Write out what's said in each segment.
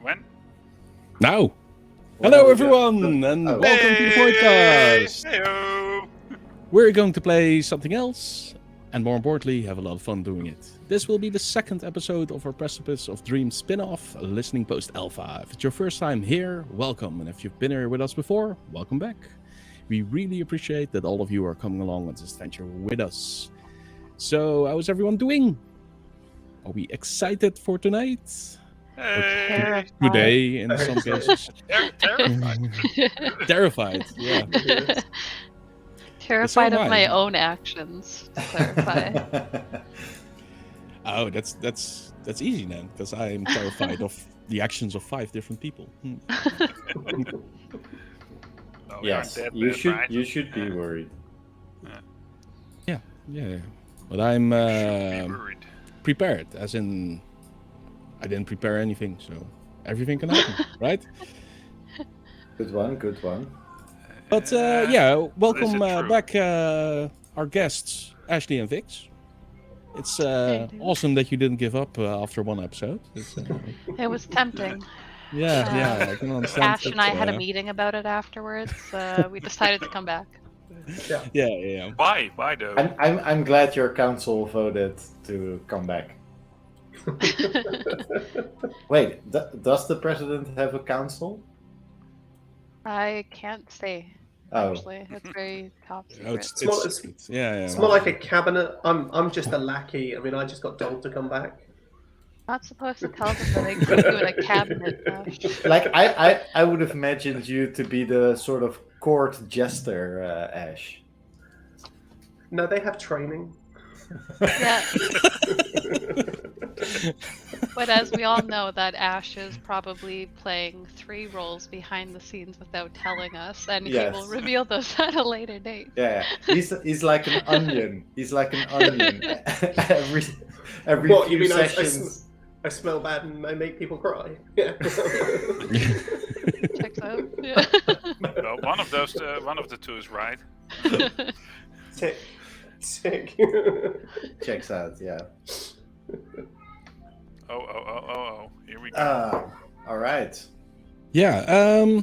When? Now. Well, Hello yeah. everyone, and Oh. welcome to the podcast. Heyo! We're going to play something else, and more importantly, have a lot of fun doing it. This will be the second episode of our Precipice of Dreams spin-off, Listening Post Alpha. If it's your first time here, welcome, and if you've been here with us before, welcome back. We really appreciate that all of you are coming along on this adventure with us. So, how is everyone doing? Are we excited for tonight? Hey! Today, in some Excited. cases. Terrified. Terrified, yeah. Terrified So of am my I. own actions, to clarify. Oh, that's easy then, because I am terrified of the actions of 5 different people. No, we Yes, aren't that you bad, should right? you should be Yeah. worried. Yeah. But I'm Be worried. prepared, as in I didn't prepare anything, so everything can happen, right? Good one, good one. But yeah, welcome true? back our guests, Ashley and Vix. It's dude. awesome that you didn't give up after one episode. It's, It was tempting. yeah, I can understand. Ash and I had a that, meeting about it afterwards. We decided to come back. Yeah. Why? Why though? I'm glad your council voted to come back. Wait, does the president have a council? I can't say. Oh, Actually, it's very top Oh, secret. yeah. It's more like a cabinet. I'm just a lackey. I mean, I just got told to come back. Not supposed to tell them that I put you in a cabinet. Ash. like I would have imagined you to be the sort of court jester, Ash. No, they have training. Yeah. But as we all know, that Ash is probably playing 3 roles behind the scenes without telling us, and he Yes. will reveal those at a later date. Yeah, he's like an onion. He's like an onion. every What few you mean? sessions. I smell bad and I make people cry. Yeah. Checks out. Yeah. Well, one of the two is right. Sick. Checks out. Yeah. Oh. Here we go. All right. Yeah.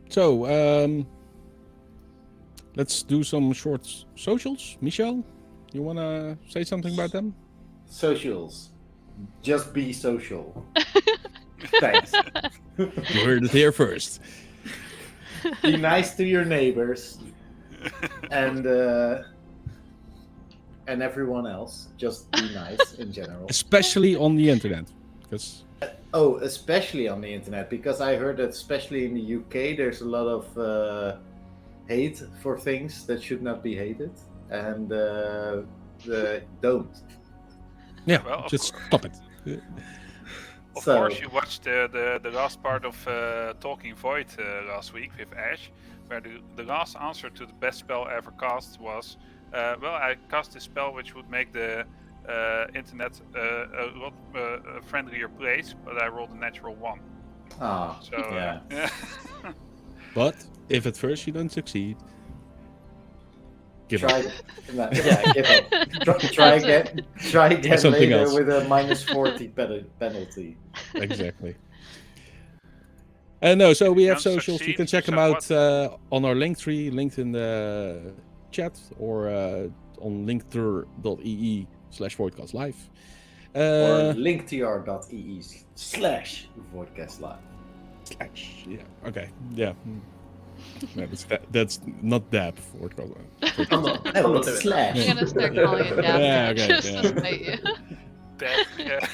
So let's do some short socials. Michelle, you wanna say something about them? Socials. Just be social. Thanks. You heard it here first. Be nice to your neighbors and everyone else. Just be nice in general. Especially on the internet, because Oh, especially on the internet, because I heard that especially in the UK there's a lot of hate for things that should not be hated, and don't. yeah, Well, of just course. stop it. Of So- course, you watched the last part of Talking Void last week with Ash, where the last answer to the best spell ever cast was, well, I cast a spell which would make the internet a lot friendlier place, but I rolled a natural 1. Ah, So yeah. But if at first you don't succeed, give Try, up. no, yeah, give up. Try again Something later else. with a minus 40 penalty. Exactly. No, so we have Don't socials. You succeed, can check them so out what? on our Linktree, linked in the chat, or on linktr.ee/voidcastlive. Or linktr.ee/vodcastlive. Yeah. Okay. Yeah. No, that's not dab Voidcast. I'm not No, doing it's that. slash. I'm gonna start calling it down Yeah, okay, just yeah. to spite you. that,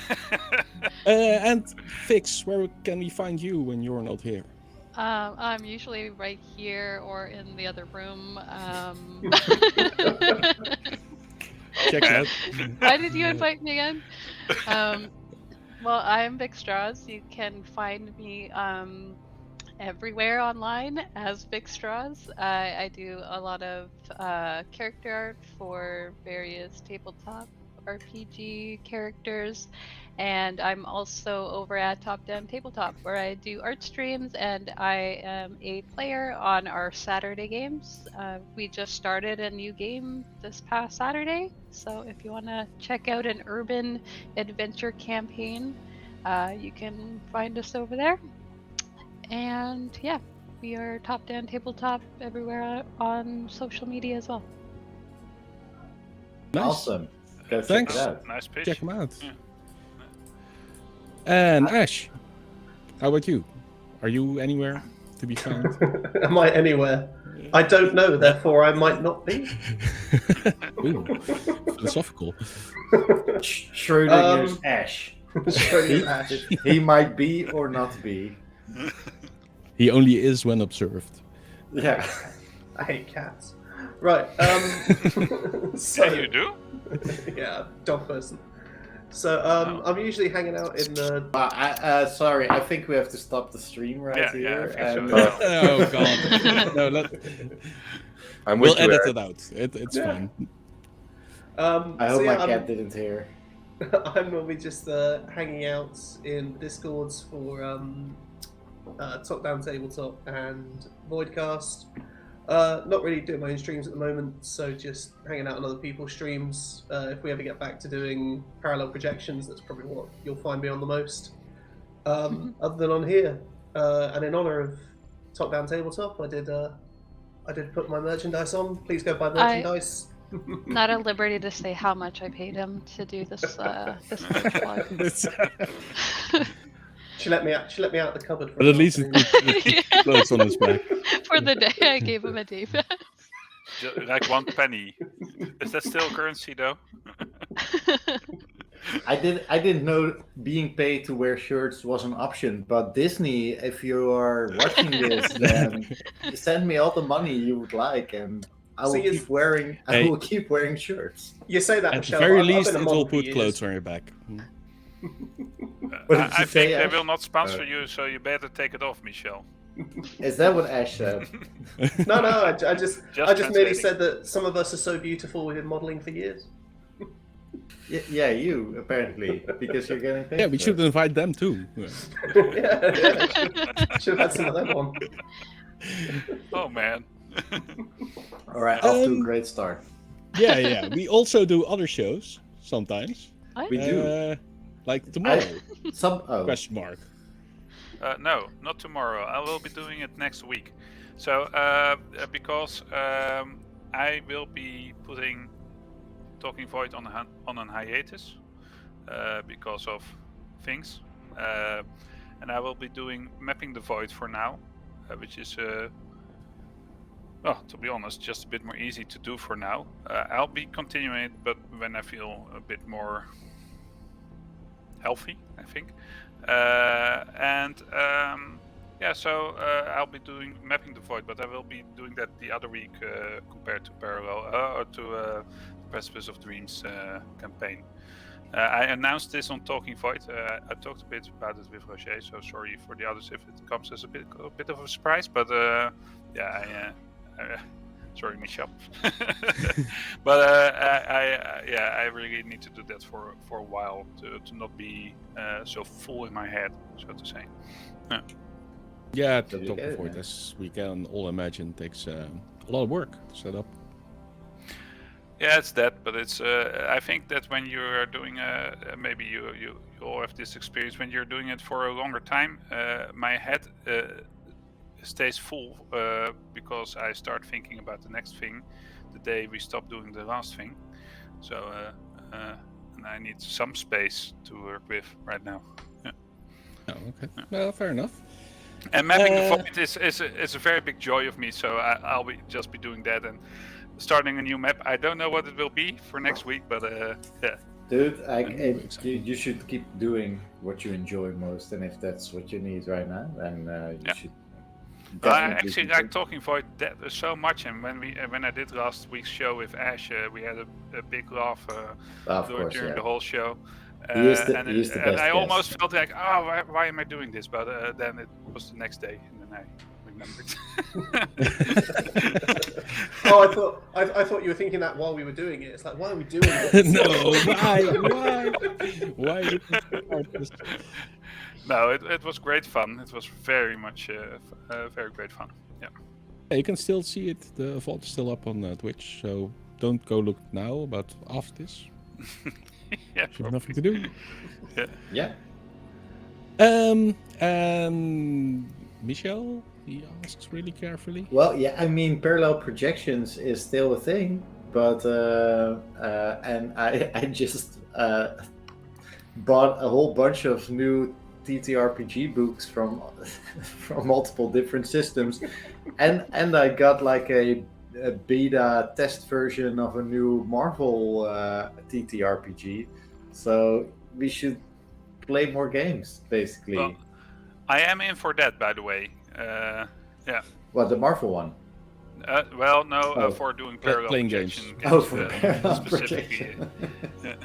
And Fix, where can we find you when you're not here? I'm usually right here or in the other room. Check Okay. out. Why did you invite me again? Well, I'm Vic Straws. You can find me everywhere online as Vic Straws. I do a lot of character art for various tabletop RPG characters, and I'm also over at Top Down Tabletop, where I do art streams, and I am a player on our Saturday games. We just started a new game this past Saturday, so if you want to check out an urban adventure campaign, You can find us over there. And yeah, we are Top Down Tabletop everywhere on social media as well. Nice. Awesome. Go Thanks. check it out. Nice pitch. Check them out. Yeah. And Ash, how about you? Are you anywhere to be found? Am I anywhere? I don't know, therefore I might not be. Ooh, philosophical. Schrodinger's Ash. Schrodinger's Ash. He might be or not be. He only is when observed. Yeah. I hate cats. Right. So, Yeah, you do? yeah, dog person. So I'm usually hanging out in the. Sorry, I think we have to stop the stream right here. I think and, so. Oh god. No, we'll edit it out. It's fine. I hope my cat didn't hear. I'm normally just hanging out in Discords for Top Down Tabletop and Voidcast. Not really doing my own streams at the moment, so just hanging out on other people's streams. If we ever get back to doing parallel projections, that's probably what you'll find me on the most. Other than on here, and in honor of Top Down Tabletop, I did put my merchandise on. Please go buy merchandise. Not at liberty to say how much I paid him to do this this vlog. She let me out the cupboard. For But at least it clothes on his back. For the day, I gave him a day pass. Like 1 penny. Is that still currency though? I didn't know being paid to wear shirts was an option, but Disney, if you are watching this, then send me all the money you would like, and I will keep wearing. I will keep wearing shirts. You say that, At Michelle. the very I've least, been a it model will for put years. clothes on your back. What did I you think say, they Ash? will not sponsor you, so you better take it off, Michelle. Is that what Ash said? No, I just merely translating. said that some of us are so beautiful we've been modeling for years. Yeah, you apparently, because you're getting paid. Yeah, we for should it. invite them too. yeah. Should have had some of them on. Oh man. All right, off to a great start. Yeah. We also do other shows sometimes. We do. Like tomorrow? Question mark. No, not tomorrow. I will be doing it next week. So because I will be putting Talking Void on an hiatus because of things, and I will be doing Mapping the Void for now, which is well, to be honest, just a bit more easy to do for now. I'll be continuing it, but when I feel a bit more healthy, I think. So I'll be doing Mapping the Void, but I will be doing that the other week compared to Parallel to Precipice of Dreams campaign. I announced this on Talking Void. I talked a bit about it with Roger, so sorry for the others if it comes as a bit of a surprise. But sorry, Michelle. But I really need to do that for a while to not be so full in my head, so to say. Yeah, Totally Talking get it, Void, man. as we can all imagine, takes a lot of work to set up. Yeah, it's that, but it's. I think that when you are doing, maybe you all have this experience when you're doing it for a longer time. My head stays full because I start thinking about the next thing the day we stop doing the last thing. So, and I need some space to work with right now. Yeah. Oh, okay. Well, fair enough. And mapping the void is a very big joy of me. So I'll just be doing that and starting a new map. I don't know what it will be for next week, but yeah. Dude, you should keep doing what you enjoy most, and if that's what you need right now, then you should. I actually like Talking Void so much, and when I did last week's show with Ash, we had a big laugh during the whole show. He is the best and I guest. almost felt like, oh, why am I doing this? But then it was the next day, and then I remembered. Oh, I thought you were thinking that while we were doing it. It's like, why are we doing this? No, why did you start this? No, it was great fun. It was very much very great fun. Yeah. Yeah, you can still see it. The vault is still up on Twitch, so don't go look now, but after this. Yeah. You have nothing to do. Yeah. Yeah. Yeah. Michel, he asks really carefully. Well, yeah, I mean, parallel projections is still a thing, but and I just bought a whole bunch of new TTRPG books from from multiple different systems, and I got like a beta test version of a new Marvel TTRPG. So we should play more games, basically. Well, I am in for that, by the way. What, the Marvel one? For doing parallel Playing projection games. Oh, for parallel specifically. projection.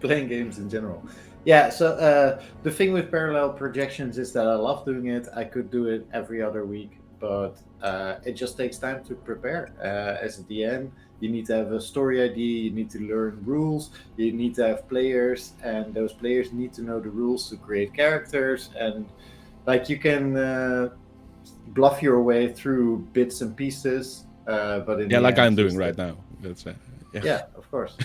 Playing games in general. Yeah, so the thing with parallel projections is that I love doing it. I could do it every other week, but it just takes time to prepare. As a DM, you need to have a story idea, you need to learn rules, you need to have players, and those players need to know the rules to create characters. And like you can bluff your way through bits and pieces, but in Yeah, the like end, I'm doing just- right now. That's Yeah, of course.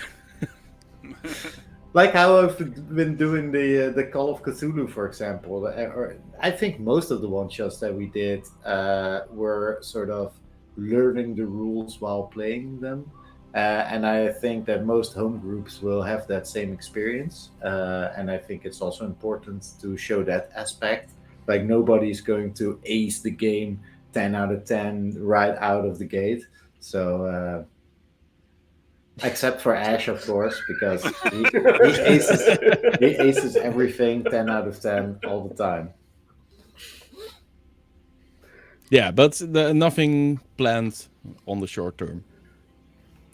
Like how I've been doing the Call of Cthulhu, for example. Or I think most of the one shots that we did were sort of learning the rules while playing them, and I think that most home groups will have that same experience. And I think it's also important to show that aspect. Like nobody's going to ace the game 10 out of 10 right out of the gate. So. Except for Ash, of course, because he aces everything 10 out of 10 all the time. Yeah, but nothing planned on the short term.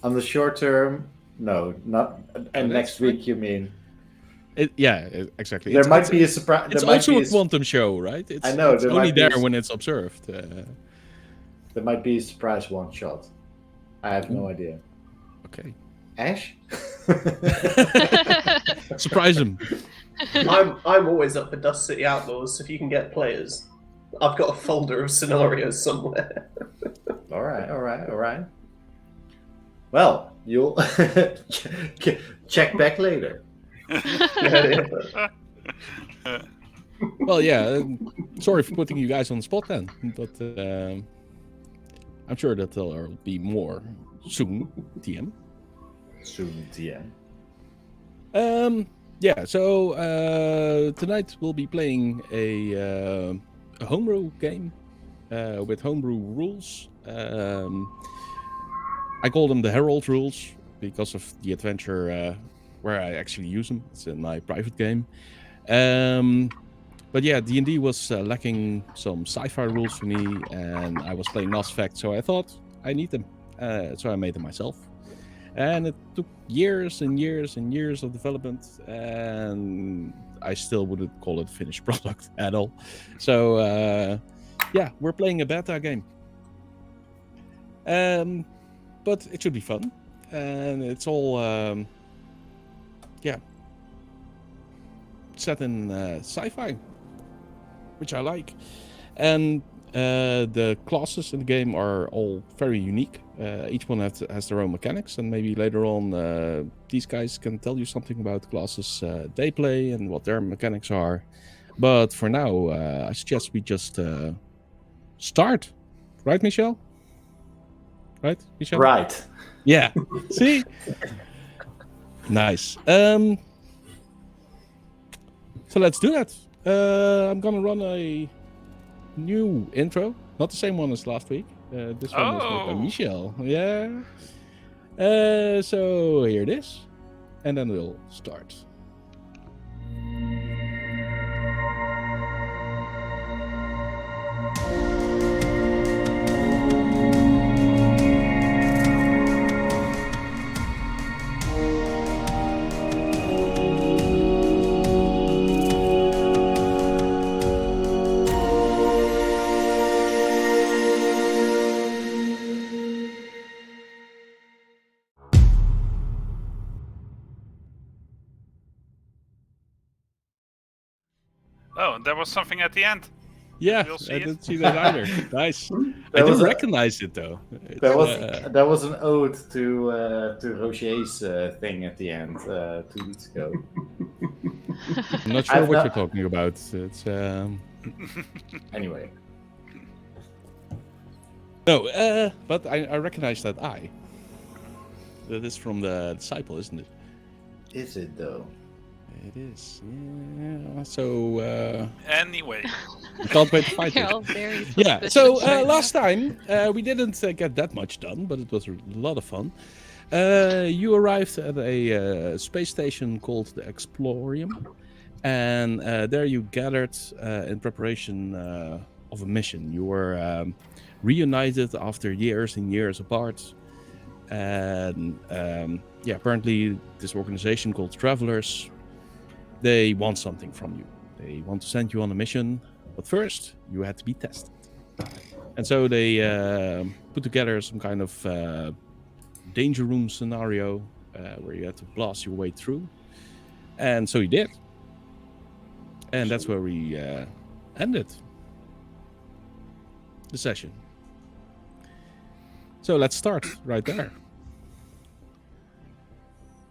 On the short term, no, not. And that's next fine. week, you mean? Exactly. There might be a surprise. It's also a quantum show, right? It's, I know, it's there only might be there when it's observed. There might be a surprise one shot. I have no idea. Okay. Ash? Surprise him. I'm always up for Dust City Outlaws. If you can get players, I've got a folder of scenarios somewhere. All right. Well, you'll check back later. Well, yeah. Sorry for putting you guys on the spot then, but I'm sure that there'll be more soon. TM. Soon, TM. Yeah. So tonight we'll be playing a homebrew game with homebrew rules. I call them the Herald rules because of the adventure where I actually use them. It's in my private game. But yeah, D&D was lacking some sci-fi rules for me, and I was playing Mass Effect, so I thought I need them. So I made them myself. And it took years and years and years of development, and I still wouldn't call it a finished product at all. So yeah, we're playing a beta game. But it should be fun. And it's all, set in sci-fi, which I like. And the classes in the game are all very unique. Each one has their own mechanics, and maybe later on these guys can tell you something about the classes they play and what their mechanics are. But for now, I suggest we just start. Right, Michel? Right, Michel? Right. Yeah. See? Nice. So let's do that. I'm gonna run a new intro, not the same one as last week. This one is made by Michel. Yeah. So here it is, and then we'll start. Oh, there was something at the end. Yeah, We'll see I it. didn't see that either. Nice. I That was didn't a- recognize it though. It's, That was an ode to Roger's thing at the end 2 weeks ago. I'm not sure I've what not- you're talking about. It's Anyway, no, but I recognize that eye. That is from the disciple, isn't it? is it though? It is. Yeah. So Anyway, can't wait to fight You're it. all very Yeah. suspicious So right last now. time we didn't get that much done, but it was a lot of fun. You arrived at a space station called the Explorium, and there you gathered in preparation of a mission. You were reunited after years and years apart, and yeah, apparently this organization called Travelers, they want something from you. They want to send you on a mission, but first you had to be tested. And so they put together some kind of danger room scenario where you had to blast your way through. And so you did. And that's where we ended the session. So let's start right there.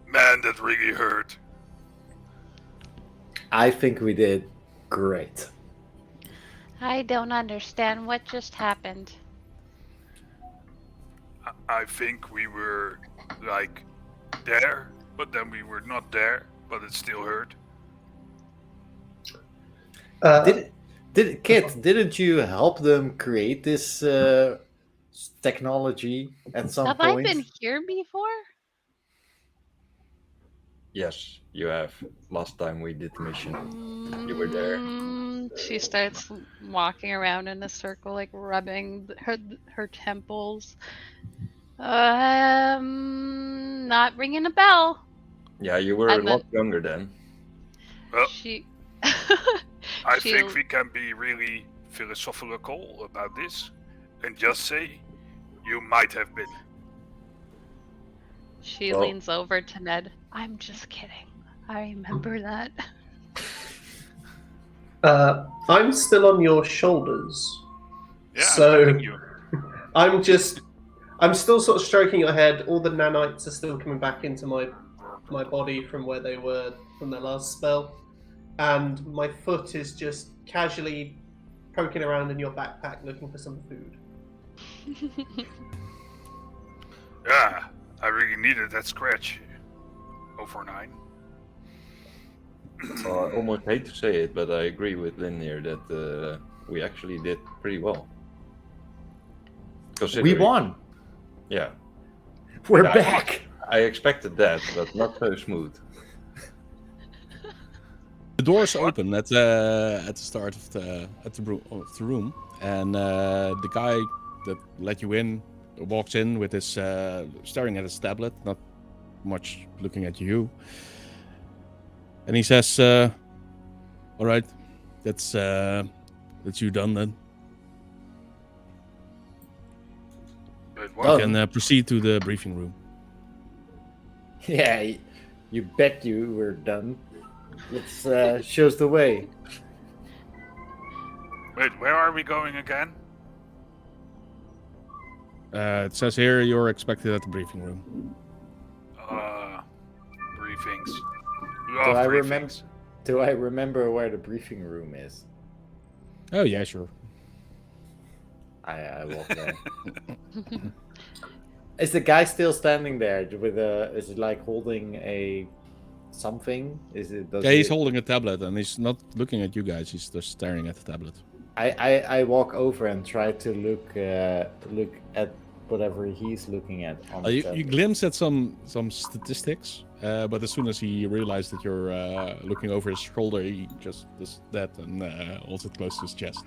man, that really hurt. I think we did great. I don't understand what just happened. I think we were, like, there, but then we were not there, but it still hurt. Didn't you help them create this technology at some Have point? I been here before? Yes, you have. Last time we did the mission, you were there. She starts walking around in a circle, like rubbing her temples. Not ringing a bell. Yeah, you were And a lot younger then. Well, She. I She'll- think we can be really philosophical about this and just say, you might have been. She Well- leans over to Ned. I'm just kidding. I remember that. I'm still on your shoulders. Yeah, So- I'm you. I'm still sort of stroking your head. All the nanites are still coming back into my body from where they were from their last spell. And my foot is just casually poking around in your backpack looking for some food. Yeah, I really needed that scratch. 049. So I almost hate to say it, but I agree with Lynn here that we actually did pretty well. We Considering- won. Yeah, We're Yeah. back. I expected that, but not so smooth. The doors open at the start of the room, and the guy that let you in walks in with his staring at his tablet, not much looking at you, and he says, "All right, that's you done then. Wait, You what? can proceed to the briefing room." Yeah, you bet you were done. Let's shows the way. Wait, where are we going again? It says here you're expected at the briefing room. Briefings. Do Love I briefings. Do I remember where the briefing room is? Oh yeah, sure. I walk there. Is the guy still standing there with a? Is it like holding a something? Is it? Yeah, he's holding a tablet and he's not looking at you guys. He's just staring at the tablet. I walk over and try to look at whatever he's looking at. On the You tablet. glimpse at some statistics, but as soon as he realized that you're looking over his shoulder, he just does that and holds it close to his chest.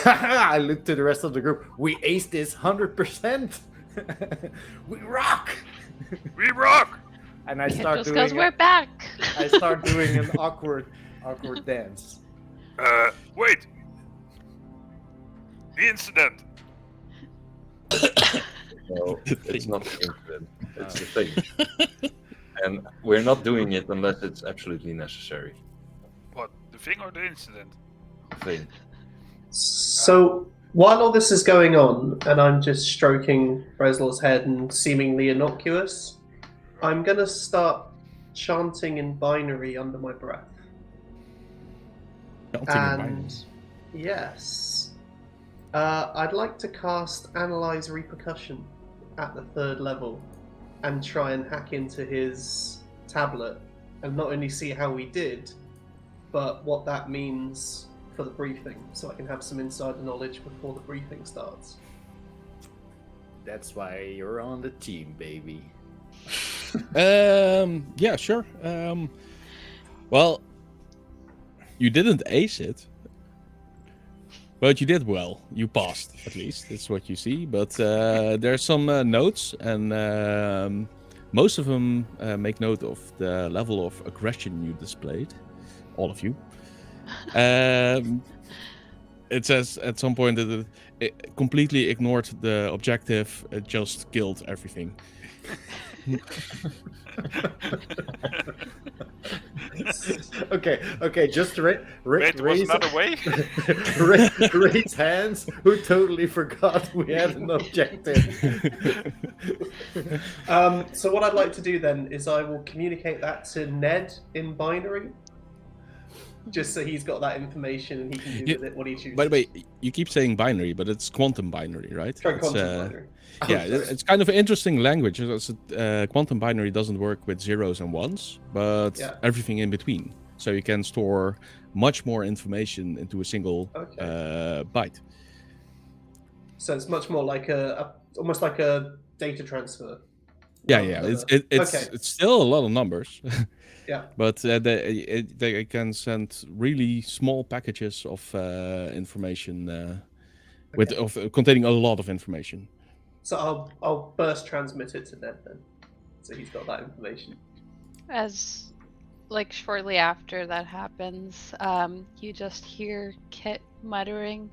I look to the rest of the group. We aced this 100%. We rock. We rock! And I It start just doing. goes, we're back. I start doing an awkward dance. Wait! The incident! No, it's not the incident. It's the thing. And we're not doing it unless it's absolutely necessary. What, the thing or the incident? Thing. So while all this is going on, and I'm just stroking Breslau's head and seemingly innocuous, I'm gonna start chanting in binary under my breath. Counting in binary. And yes, I'd like to cast Analyze Repercussion at the 3rd level and try and hack into his tablet and not only see how we did, but what that means for the briefing, so I can have some insider knowledge before the briefing starts. That's why you're on the team, baby. Yeah, sure. Well, you didn't ace it, but you did well. You passed, at least. That's what you see. But there's some notes, and most of them make note of the level of aggression you displayed, all of you. It says at some point that it completely ignored the objective, it just killed everything. Okay, just Wait, there was raise, another way? raise hands who totally forgot we had an objective. So what I'd like to do then is I will communicate that to Ned in binary, just so he's got that information and he can do with it what he chooses. By the way, you keep saying binary, but it's quantum binary, right? Try It's, quantum binary. yeah, it's kind of an interesting language. Quantum binary doesn't work with zeros and ones, but everything in between. So you can store much more information into a single byte. So it's much more like almost like a data transfer. Yeah. It's still a lot of numbers. Yeah. But they can send really small packages of information containing a lot of information. So I'll burst transmit it to Ned then, so he's got that information. As shortly after that happens, you just hear Kit muttering,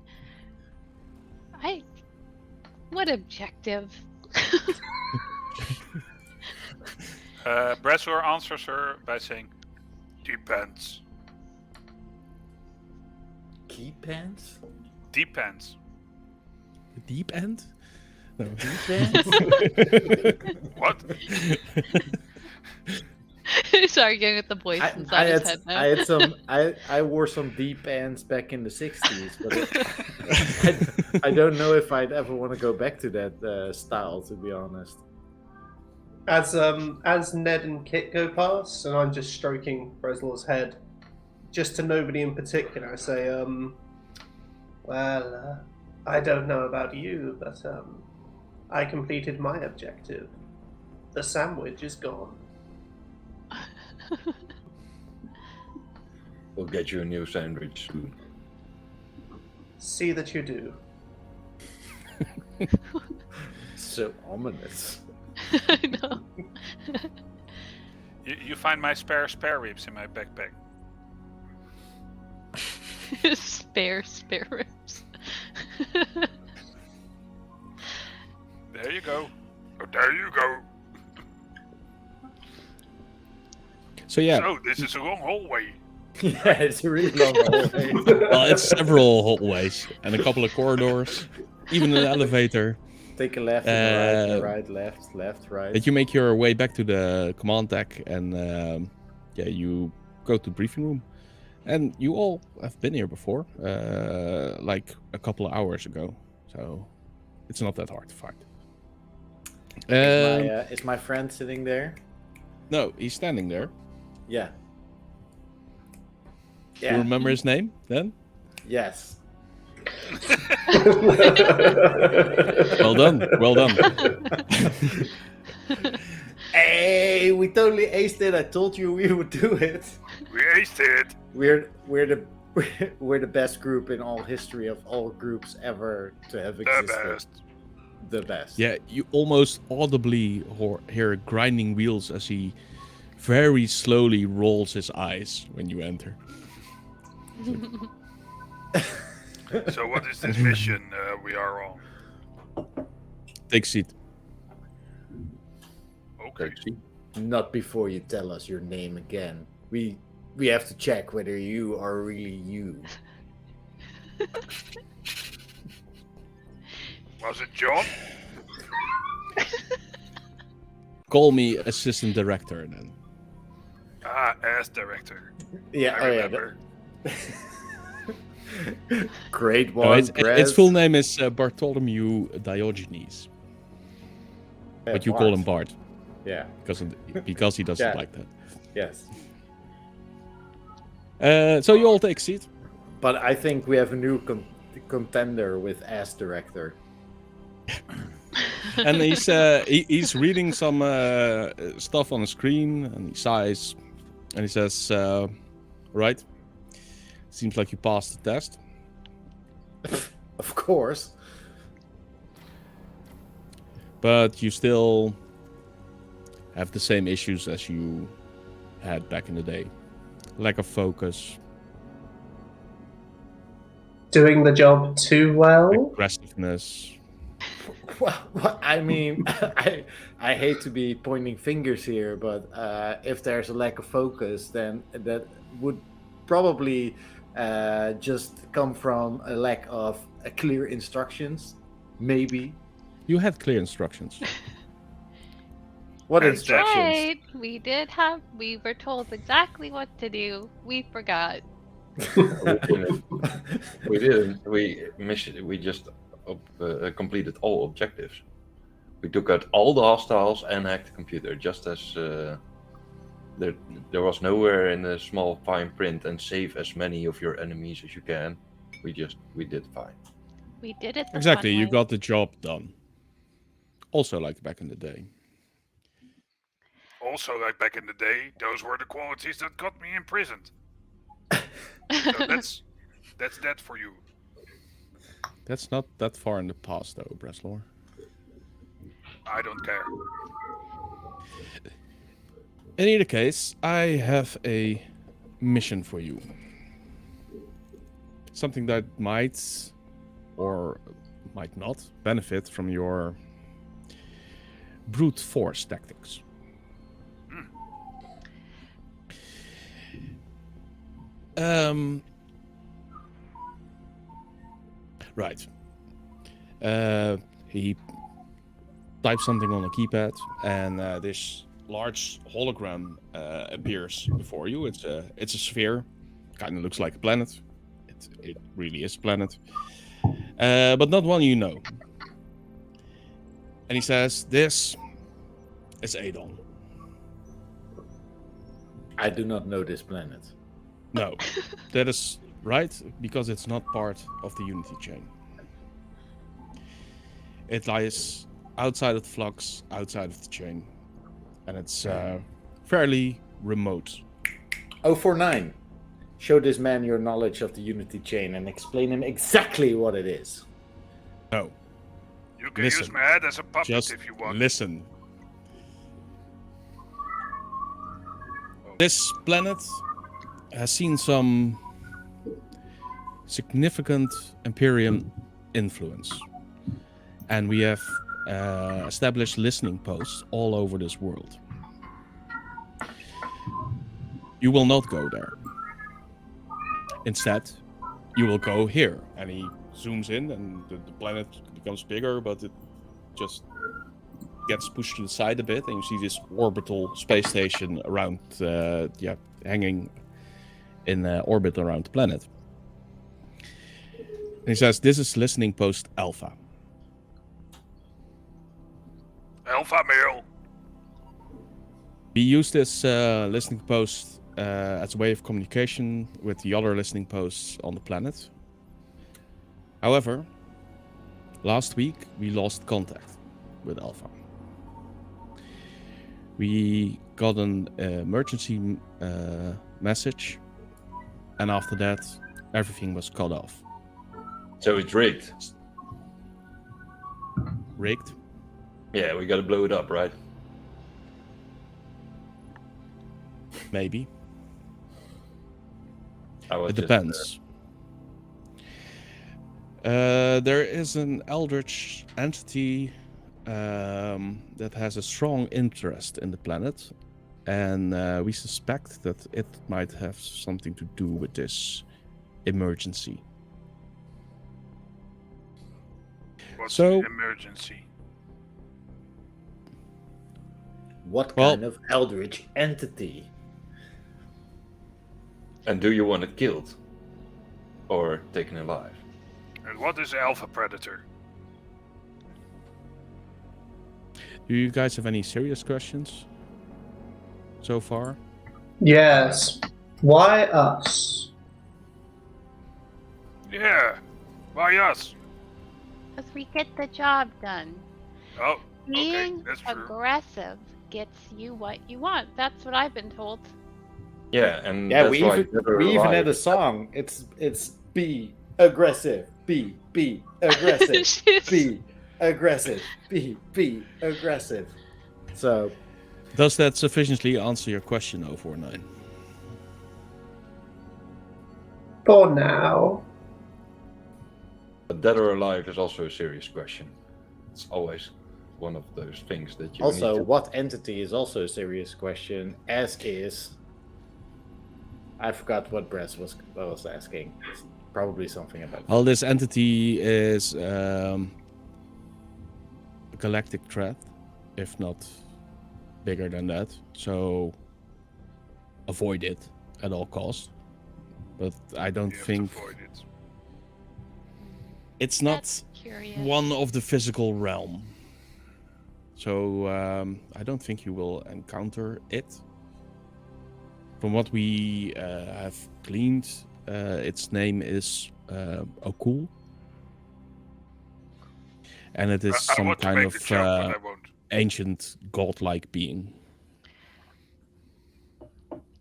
what objective? Bressor answers her by saying, depends. Key pants? Depends. The deep end? No. Deep pants? What? He's arguing with the voice inside his head now. I wore some deep pants back in the 60s, but I don't know if I'd ever want to go back to that style, to be honest. As Ned and Kit go past, and I'm just stroking Breslaw's head, just to nobody in particular, I say, I don't know about you, but I completed my objective. The sandwich is gone. We'll get you a new sandwich soon. See that you do. So ominous. I know. You find my spare ribs in my backpack. spare ribs. There you go. Oh, there you go. So yeah. So this is a long hallway. Yeah, it's a really long hallway. Well, it's several hallways and a couple of corridors, even an elevator. Take a left and a right, left, right. But you make your way back to the command deck, and you go to the briefing room. And you all have been here before, like a couple of hours ago, so it's not that hard to find. Is my friend sitting there? No, he's standing there. Yeah. You remember his name then? Yes. Well done. Hey, we totally aced it. I told you we would do it. We aced it. We're the best group in all history of all groups ever to have existed. The best. Yeah, you almost audibly hear grinding wheels as he very slowly rolls his eyes when you enter. So what is this mission we are on? Take a seat. Okay. Not before you tell us your name again. We have to check whether you are really you. Was it John? Call me assistant director then. Ah, as director. Yeah, I remember. Great No, one, its full name is Bartholomew Diogenes. But you call him Bart. Yeah. Because he doesn't Yeah. like that. Yes. So you all take a seat. But I think we have a new contender with Ass Director. And he's reading some stuff on the screen, and he sighs, and he says, "Right, seems like you passed the test." Of course. But you still have the same issues as you had back in the day. Lack of focus, Doing the job too well. aggressiveness. Well, I mean, I hate to be pointing fingers here, but if there's a lack of focus, then that would probably just come from a lack of clear instructions, maybe. You had clear instructions. What And instructions? Right. We were told exactly what to do. We forgot. We didn't. We just completed all objectives. We took out all the hostiles and hacked the computer, just as there was nowhere in the small fine print and save as many of your enemies as you can. We did fine. We did it the Exactly, fun you way. got the job done. Also like back in the day. Also, like back in the day, those were the qualities that got me imprisoned. So that's that for you. That's not that far in the past, though, Breslor. I don't care. In either case, I have a mission for you. Something that might or might not benefit from your brute force tactics. Right. He types something on a keypad, and this large hologram appears before you. It's a sphere. Kind of looks like a planet. It really is a planet, but not one you know. And he says, "This is Adon." I do not know this planet. No, that is right, because it's not part of the Unity chain. It lies outside of the flux, outside of the chain, and it's fairly remote. 049. Show this man your knowledge of the Unity chain and explain him exactly what it is. No, You can Listen, use my head as a puppet just if you want. listen. This planet has seen some significant Imperium influence, and we have established listening posts all over this world. You will not go there. Instead, you will go here. And he zooms in, and the planet becomes bigger, but it just gets pushed to the side a bit, and you see this orbital space station around, hanging in orbit around the planet. And he says, "This is listening post Alpha." Alpha male. We use this listening post as a way of communication with the other listening posts on the planet. However, last week we lost contact with Alpha. We got an emergency message, and after that, everything was cut off. So it's rigged. Rigged? Yeah, we gotta blow it up, right? Maybe. It It depends. There is an eldritch entity that has a strong interest in the planet, and we suspect that it might have something to do with this emergency. What's So- the emergency? What Well- kind of eldritch entity? And do you want it killed? or taken alive. And what is Alpha Predator? Do you guys have any serious questions so far? Yes. Why us? Yeah, why us? Because we get the job done. Oh, okay, Being that's true. aggressive gets you what you want. That's what I've been told. Yeah, and Yeah, that's we why even had a song. It's be aggressive, be aggressive, be aggressive, be aggressive. So Does that sufficiently answer your question, 049? For now. But dead or alive is also a serious question. It's always one of those things that you also, need to... what entity is also a serious question. As is, I forgot what Bress was asking. It's probably something about. Well, this entity is a galactic threat, if not bigger than that. So avoid it at all costs. But I don't You have think to avoid it. it's not That's curious. one of the physical realm. So I don't think you will encounter it. From what we have gleaned, its name is Okul. And it is I some want to kind make of the joke, but I won't. ancient godlike being.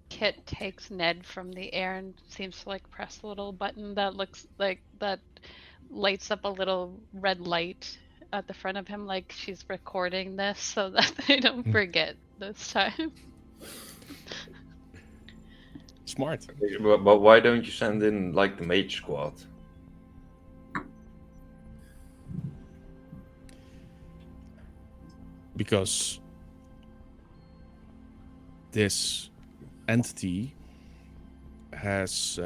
Kit takes Ned from the air and seems to like press a little button that looks like that lights up a little red light at the front of him, like she's recording this so that they don't forget this time. Smart. But why don't you send in like the mage squad? Because this entity has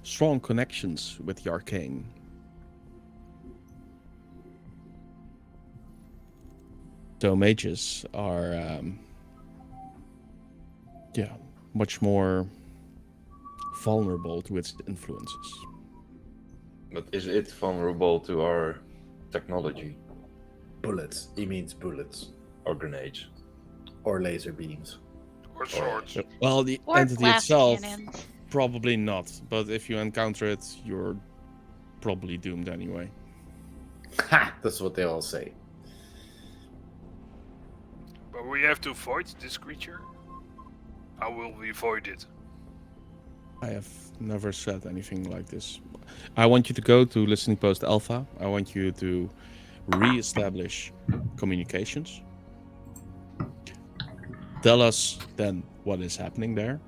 strong connections with the arcane. So mages are, much more vulnerable to its influences. But is it vulnerable to our technology Bullets. He means bullets or grenades? or laser beams. Or swords. Well, the Or entity blast itself, cannons. probably not. But if you encounter it, you're probably doomed anyway. Ha! That's what they all say. But we have to avoid this creature? How will we avoid it? I have never said anything like this. I want you to go to Listening Post Alpha. I want you to re-establish communications. Tell us then what is happening there.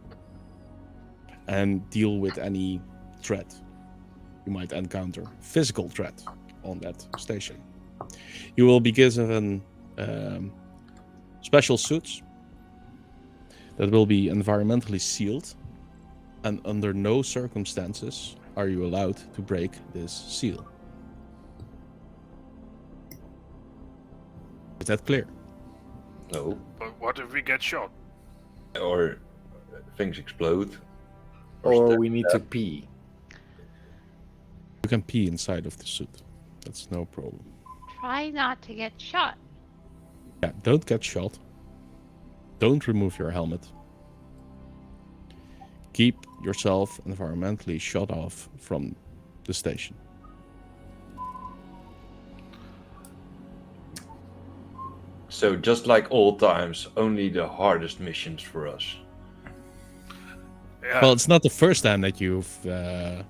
And deal with any threat you might encounter. Physical threat on that station. You will be given special suits that will be environmentally sealed. And under no circumstances are you allowed to break this seal. Is that clear? No. But what if we get shot? Or things explode. Or step we need to pee. You can pee inside of the suit. That's no problem. Try not to get shot. Yeah, don't get shot. Don't remove your helmet. Keep yourself environmentally shut off from the station. So just like old times, only the hardest missions for us. Yeah. Well, it's not the first time that you've been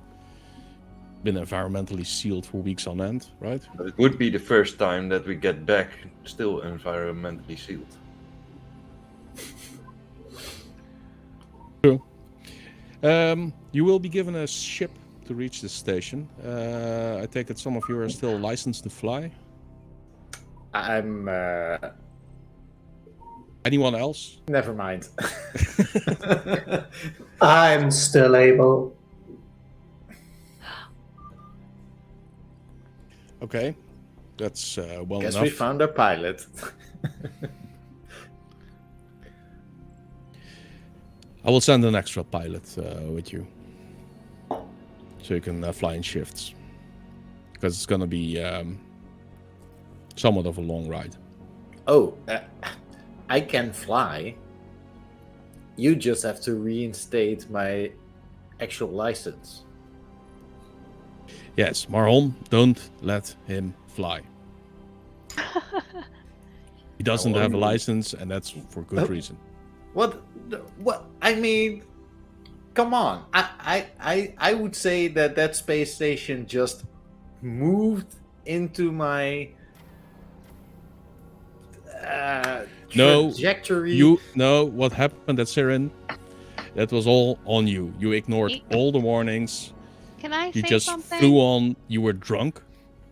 environmentally sealed for weeks on end, right? But it would be the first time that we get back still environmentally sealed. True. You will be given a ship to reach this station. I take it some of you are still licensed to fly. I'm. Anyone else? Never mind. I'm still able. Okay, that's well Guess enough. we found a pilot. I will send an extra pilot with you. so you can fly in shifts. Because it's gonna be somewhat of a long ride. Oh, I can fly. You just have to reinstate my actual license. Yes, Marholm, don't let him fly. He doesn't have a license, and that's for good reason. What? I mean, come on. I would say that space station just moved into my trajectory. What happened at Siren? That was all on you. You ignored all the warnings. Can I You say just something? flew on. You were drunk.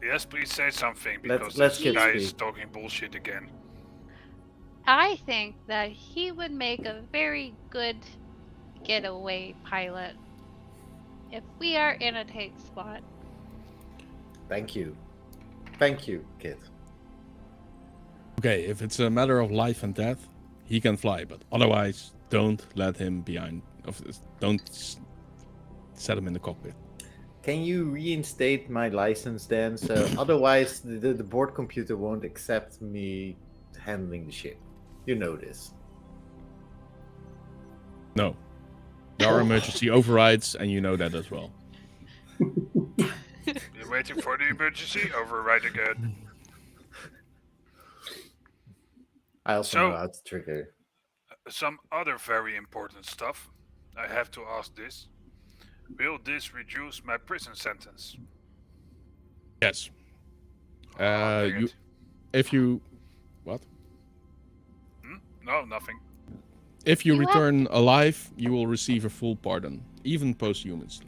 Yes, please say something, because Let's this get guy speak. is talking bullshit again. I think that he would make a very good getaway pilot. If we are in a tight spot. Thank you, kid. Okay, if it's a matter of life and death, he can fly. But otherwise, don't let him behind. Don't set him in the cockpit. Can you reinstate my license then? So otherwise, the board computer won't accept me handling the ship. You know this. No. There are emergency overrides, and you know that as well. You're waiting for the emergency override again. I also So- know how to trigger. Some other very important stuff. I have to ask this. Will this reduce my prison sentence? Yes. Dang it. If you, what? No, nothing. If you You have return alive, you will receive a full pardon, even posthumously.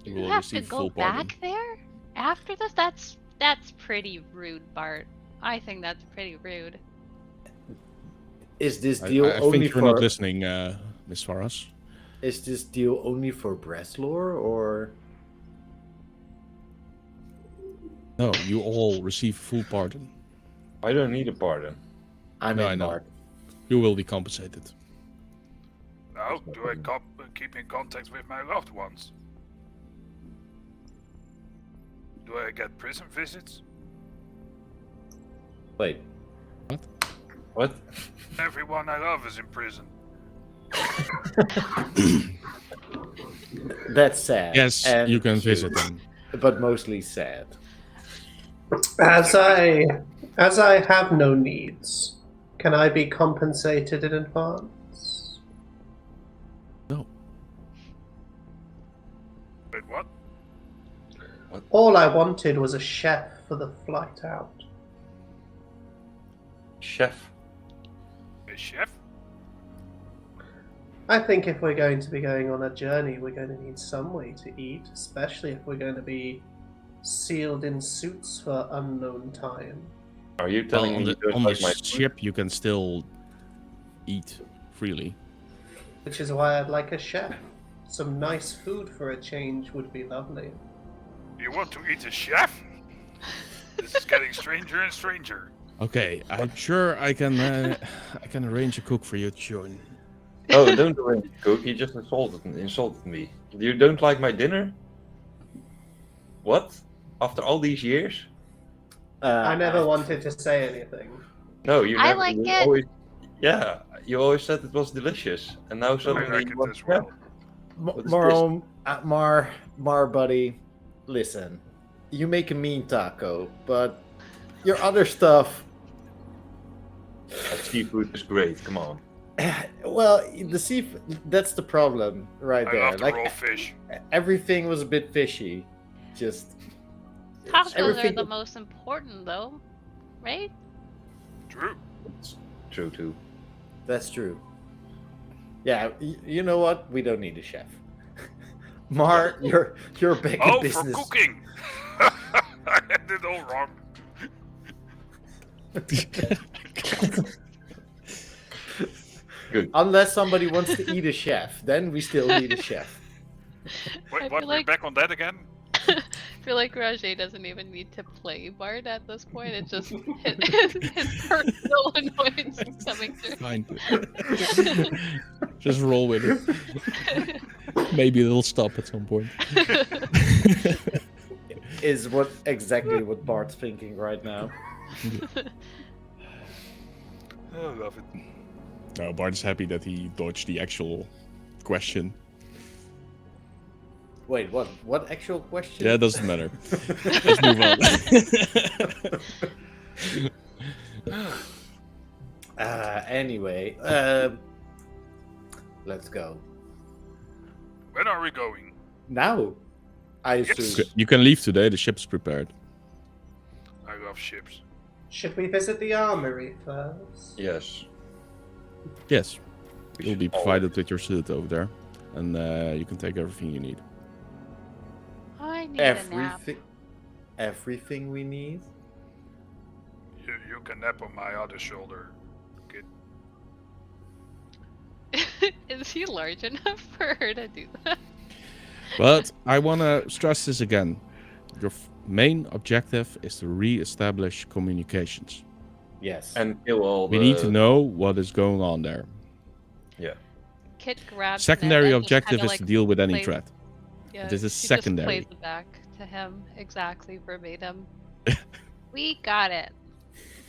You You will have to receive go full pardon. back there after this? That's pretty rude, Bart. I think that's pretty rude. Is this I deal only think you're for? not listening, Miss Faras. Is this deal only for Breslor or? No, you all receive full pardon. I don't need a pardon. I No, I know. Mark. You will be compensated. Now, do I keep in contact with my loved ones? Do I get prison visits? Wait. What? Everyone I love is in prison. That's sad. Yes, and you can cute, visit them. but mostly sad. As I have no needs, can I be compensated in advance? No. Wait, what? All I wanted was a chef for the flight out. Chef. A chef? I think if we're going to be going on a journey, we're going to need some way to eat, especially if we're going to be sealed in suits for unknown time. Are you telling on me the, you don't on the like my food? ship, you can still eat freely. Which is why I'd like a chef. Some nice food for a change would be lovely. You want to eat a chef? This is getting stranger and stranger. Okay, I'm sure I can arrange a cook for you, John. Oh, don't arrange to cook. You just insulted me. You don't like my dinner? What? After all these years? I never wanted to say anything. No, you I never. like you it. Always, yeah, you always said it was delicious, and now I suddenly like you it want as to well. What is Mar, buddy. Listen, you make a mean taco, but your other stuff. That seafood is great. Come on. Well, the seafood. That's the problem, right I there. love the raw fish. Everything was a bit fishy. Just Tacos are everything- the most important, though, right? True. It's true too. that's true. Yeah, you know what? We don't need a chef. Mar, you're back Oh, in business. for cooking! I had it all wrong. Good. Unless somebody wants to eat a chef, then we still need a chef. Wait, I what? feel We're like- back on that again? I feel like Rajay doesn't even need to play Bard at this point. It's just his personal annoyance is coming through. Fine. Just roll with it. Maybe it'll stop at some point. Is exactly what Bart's thinking right now. I love it. No, Bart is happy that he dodged the actual question. Wait, what? What actual question? Yeah, it doesn't matter. Let's move on. Anyway, let's go. When are we going? Now, I Yes. assume. You can leave today. The ship's prepared. I love ships. Should we visit the armory first? Yes. Yes, we you'll should be all- provided with your suit over there, and you can take everything you need. I need a nap. Everything we need. You can nap on my other shoulder. Kid. Is he large enough for her to do that? But I want to stress this again. Your main objective is to re-establish communications. Yes. And kill all We need to know what is going on there. Yeah. Kit grabs Secondary Ned and just objective kinda, is like, to deal with any plays- threat. Yeah, This is she secondary. Just plays it back to him exactly verbatim. We got it.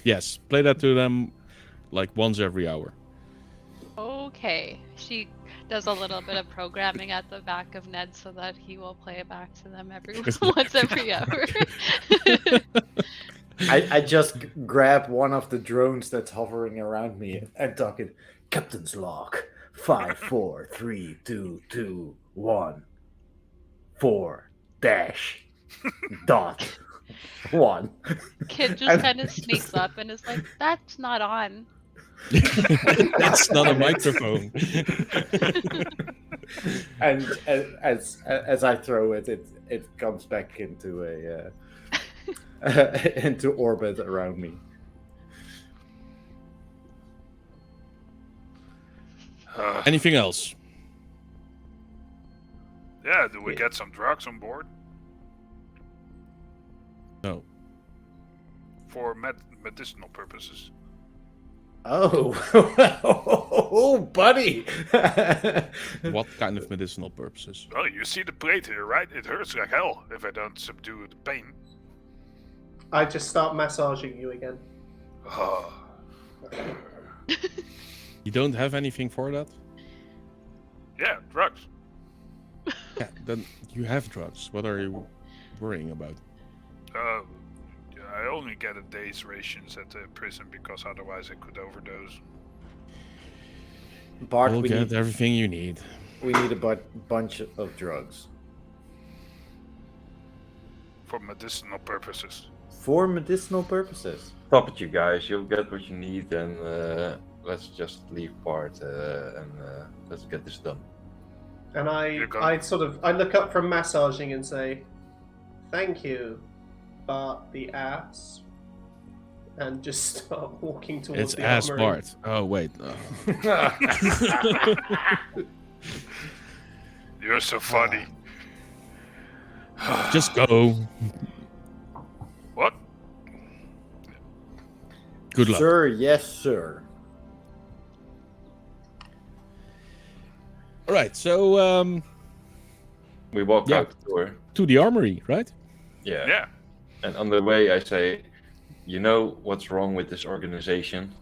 Yes, play that to them like once every hour. Okay. She does a little bit of programming at the back of Ned so that he will play it back to them once every hour. I just grab one of the drones that's hovering around me and talk it. Captain's log 5 4 3 2 2 1 4 dash dot 1. Kid just kind of sneaks up and is like, "That's not on." That's not a microphone. And as I throw it, it comes back into a into orbit around me. Anything else? Yeah, do we get some drugs on board? No. For medicinal purposes. Oh, oh, buddy! What kind of medicinal purposes? Well, you see the plate here, right? It hurts like hell if I don't subdue the pain. I just start massaging you again. Oh. You don't have anything for that? Yeah, drugs. Yeah, then you have drugs. What are you worrying about? Yeah, I only get a day's rations at the prison because otherwise I could overdose. Bart, You'll we get need, everything you need. we need a bunch of drugs. For medicinal purposes. For medicinal purposes. Stop it, you guys. You'll get what you need, and let's just leave Bart and let's get this done. And You're gone. I look up from massaging and say, "Thank you, Bart the ass," and just start walking towards It's the ass armory. Bart. Oh, wait. You're so funny. Just go. What? Good luck. Sir, yes, sir. All right, so We walk Yeah. out the door. to the armory, right? Yeah. Yeah. And on the way, I say, you know what's wrong with this organization?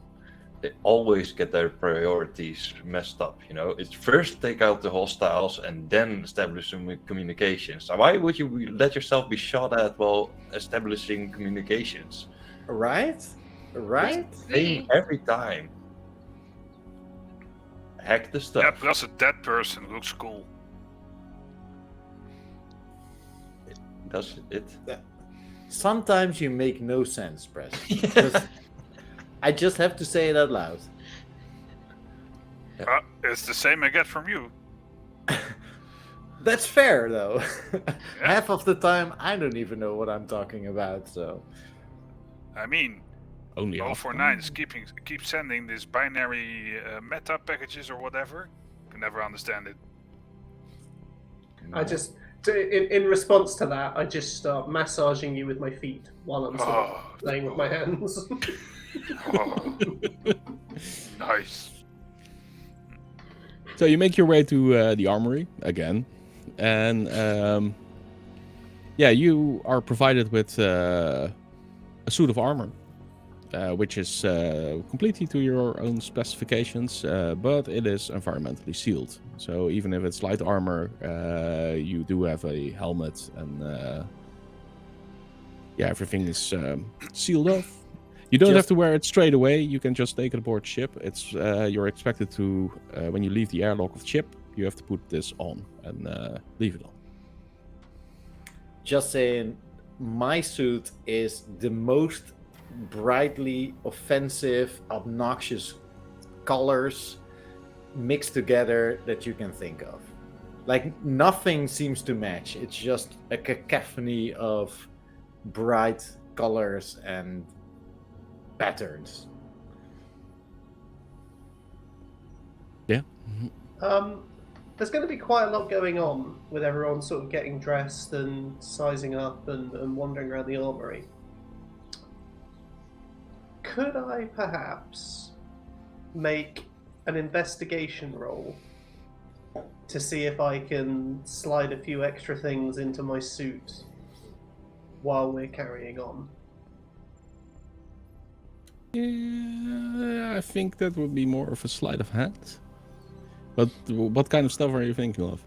They always get their priorities messed up. You know, it's first take out the hostiles and then establish some communications. So why would you let yourself be shot at while establishing communications? Right? Right? Same every time. Hack the Yeah, stuff. plus a dead person looks cool. Does it? Sometimes you make no sense, Press. I just have to say it out loud. It's the same I get from you. That's fair, though. Yeah. Half of the time, I don't even know what I'm talking about, so. I mean, Only half. 049 is keep sending these binary meta packages or whatever. Can never understand it. I just, in response to that, I just start massaging you with my feet while I'm sort of Oh, playing with my hands. oh. Nice. So you make your way to the armory again, and you are provided with a suit of armor, which is completely to your own specifications, but it is environmentally sealed. So even if it's light armor, you do have a helmet, and everything is sealed off. You don't have to wear it straight away. You can just take it aboard ship. It's you're expected to when you leave the airlock of the ship, you have to put this on and leave it on. Just saying, my suit is the most brightly offensive, obnoxious colors mixed together that you can think of. Like, nothing seems to match. It's just a cacophony of bright colors and patterns. Yeah. There's going to be quite a lot going on with everyone sort of getting dressed and sizing up and wandering around the armory. Could I perhaps make an investigation roll to see if I can slide a few extra things into my suit while we're carrying on? Yeah, I think that would be more of a sleight of hand. But what kind of stuff are you thinking of?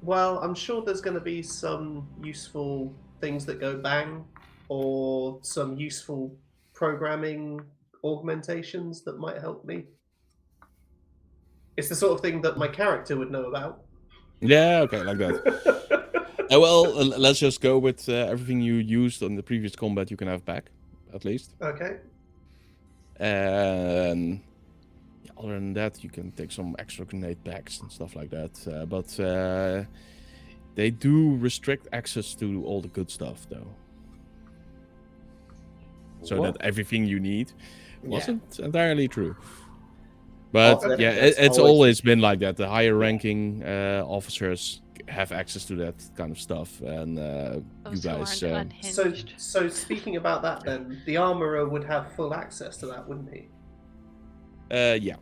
Well, I'm sure there's going to be some useful things that go bang, or some useful programming augmentations that might help me. It's the sort of thing that my character would know about. Yeah, okay, like that. Well, let's just go with everything you used on the previous combat you can have back, at least. Okay. And other than that, you can take some extra grenade packs and stuff like that. But they do restrict access to all the good stuff, though. So that everything you need wasn't entirely true. But it's always been like that. The higher ranking officers have access to that kind of stuff, and you guys. So speaking about that, then the armorer would have full access to that, wouldn't he? Yeah.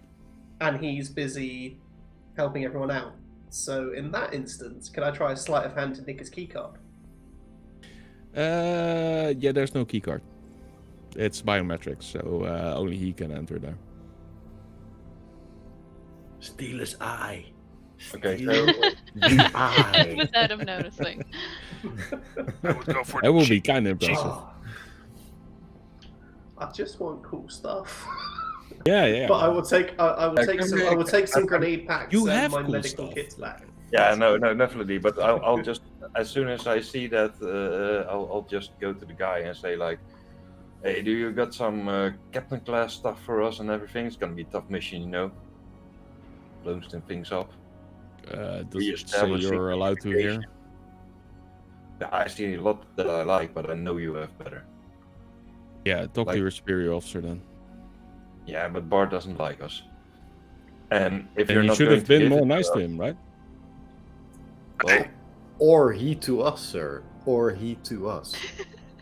And he's busy helping everyone out. So in that instance, can I try a sleight of hand to nick his keycard? Yeah, there's no keycard. It's biometrics, so only he can enter there. Steal his eye. Okay, Steal so the eye. Without him noticing. I would go for That the will be cheap. kind of impressive. Oh, I just want cool stuff. Yeah. But I will take some grenade packs You and have my cool medical stuff. kits back. yeah, no, definitely. But I'll just, as soon as I see that, I'll just go to the guy and say like, "Hey, do you got some captain class stuff for us and everything? It's gonna be a tough mission, you know. Blowing some things up." Does it say you're allowed to here? Yeah, I see a lot that I like, but I know you have better. Yeah, talk to your superior officer then. Yeah, but Bart doesn't like us. And if And you're you not should going have to been give more it nice to us- him, right? Well, Or he to us, sir. Or he to us.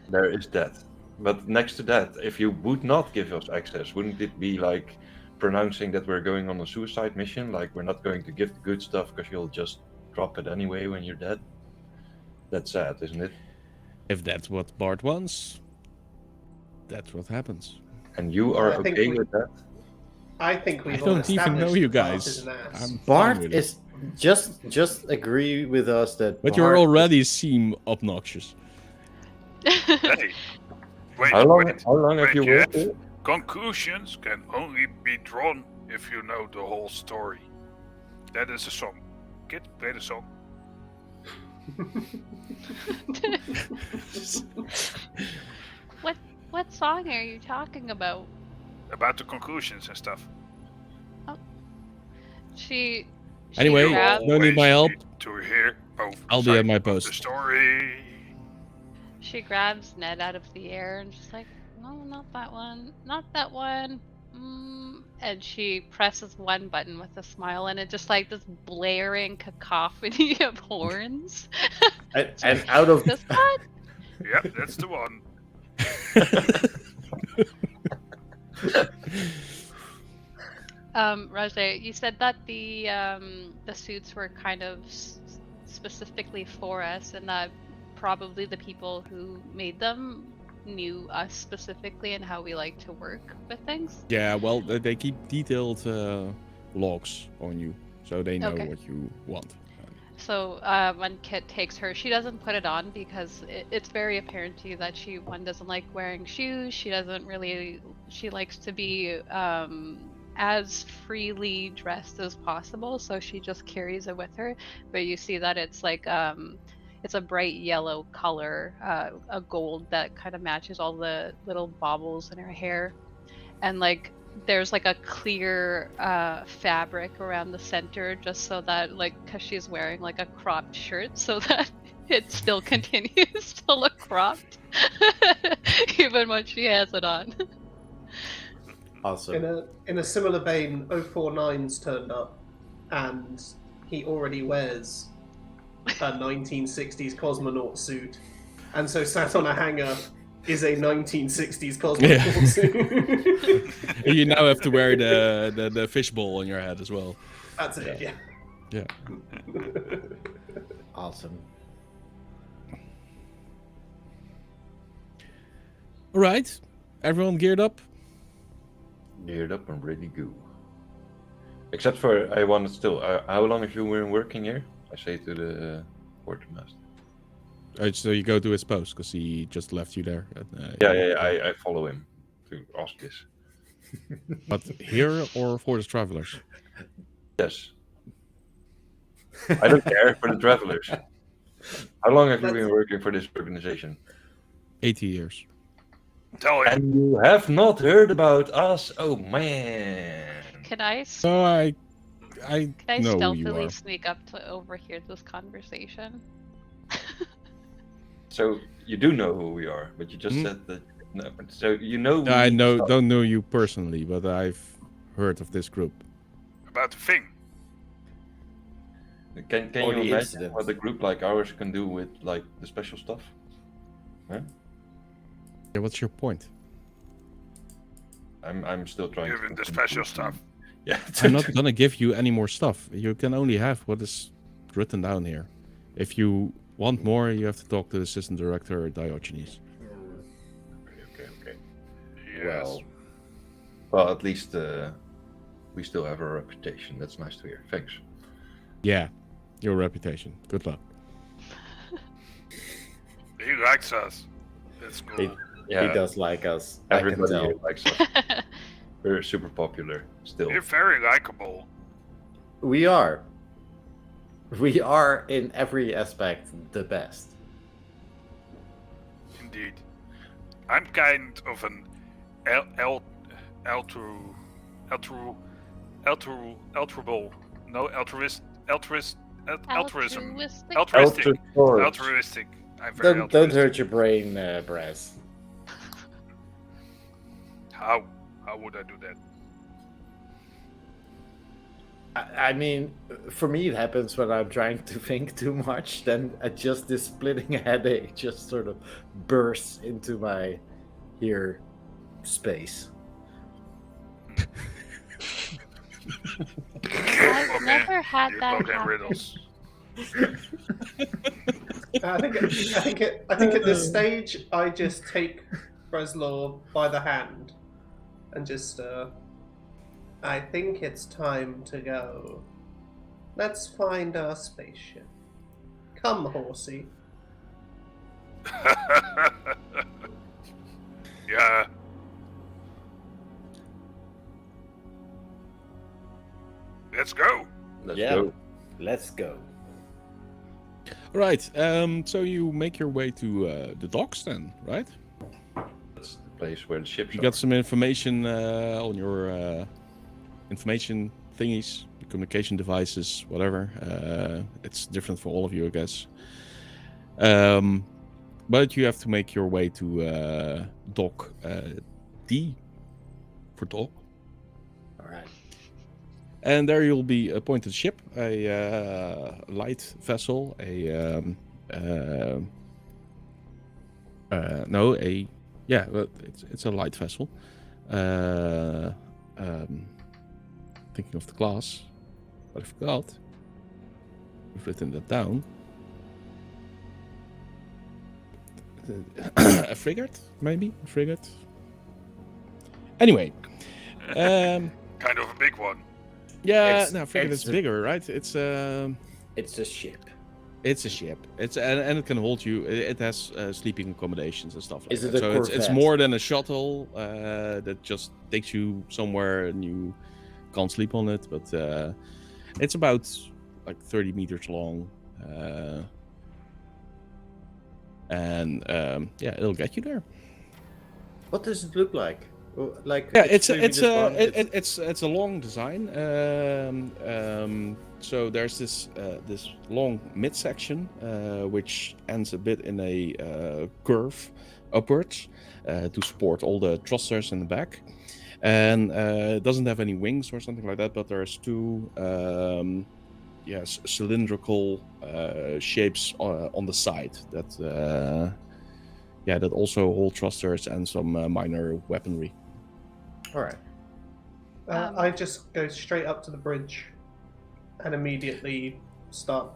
there is that. But next to that, if you would not give us access, wouldn't it be like pronouncing that we're going on a suicide mission? Like we're not going to give the good stuff because you'll just drop it anyway when you're dead? That's sad, isn't it? If that's what Bart wants, that's what happens. And you are I think okay we- with that? I think we've I don't even know established you that Bart guys. is an ass. I'm Bart fine with it. is just agree with us that. But Bart you already seem obnoxious. Hey, wait, How long have wait, you Jeff. worked here? Conclusions can only be drawn if you know the whole story. That is a song. Kid, play the song. What song are you talking about? About the conclusions and stuff. She Anyway, grabs, no need my help. Always need to hear both I'll be at sides my of post. The story. she grabs Ned out of the air and she's like, "No, not that one, not that one." And she presses one button with a smile, and it just like this blaring cacophony of horns. and out of This one? Yep, that's the one. Rajay, you said that the suits were kind of specifically for us, and that probably the people who made them knew us specifically and how we like to work with things. Yeah, well, they keep detailed logs on you, so they know Okay. what you want. So when Kit takes her, she doesn't put it on because it's very apparent to you that she doesn't like wearing shoes. She doesn't really. She likes to be as freely dressed as possible, so she just carries it with her. But you see that it's like it's a bright yellow color, a gold that kind of matches all the little baubles in her hair, and like there's like a clear fabric around the center just so that like because she's wearing like a cropped shirt so that it still continues to look cropped even when she has it on. Awesome. In a similar vein, 049's turned up, and he already wears a 1960s cosmonaut suit, and so sat on a hanger is a 1960s cosmonaut suit. You now have to wear the fishbowl on your head as well. That's it, yeah. Yeah. Awesome. All right, everyone geared up. Geared up and ready to go. Except for, I wanted still, how long have you been working here? I say to the quartermaster. So you go to his post because he just left you there. I follow him to ask this. But here or for the travelers? Yes. I don't care for the travelers. How long have you been working for this organization? 80 years. Tell him. And you have not heard about us? Oh man. Can I So I know who you stealthily are. sneak up to overhear this conversation? So you do know who we are, but you just said that. No, so you know. I don't know you personally, but I've heard of this group. About the thing. Can Or you the imagine incident. what a group like ours can do with like the special stuff? Huh? Yeah, what's your point? I'm still trying Give to him the special stuff. Yeah. I'm not gonna give you any more stuff. You can only have what is written down here. If you want more, you have to talk to the assistant director, Diogenes. Okay. Yes. Well, at least we still have our reputation. That's nice to hear. Thanks. Yeah, your reputation. Good luck. He likes us. That's cool. He does like us. Everybody I can here tell. likes us. We're super popular still. You're very likable. We are. We are in every aspect the best. Indeed. I'm kind of an altruistic. I'm very Don't hurt your brain, Brass. How would I do that? I mean, for me it happens when I'm trying to think too much. Then just this splitting headache just sort of bursts into my ear space. I've never had You that talk in happen. riddles. I think at this stage I just take Breslaw by the hand and just I think it's time to go. Let's find our spaceship. Come, horsey. Yeah. Let's go. Let's Yeah. go. Let's go. Right. So you make your way to the docks then, right? That's the place where the ships You are. got some information on your information thingies, communication devices, whatever. It's different for all of you, I guess. But you have to make your way to dock D for dock. All right. And there you'll be appointed ship, a light vessel, it's a light vessel. thinking of the class, but I forgot. We've written that down. A frigate, maybe? A frigate? Anyway. Kind of a big one. Yeah, It's- frigate it's is a- bigger, right? It's It's a ship. It's a ship. And it can hold you. It has sleeping accommodations and stuff like Is that. it a So it's Corvette? more than a shuttle that just takes you somewhere and you can't sleep on it. But it's about like 30 meters long, and it'll get you there. What does it look like? Like Yeah, it's a long design. So there's this long midsection which ends a bit in a curve upwards to support all the thrusters in the back, and it doesn't have any wings or something like that. But there's two cylindrical shapes on the side that that also hold thrusters and some minor weaponry. All right. I just go straight up to the bridge and immediately start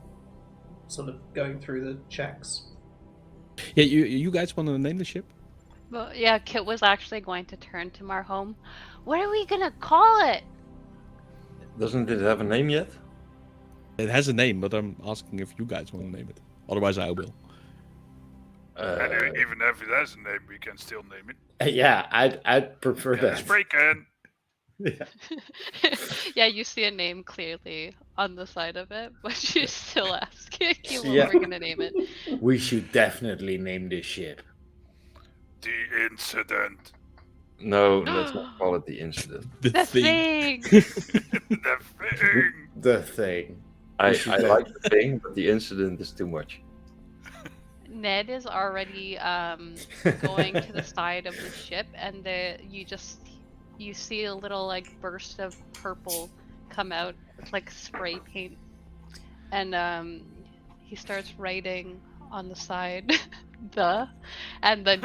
sort of going through the checks. Yeah, you guys want to name the ship? Well, yeah, Kit was actually going to turn to Marhome. What are we gonna call it? Doesn't it have a name yet? It has a name, but I'm asking if you guys want to name it. Otherwise, I will. And even if it has a name, we can still name it. Yeah, I'd prefer It's that. breaking. Yeah. Yeah, you see a name clearly on the side of it, but you still ask you what Yeah. we're gonna name it. We should definitely name this ship. The incident. No, let's not call it the incident. The The thing. The thing. The thing. I should like the thing, but the incident is too much. Ned is already going to the side of the ship, and you see a little like burst of purple come out. It's like spray paint, and he starts writing on the side, and then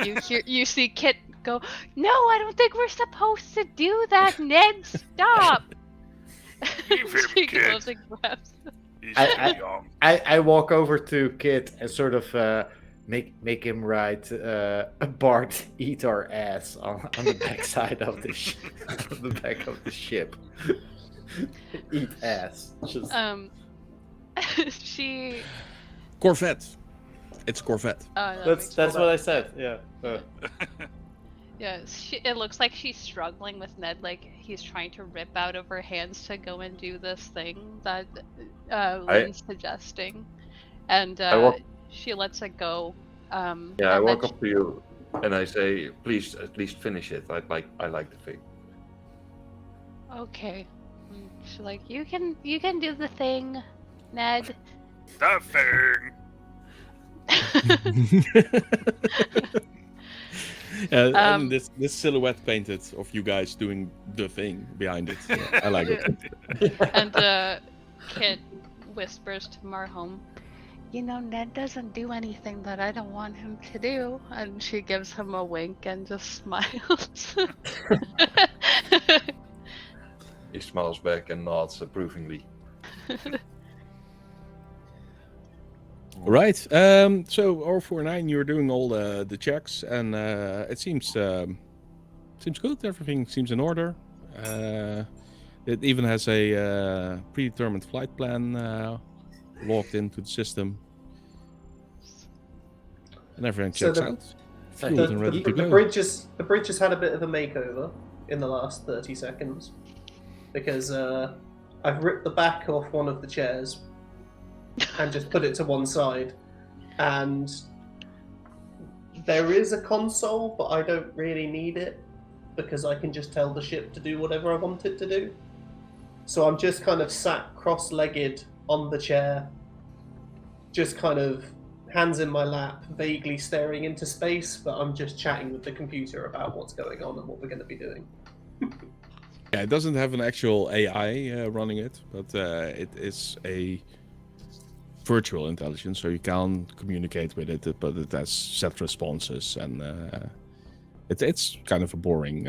you see Kit go, "No, I don't think we're supposed to do that, Ned. Stop!" Leave him, She Kit. goes and grabs him. He's I- too young. I walk over to Kit and sort of make him write Bart eat our ass on the backside of the on the back of the ship. Eat ass. Just She. Corvette. It's Corvette. that's what I said. Yeah. Yeah, it looks like she's struggling with Ned, like he's trying to rip out of her hands to go and do this thing that Lynn's suggesting, and she lets it go. I and then walk up to you and I say, "Please, at least finish it. I like the thing." Okay, and she's like, "You can do the thing, Ned." The thing. And this silhouette painted of you guys doing the thing behind it. Yeah, I like it. And Kit whispers to Marhome, "You know, Ned doesn't do anything that I don't want him to do." And she gives him a wink and just smiles. He smiles back and nods approvingly. Right. So R49, you're doing all the checks, and it seems good. Everything seems in order. It even has a predetermined flight plan logged into the system, and everything So checks the- out. Fueled and ready to The go. bridge has had a bit of a makeover in the last 30 seconds because I've ripped the back off one of the chairs and just put it to one side, and there is a console, but I don't really need it because I can just tell the ship to do whatever I want it to do. So I'm just kind of sat cross-legged on the chair, just kind of hands in my lap, vaguely staring into space, but I'm just chatting with the computer about what's going on and what we're going to be doing. Yeah, it doesn't have an actual AI running it, but it is a virtual intelligence, so you can communicate with it, but it has set responses, and it's kind of a boring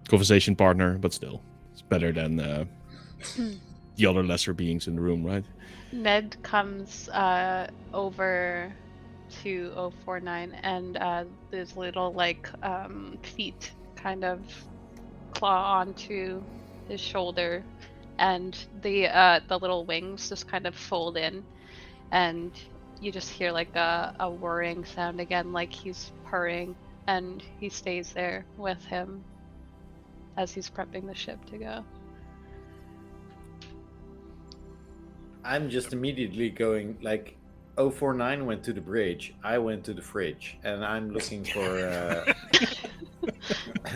conversation partner, but still. It's better than the other lesser beings in the room, right? Ned comes over to 049 and these little like feet kind of claw onto his shoulder, and the little wings just kind of fold in, and you just hear like a whirring sound again, like he's purring, and he stays there with him as he's prepping the ship to go. I'm just immediately going like 049 went to the bridge, I went to the fridge, and I'm looking for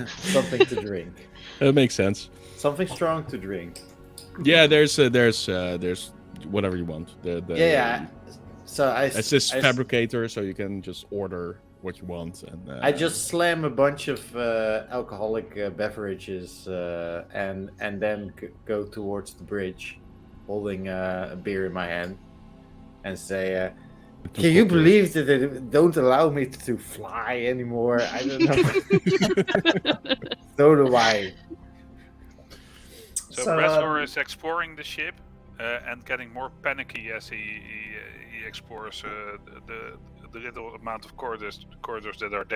something to drink. That makes sense. Something strong to drink. Yeah, there's whatever you want. Yeah. So It's this fabricator, so you can just order what you want. And I just slam a bunch of alcoholic beverages and then go towards the bridge, holding a beer in my hand, and say, "Can you believe that they don't allow me to fly anymore? I don't know. Don't know why." So Bresler is exploring the ship and getting more panicky as he explores the little amount of corridors that are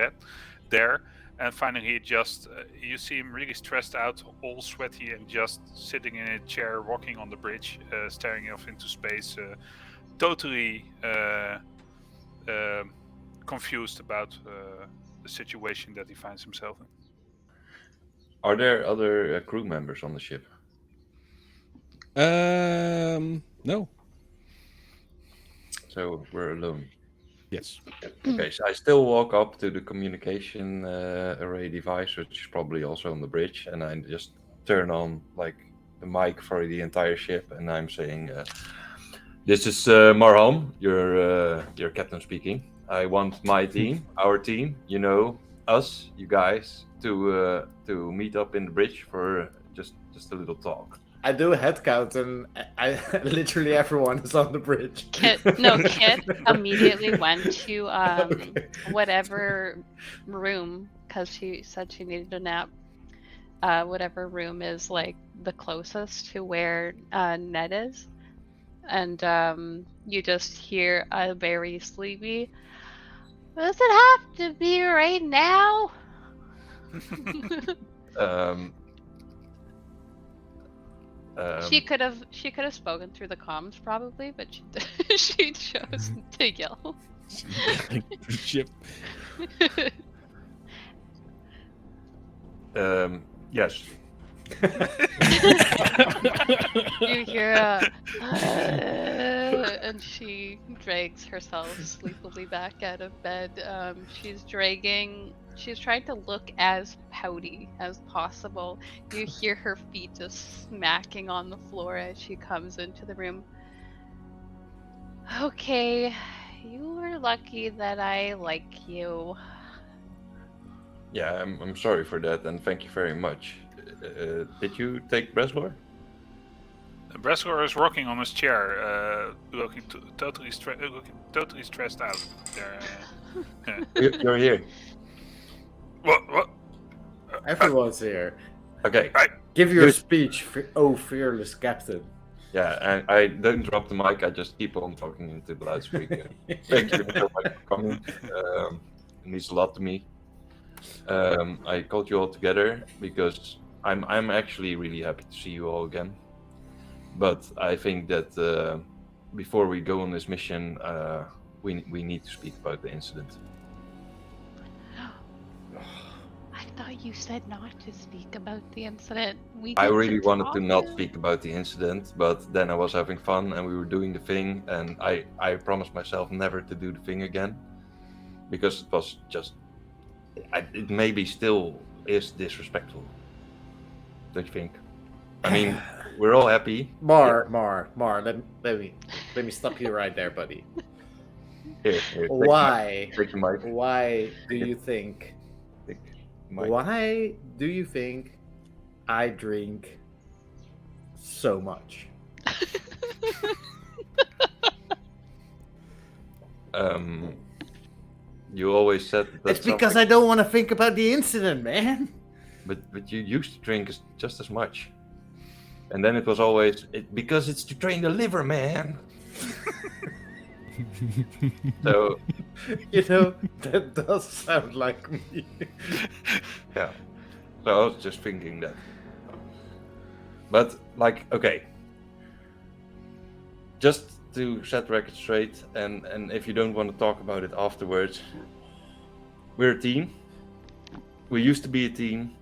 there, and finally he just you see him really stressed out, all sweaty, and just sitting in a chair, walking on the bridge, staring off into space, totally confused about the situation that he finds himself in. Are there other crew members on the ship? No. So we're alone. Yes. Okay, so I still walk up to the communication array device, which is probably also on the bridge, and I just turn on like the mic for the entire ship, and I'm saying, "This is Marham, your captain speaking. I want my team, our team, you know, us, you guys, to meet up in the bridge for just a little talk." I do a head count, and I literally everyone is on the bridge. Kit immediately went to whatever room, because she said she needed a nap. Whatever room is like the closest to where Ned is, and you just hear a very sleepy, "Does it have to be right now?" She could have spoken through the comms probably, but she chose to yell. Ship. Yes. You hear and she drags herself sleepily back out of bed. She's trying to look as pouty as possible. You hear her feet just smacking on the floor as she comes into the room. "Okay, you were lucky that I like you." Yeah, I'm sorry for that, and thank you very much. Did you take Bresler? Bresler is rocking on his chair, looking totally stressed out. You're here. What? Everyone's here. Okay. Give your speech, oh fearless captain. Yeah, and I don't drop the mic. I just keep on talking into the loudspeaker. Thank you so much for coming. It means a lot to me. I called you all together because I'm actually really happy to see you all again. But I think that before we go on this mission, we need to speak about the incident. I thought you said not to speak about the incident. I really wanted to not speak about the incident, but then I was having fun and we were doing the thing, and I promised myself never to do the thing again because it was just it maybe still is disrespectful. Don't you think? I mean, we're all happy. Mar, let me stop you right there, buddy. Here, Why? Take the mic. Why do you think? Why do you think I drink so much? You always said that. It's because I don't want to think about the incident, man. But you used to drink just as much. And then it was always because it's to train the liver, man. So that does sound like me. yeah. So I was just thinking that. But like, okay. Just to set the record straight, and if you don't want to talk about it afterwards, we're a team. We used to be a team.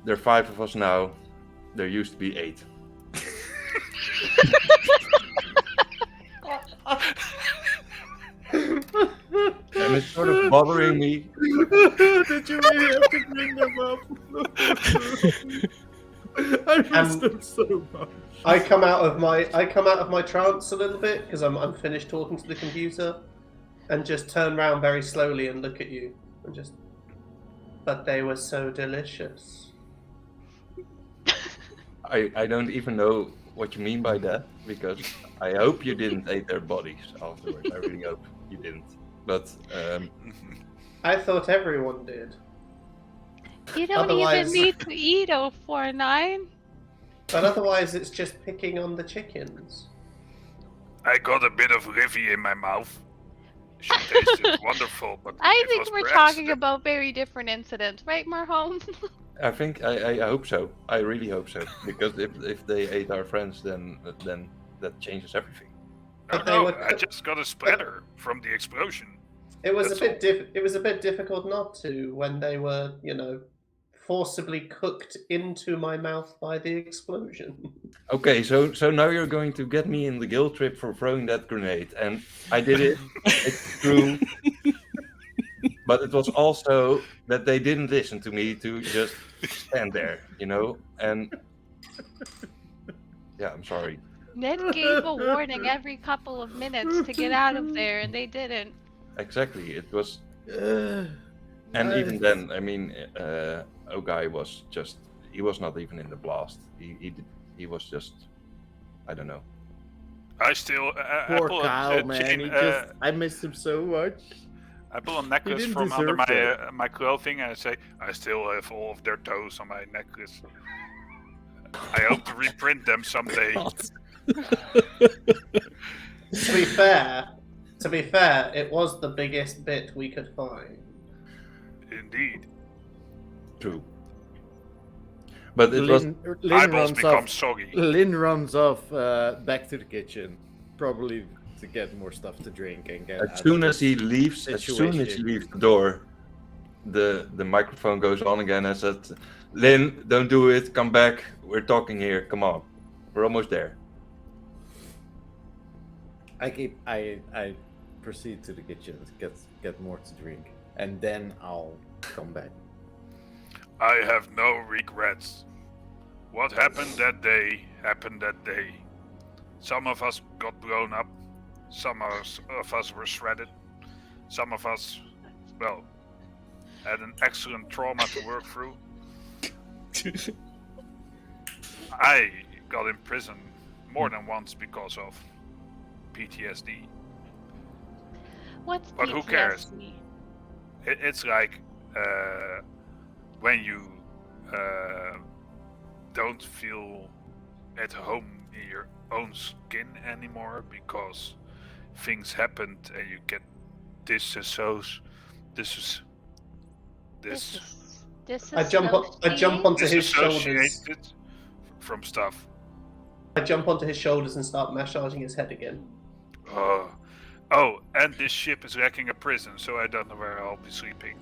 There are 5 of us now. There used to be 8. And it's sort of bothering me. Did you really have to bring them up? I miss them so much. I come out of my trance a little bit because I'm finished talking to the computer, and just turn around very slowly and look at you, and just. But they were so delicious. I don't even know what you mean by that, because I hope you didn't eat their bodies afterwards. I really hope you didn't. But I thought everyone did. You don't even need to eat 049. But otherwise, it's just picking on the chickens. I got a bit of Livy in my mouth. She tasted wonderful, but I it think was we're per talking accident. about very different incidents, right, Marhome? I think I hope so. I really hope so, because if they ate our friends, then that changes everything. But they No, were I just got a splatter from the explosion. It was That's it was a bit difficult not to when they were, forcibly cooked into my mouth by the explosion. Okay, so now you're going to get me in the guilt trip for throwing that grenade, and I did it. It's true. But it was also that they didn't listen to me to just stand there, and yeah, I'm sorry. Ned gave a warning every couple of minutes to get out of there, and they didn't. Exactly, it was, and even then, I mean, Ogai was he was not even in the blast. He was just, I don't know. I still Poor pull Kyle, a man. chain, I missed him so much. I pull a necklace didn't from under deserve my clothing and I say, I still have all of their toes on my necklace. I hope to reprint them someday. To be fair, it was the biggest bit we could find. Indeed. True. But it was. Lynn Eyeballs runs become off. soggy. Lynn runs off back to the kitchen, probably to get more stuff to drink and get. As soon as he leaves the door, the microphone goes on again and says, "Lynn, don't do it. Come back. We're talking here. Come on, we're almost there." I proceed to the kitchen, get more to drink, and then I'll come back. I have no regrets. What happened that day happened that day. Some of us got blown up. Some of us were shredded. Some of us, well, had an excellent trauma to work through. I got in prison more than once because of PTSD. What's But who cares? PTSD? It's like when you don't feel at home in your own skin anymore because things happened and you get I jump onto his shoulders. disassociated from stuff. I jump onto his shoulders and start massaging his head again. Oh, and this ship is wrecking a prison, so I don't know where I'll be sleeping.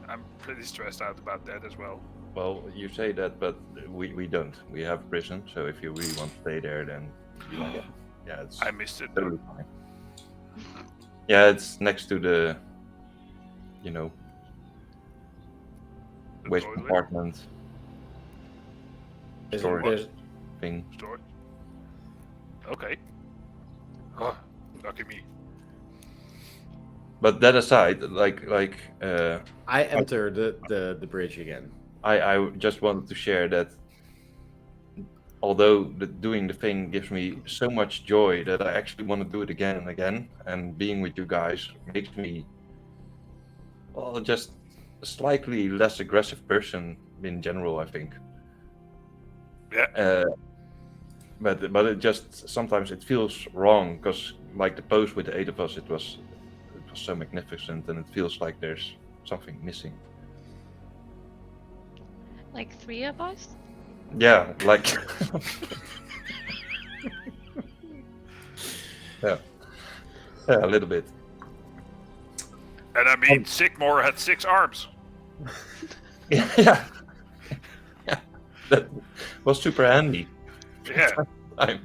I'm pretty stressed out about that as well. Well, you say that, but we don't. We have a prison, so if you really want to stay there, then yeah, it's I missed it. totally fine. Yeah, it's next to the, The waste toilet? compartment storage thing. Storage. Okay. Oh, lucky me. But that aside, like I enter the bridge again. I just wanted to share that although doing the thing gives me so much joy that I actually want to do it again and again, and being with you guys makes me, well, just a slightly less aggressive person in general, I think. Yeah. But it just sometimes it feels wrong because like the pose with the 8 of us, it was so magnificent, and it feels like there's something missing. Like 3 of us? Yeah, like yeah, a little bit. And I mean, Sigmore had 6 arms. Yeah, that was super handy. Yeah. I-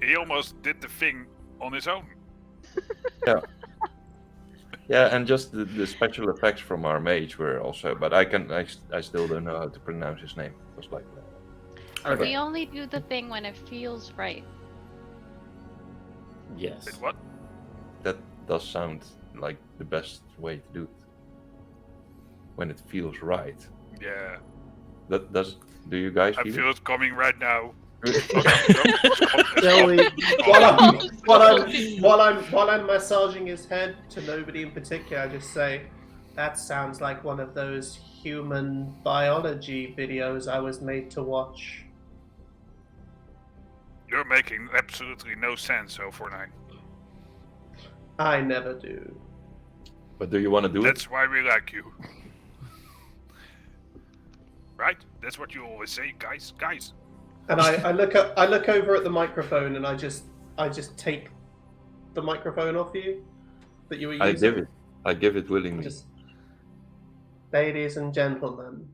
He almost did the thing on his own. Yeah, and just the special effects from our mage were also, but I still don't know how to pronounce his name. It was like that. We only do the thing when it feels right. Yes. Wait, what? That does sound like the best way to do it. When it feels right. Yeah. Do you guys I feel feel it coming right now. Shall we? While I'm massaging his head to nobody in particular, I just say, that sounds like one of those human biology videos I was made to watch. You're making absolutely no sense, 049. I never do. But do you want to do That's why we like you. Right? That's what you always say, guys. And I look over at the microphone and I just take the microphone off you that you were it? using. I give it willingly. Just, ladies and gentlemen,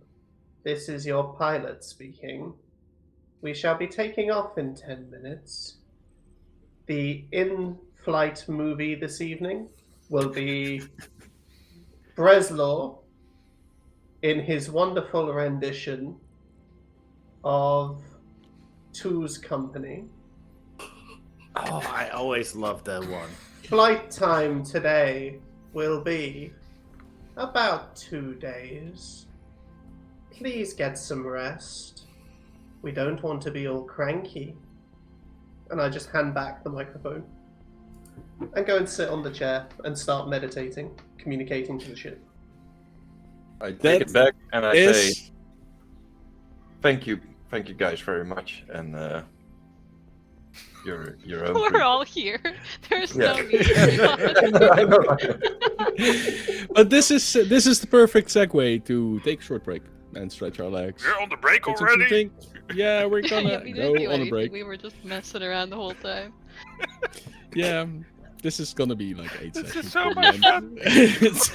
this is your pilot speaking. We shall be taking off in 10 minutes. The in-flight movie this evening will be Breslaw in his wonderful rendition of Two's Company. Oh, I always loved that one. Flight time today will be about 2 days. Please get some rest. We don't want to be all cranky. And I just hand back the microphone and go and sit on the chair and start meditating, communicating to the ship. I take it back and I say, thank you guys very much, and your own. We're all here. There's no Yeah. need. I know. But this is the perfect segue to take a short break and stretch our legs. We're on the break Get some already? drink. Yeah, we're Yeah, gonna we go didn't do on a anything. break. We were just messing around the whole time. Yeah, this is gonna be like 8 This seconds. is so for the much end. fun. It's-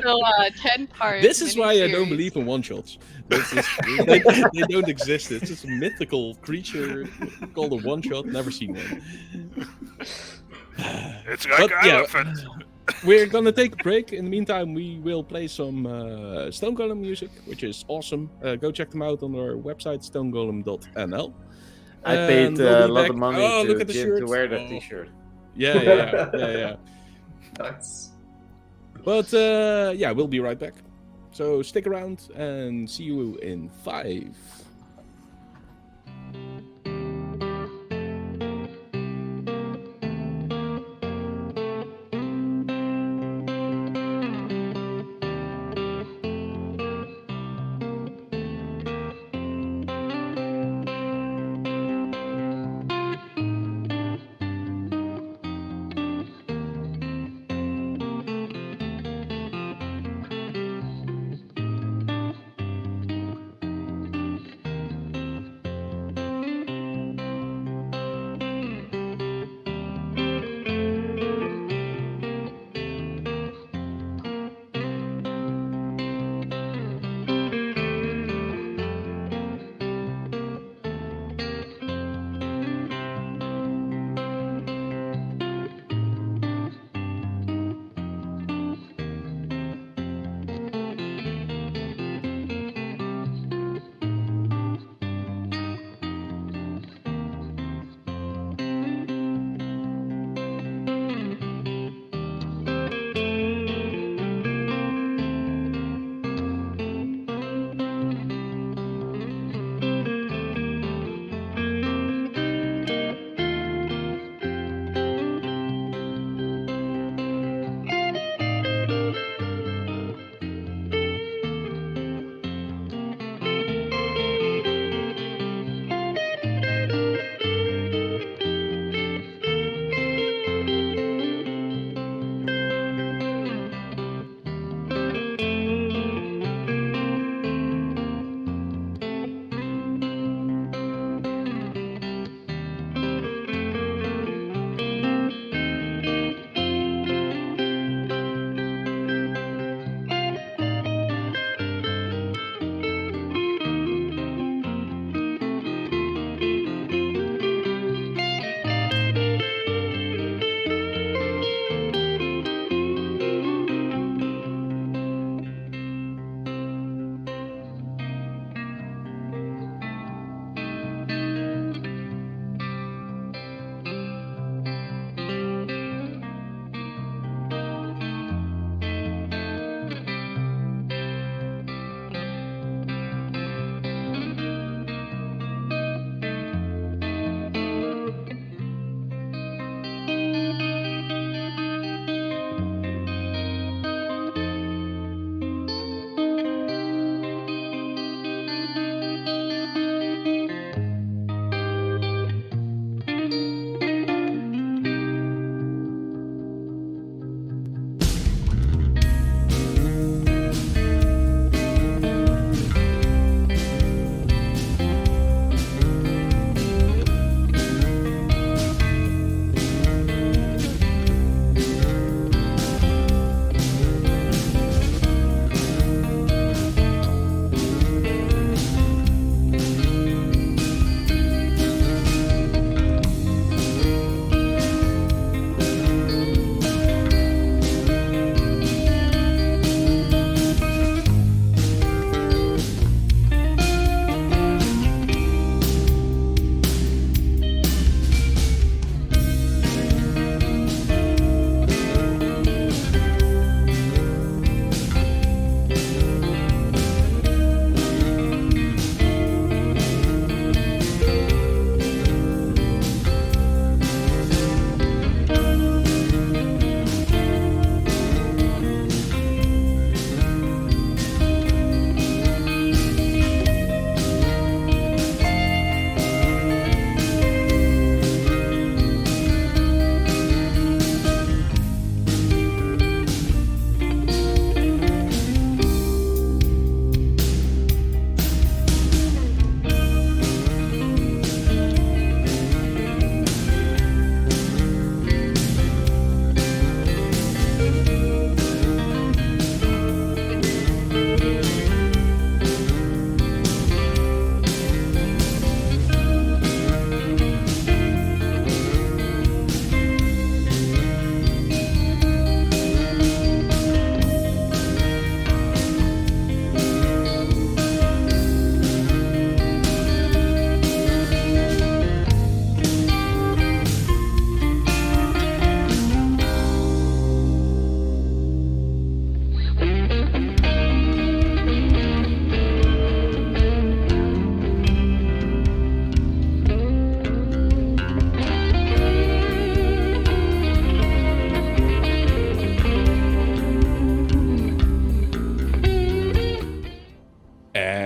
So 10 parts. This is why I don't believe in one-shots. They don't exist. It's just a mythical creature called a one-shot. Never seen one. It's like But, an yeah, elephant. We're gonna take a break. In the meantime, we will play some Stone Golem music, which is awesome. Go check them out on our website, stonegolem.nl. I paid And we'll a be lot back- of money Oh, look to at the Jim shirt. to wear that Oh. t-shirt. Yeah. Nice. But yeah, we'll be right back. So stick around and see you in 5.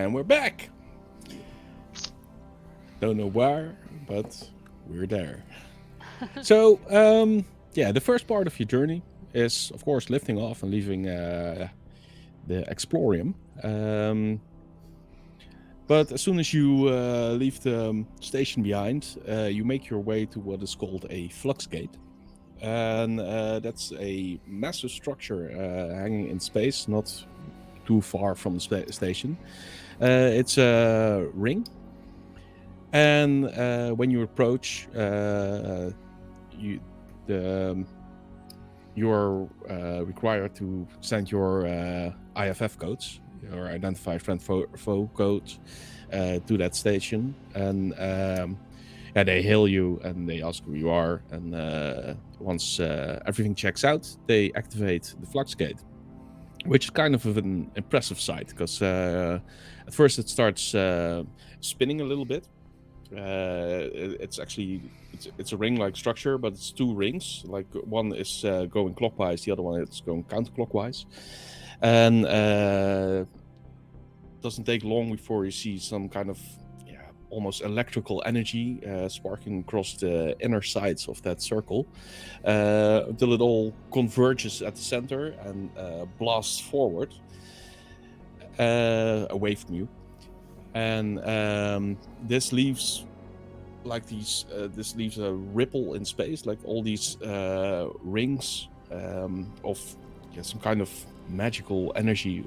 And we're back. Don't know where, but we're there. So, the first part of your journey is, of course, lifting off and leaving the Explorium. But as soon as you leave the station behind, you make your way to what is called a flux gate. And that's a massive structure hanging in space, not too far from the station. It's a ring. And when you approach, you're required to send your IFF codes, your Identified Friend Foe codes, to that station. And they hail you and they ask who you are. And once everything checks out, they activate the flux gate, which is kind of an impressive sight because at first it starts spinning a little bit. It's a ring-like structure, but it's two rings. Like one is going clockwise, the other one is going counterclockwise, and doesn't take long before you see some kind of almost electrical energy sparking across the inner sides of that circle until it all converges at the center and blasts forward away from you. And this leaves this leaves a ripple in space, like all these rings of some kind of magical energy.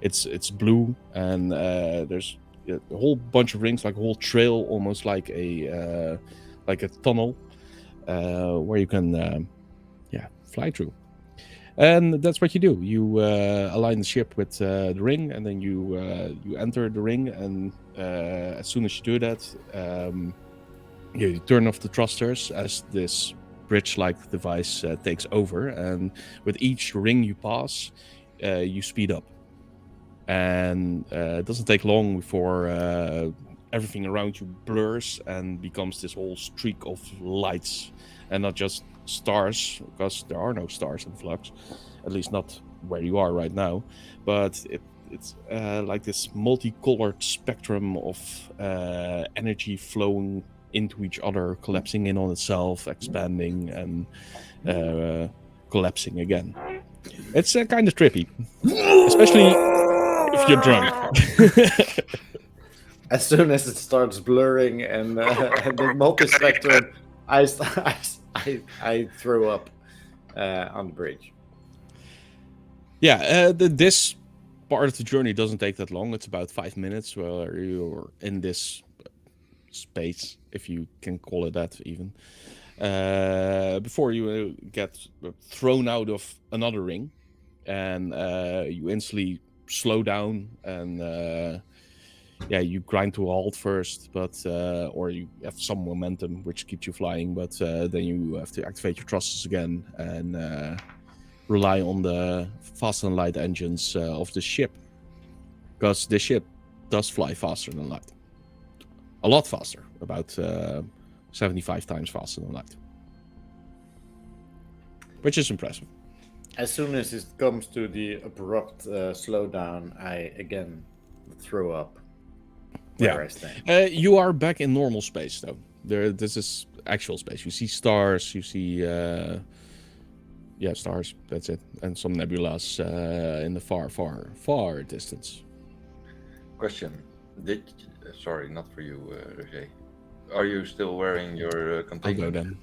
It's blue, and there's a whole bunch of rings, like a whole trail, almost like a tunnel where you can fly through. And that's what you do. You align the ship with the ring, and then you enter the ring. And as soon as you do that, you turn off the thrusters as this bridge-like device takes over. And with each ring you pass, you speed up. And it doesn't take long before everything around you blurs and becomes this whole streak of lights, and not just stars, because there are no stars in Flux, at least not where you are right now, but it's like this multicolored spectrum of energy flowing into each other, collapsing in on itself, expanding, and collapsing again. It's kind of trippy, especially if you're drunk. As soon as it starts blurring and the multi-spectrum, I throw up on the bridge. Yeah, this part of the journey doesn't take that long. It's about 5 minutes where you're in this space, if you can call it that even, before you get thrown out of another ring, and you instantly slow down, and you grind to a halt first, but or you have some momentum which keeps you flying, but then you have to activate your thrusters again and rely on the fast and light engines of the ship, because the ship does fly faster than light, a lot faster, about 75 times faster than light, which is impressive. As soon as it comes to the abrupt slowdown, I again throw up. I stand. You are back in normal space, though. This is actual space. You see stars. You see, stars. That's it, and some nebulas in the far distance. Question: sorry, not for you, Roger. Are you still wearing your containment? I'll go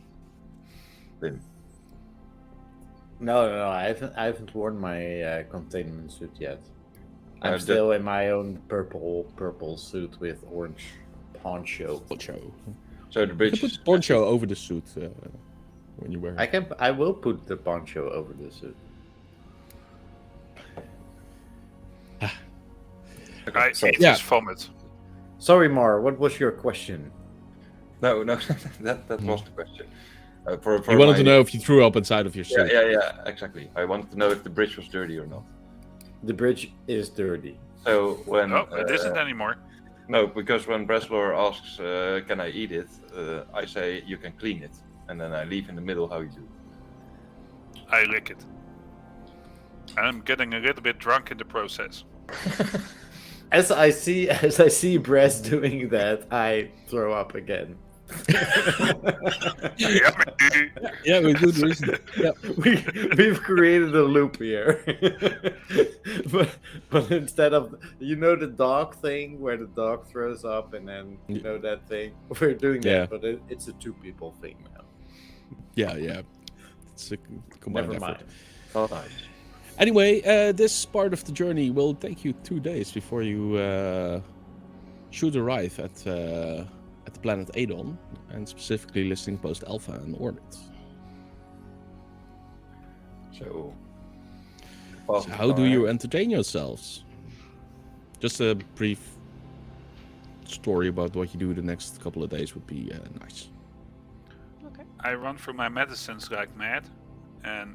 then. No, I haven't worn my containment suit yet. I'm still in my own purple suit with orange poncho. So the bridge. You put the poncho over the suit when you wear it. I will put the poncho over the suit. I just vomit. Sorry, Mar. What was your question? No, that was the question. You wanted to know if you threw up inside of your suit. Yeah, exactly. I wanted to know if the bridge was dirty or not. The bridge is dirty. So when it isn't anymore. No, because when Breslor asks, "Can I eat it?" I say, "You can clean it," and then I leave in the middle how you do. I lick it. I'm getting a little bit drunk in the process. As I see Bress doing that, I throw up again. Yeah, with good reason. Yeah. We've created a loop here. but instead of the dog thing where the dog throws up and then that thing, we're doing that, Yeah. but it's a 2 people thing now. Yeah. It's a combined Never effort. mind. Oh, nice. Anyway, this part of the journey will take you 2 days before you should arrive at the planet Adon, and specifically listening post Alpha and Orbit. So How do you entertain yourselves? Just a brief story about what you do the next couple of days would be nice. Okay. I run through my medicines like mad, and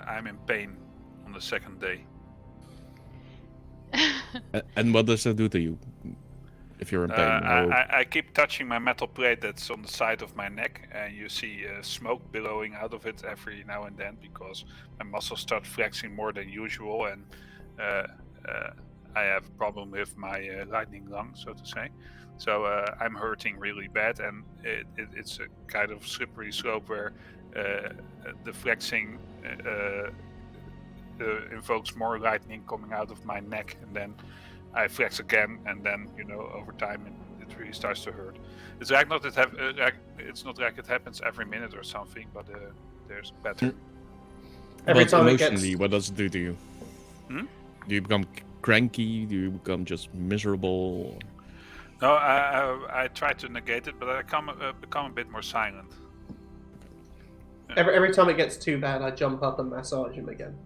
I'm in pain on the 2nd day. And what does that do to you if you're in pain? I keep touching my metal plate that's on the side of my neck, and you see smoke billowing out of it every now and then because my muscles start flexing more than usual, and I have a problem with my lightning lung, so to say. So I'm hurting really bad, and it's a kind of slippery slope where the flexing invokes more lightning coming out of my neck, and then I flex again, and then over time it really starts to hurt. It's like it's not like it happens every minute or something, but there's better. Every But time it emotionally, gets what does it do to you? Hmm? Do you become cranky? Do you become just miserable? No, I try to negate it, but I become a bit more silent. every time it gets too bad, I jump up and massage him again.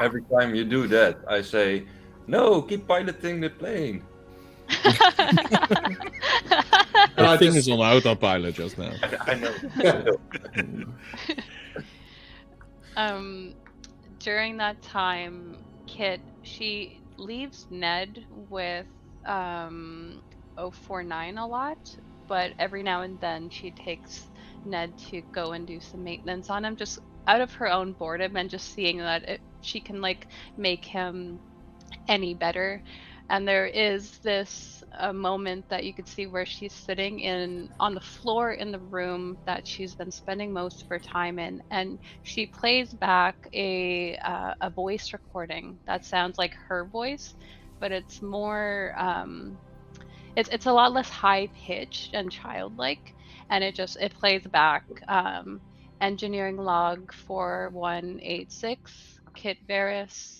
Every time you do that, I say, "No, keep piloting the plane." And I The thing just- is on autopilot just now. I know. During that time, Kit, she leaves Ned with 049 a lot, but every now and then she takes Ned to go and do some maintenance on him, just out of her own boredom and just seeing that she can make him any better. And there is this moment that you could see where she's sitting on the floor in the room that she's been spending most of her time in, and she plays back a voice recording that sounds like her voice, but it's more it's a lot less high pitched and childlike, and it plays back engineering log 4186 Kit Varys.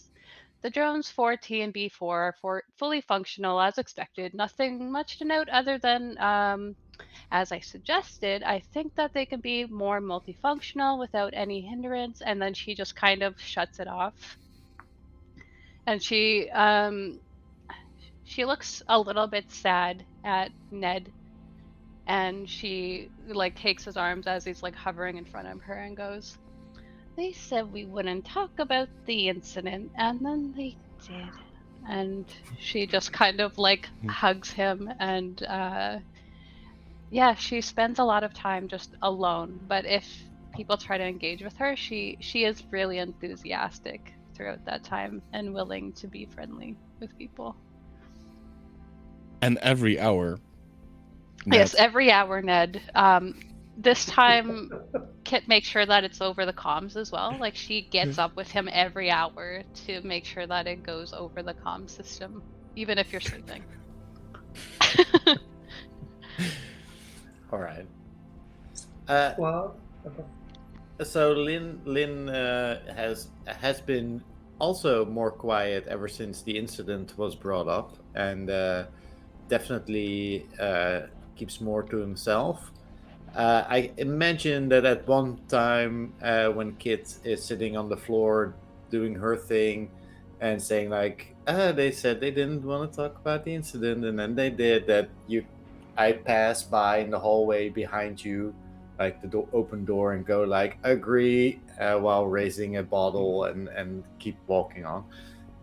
The drones 4T and B4 are fully functional as expected. Nothing much to note other than, as I suggested, I think that they can be more multifunctional without any hindrance. And then she just kind of shuts it off. And she looks a little bit sad at Ned. And she takes his arms as he's hovering in front of her and goes, "They said we wouldn't talk about the incident, and then they did." And she just kind of hugs him, and she spends a lot of time just alone. But if people try to engage with her, she is really enthusiastic throughout that time and willing to be friendly with people. And every hour. Yes, every hour, Ned. This time, Kit makes sure that it's over the comms as well. She gets up with him every hour to make sure that it goes over the comm system, even if you're sleeping. All right. Well, okay. So Lynn has been also more quiet ever since the incident was brought up, and definitely keeps more to himself. I imagine that at one time when Kit is sitting on the floor doing her thing and saying they said they didn't want to talk about the incident, and then they did, that I pass by in the hallway behind you, the open door, and go agree, while raising a bottle and keep walking on.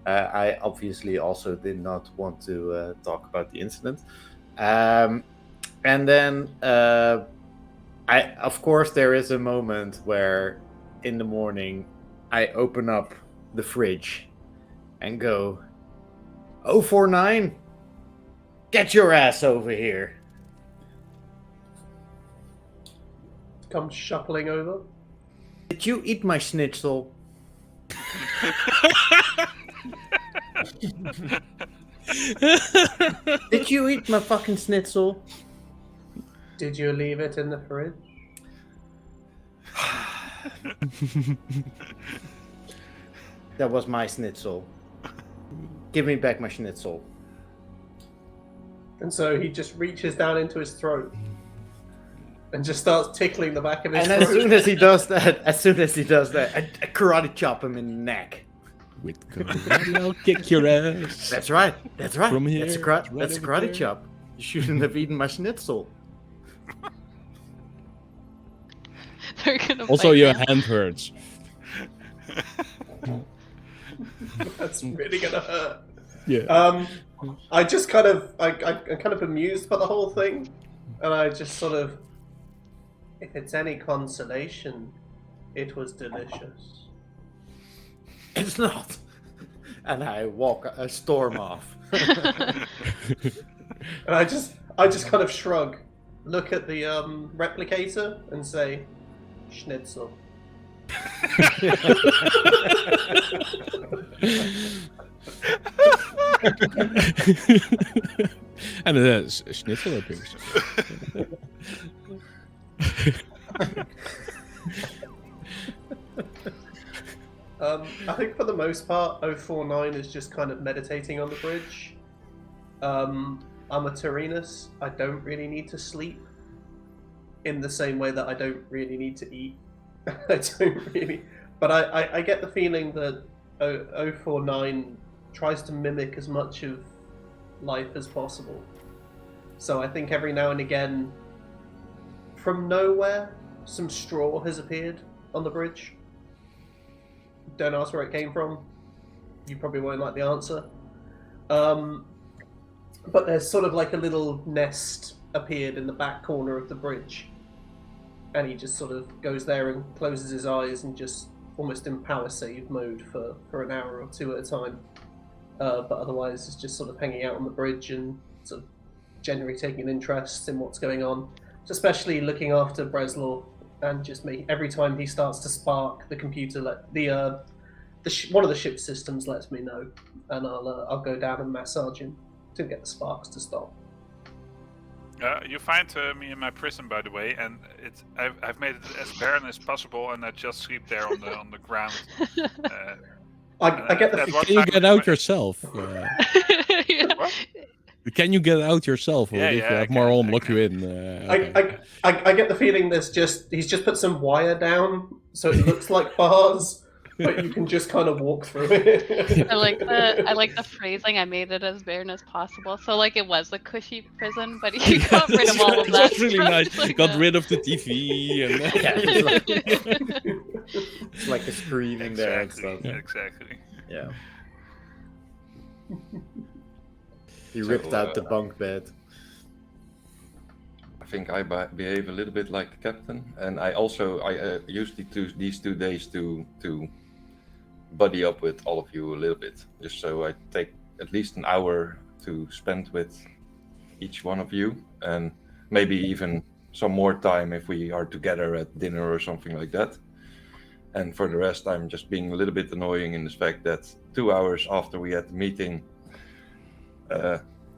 I obviously also did not want to talk about the incident. And then of course there is a moment where in the morning I open up the fridge and go, 049, get your ass over here. Come shuffling over. Did you eat my schnitzel? Did you eat my fucking schnitzel? Did you leave it in the fridge? That was my schnitzel. Give me back my schnitzel. And so he just reaches down into his throat and just starts tickling the back of his And throat. as soon as he does that, I karate chop him in the neck. With karate, I'll kick your ass. That's right. From here, that's a right karate over there. chop. You shouldn't have eaten my schnitzel. They're gonna Also, fight your now. hand hurts. That's really gonna hurt. Yeah. I just kind of, I'm kind of amused by the whole thing, and I just sort of, if it's any consolation, it was delicious. It's not. And I storm off. And I just kind of shrug, look at the replicator, and say, "Schnitzel." And it is schnitzel appears. I think for the most part, 049 is just kind of meditating on the bridge. I'm a Taurinus. I don't really need to sleep in the same way that I don't really need to eat. I don't really. But I get the feeling that 049 tries to mimic as much of life as possible. So I think every now and again, from nowhere, some straw has appeared on the bridge. Don't ask where it came from. You probably won't like the answer. But there's sort of like a little nest appeared in the back corner of the bridge. And he just sort of goes there and closes his eyes and just almost in power save mode for an hour or two at a time. But otherwise, it's just sort of hanging out on the bridge and sort of generally taking an interest in what's going on. Especially looking after Breslaw and just every time he starts to spark, the computer one of the ship systems lets me know, and I'll go down and massage him to get the sparks to stop. You find me in my prison, by the way, and I've made it as barren as possible, and I just sleep there on the ground. I get the at one Can you time- get out yourself? Yeah. What? Can you get out yourself, or Yeah, if you yeah, I have more can, on, I lock you can. in? Okay. I get the feeling he's just put some wire down so it looks like bars, but you can just kind of walk through it. I like the phrasing. I made it as barren as possible. So like it was a cushy prison, but he got rid of all of that. That's really stuff. nice. It's like Got a- rid of the TV and It's like a screen in there and Exactly, stuff. exactly. Yeah. He So, ripped out the bunk bed. I think I behave a little bit like the captain, and I usually use these 2 days to buddy up with all of you a little bit, just so I take at least an hour to spend with each one of you, and maybe even some more time if we are together at dinner or something like that. And for the rest, I'm just being a little bit annoying in the fact that 2 hours after we had the meeting,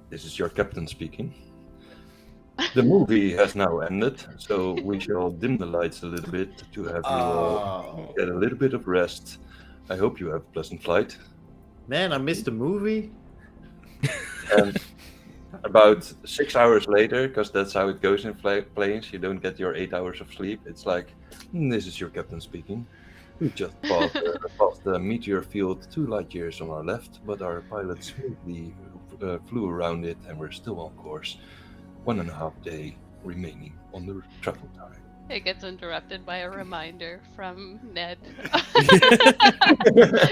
this is your captain speaking. The movie has now ended, so we shall dim the lights a little bit to have you all get a little bit of rest. I hope you have a pleasant flight. Man, I missed the movie. And about 6 hours later, because that's how it goes in planes, you don't get your 8 hours of sleep. It's like, this is your captain speaking. We just passed the meteor field 2 light years on our left, but our pilot smoothly flew around it, and we're still on course. 1.5 day remaining on the travel time. It gets interrupted by a reminder from Ned.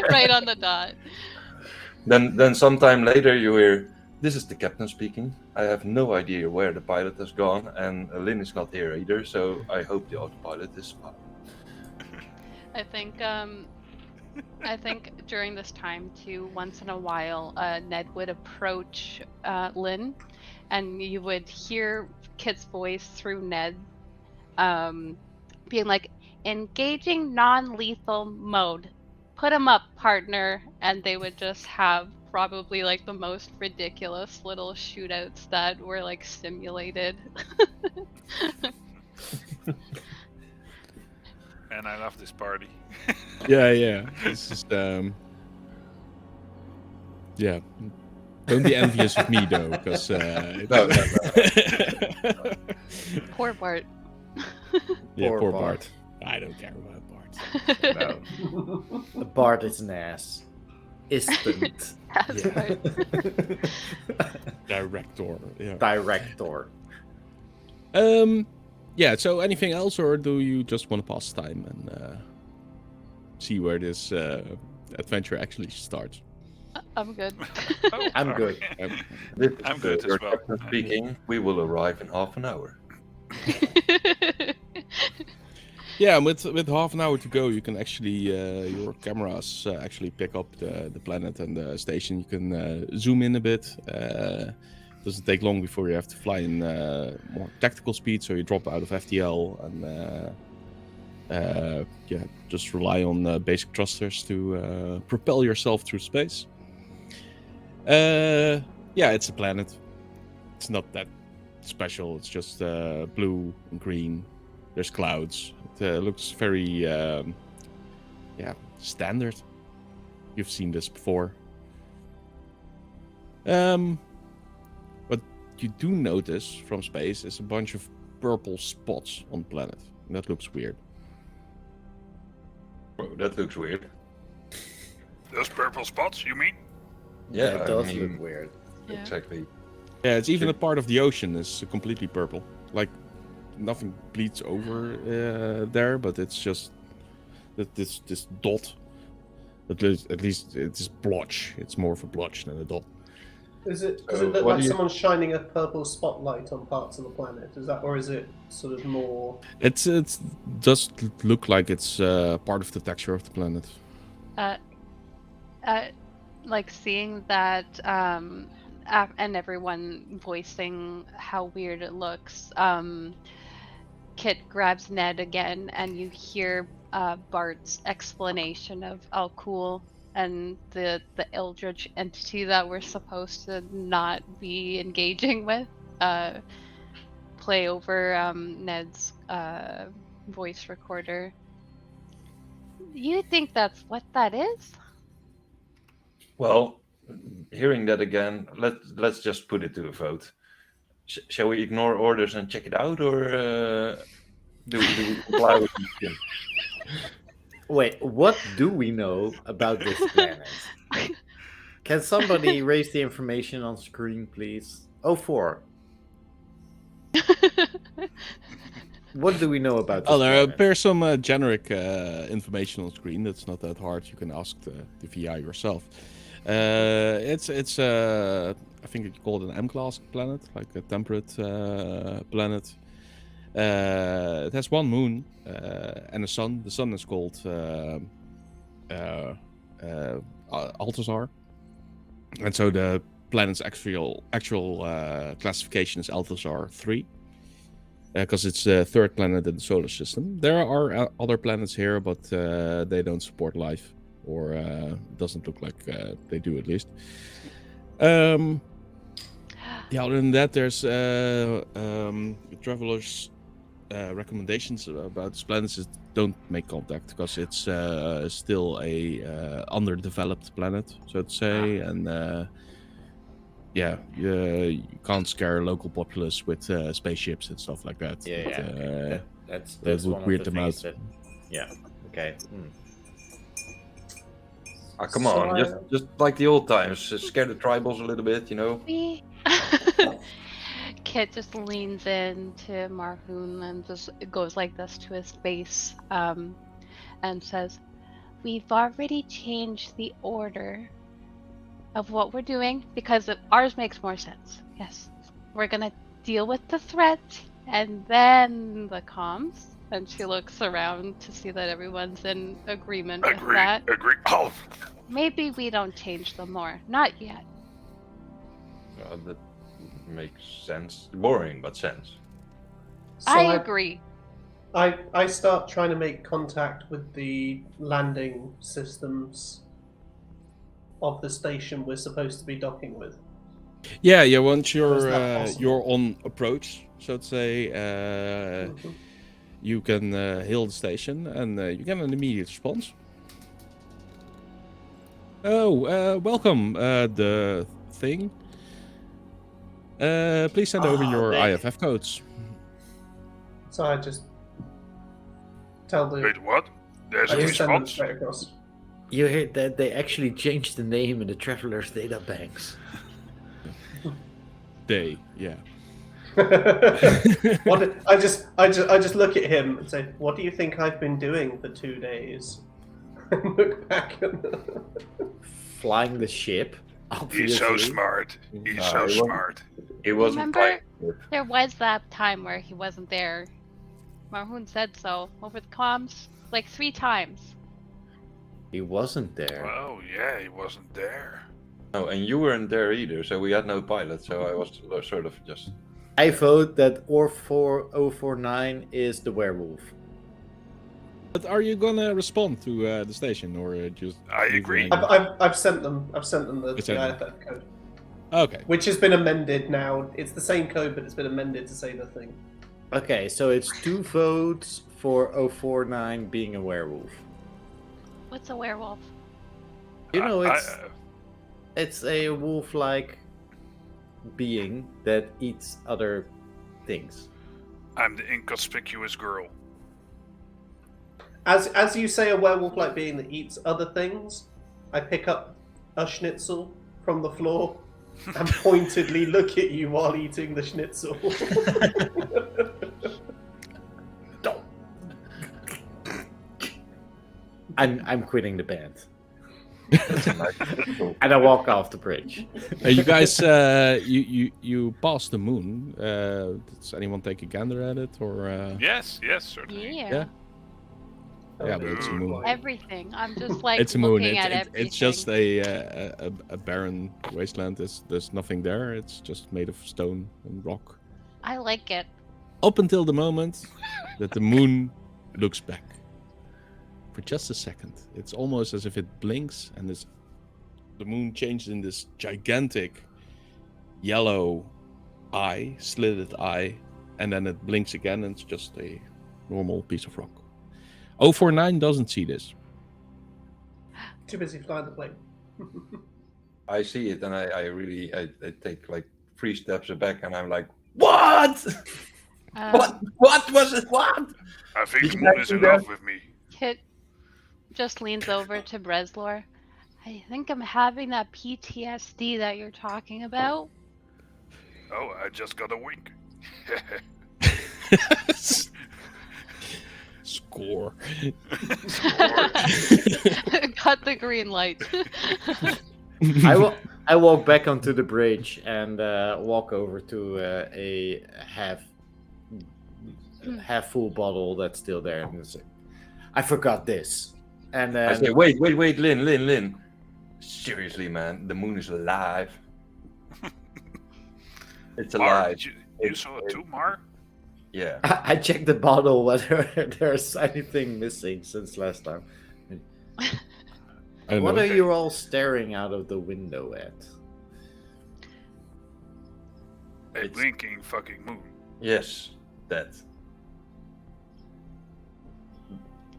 Right on the dot. Then sometime later you hear, this is the captain speaking. I have no idea where the pilot has gone, and Lynn is not here either, so I hope the autopilot is fine. I think I think during this time too, once in a while, Ned would approach Lynn, and you would hear Kit's voice through Ned, being like, "Engaging non-lethal mode. Put him up, partner." And they would just have probably like the most ridiculous little shootouts that were like simulated. And I love this party. Yeah. It's just yeah. Don't be envious of me though, because No. Poor Bart. Yeah, Poor poor Bart. Bart. I don't care about Bart. No. Bart is an ass. Isn't. That's Yeah. right. Director. Yeah. Director. Yeah. So, anything else, or do you just want to pass time and see where this adventure actually starts? I'm good. Oh, I'm sorry. good. This is I'm good as your well. captain speaking. We will arrive in half an hour. Yeah, and with half an hour to go, you can actually your cameras actually pick up the planet and the station. You can zoom in a bit. Doesn't take long before you have to fly in more tactical speed, so you drop out of FTL and yeah, just rely on basic thrusters to propel yourself through space. Yeah, it's a planet. It's not that special. It's just blue and green. There's clouds. It looks very, yeah, standard. You've seen this before. What you do notice from space is a bunch of purple spots on the planet. And that looks weird. Oh, that looks weird. Those purple spots, you mean? Yeah, It I does mean, look weird. Yeah. exactly. Yeah, it's even a part of the ocean is completely purple. Like nothing bleeds over there, but it's just that this dot. At least it's blotch. It's more of a blotch than a dot. Does it So look what like do you- someone's shining a purple spotlight on parts of the planet? Is that, or is it sort of more? It does look like it's part of the texture of the planet. Like seeing that, and everyone voicing how weird it looks. Kit grabs Ned again, and you hear Bart's explanation of, "Oh, cool," and the eldritch entity that we're supposed to not be engaging with play over Ned's voice recorder. You think that's what that is? Well, hearing that again, let's just put it to a vote. Shall we ignore orders and check it out, or do we comply with the mission? Wait, what do we know about this planet? Can somebody raise the information on screen, please? 04. What do we know about this Oh, there planet? appears some generic information on screen. That's not that hard. You can ask the VI yourself. It's I think you call it an M-class planet, like a temperate planet. It has one moon and a sun. The sun is called Althazar, and so the planet's actual classification is Althazar 3. Because it's the third planet in the solar system. There are other planets here, but they don't support life, or doesn't look like they do, at least. Yeah, other than that, there's travelers' recommendations about this planet is don't make contact, because it's still a underdeveloped planet, so to say, and yeah, you can't scare local populace with spaceships and stuff like that. Yeah, But, yeah. Okay. That's that would one of weird the them things out. that. Yeah. Okay. Come So on, just like the old times, scare the tribals a little bit, you know. We. Kit just leans in to Marhoon and just goes like this to his face, and says, "We've already changed the order of what we're doing because ours makes more sense. Yes, we're gonna deal with the threat and then the comms. And she looks around to see that everyone's in agreement with that. Agree. Oh, Maybe we don't change them more. Not yet. That makes sense. Boring, but sense. So I agree. I start trying to make contact with the landing systems of the station we're supposed to be docking with. Yeah. Once Is you're that possible? you're on approach, so to say, Mhm. you can hail the station and you get an immediate response. Oh, welcome. The thing. Please send over your IFF codes. So I just tell the. wait, what? There's I a just send them response. straight across. You hear that they actually changed the name in the travelers' data banks. Yeah. I just look at him and say, "What do you think I've been doing for 2 days?" And look back. Flying the ship. He's so Obviously. smart. He's No, so he wasn't. smart. It wasn't Remember? like There was that time where he wasn't there. Marhoon said so over the comms like 3 times. He wasn't there. Oh yeah, he wasn't there. no, and you weren't there either, so we had no pilot. So I was sort of just. I vote that OR4049 is the werewolf. But are you gonna respond to the station or just? I leave it agree. hanging? I've sent them the You sent them. IFF code, Okay. which has been amended now. It's the same code, but it's been amended to say the thing. Okay, so it's 2 votes for 049 being a werewolf. What's a werewolf? You know, I- it's a wolf-like being that eats other things. I'm the inconspicuous girl. As you say, a werewolf-like being that eats other things, I pick up a schnitzel from the floor and pointedly look at you while eating the schnitzel. I'm quitting the band. And I walk off the bridge. You guys, you passed the moon. Does anyone take a gander at it or? Yes, certainly. Yeah. Yeah, but it's a moon. Everything. I'm just like It's a moon. looking at everything. It's just a barren wasteland. There's nothing there. It's just made of stone and rock. I like it. Up until the moment that the moon looks back. For just a second. It's almost as if it blinks and the moon changes in this gigantic yellow eye, slitted eye, and then it blinks again and it's just a normal piece of rock. 049 doesn't see this. Too busy flying the plane. I see it, and I take like 3 steps back, and I'm like, what? What was it? What? I think Did the you moon guys is do in that? love with me. Kit just leans over to Breslor. I think I'm having that PTSD that you're talking about. Oh, I just got a wink. Score. Got the green light. I walk back onto the bridge and walk over to a half full bottle that's still there, and say, I forgot this. And I then say, wait, Lynn. Seriously, man, the moon is alive. It's Mar, alive. you saw it too, Mar? Yeah. I check the bottle whether there's anything missing since last time. I don't What know. are you all staring out of the window at? A It's- blinking fucking moon. Yes, that.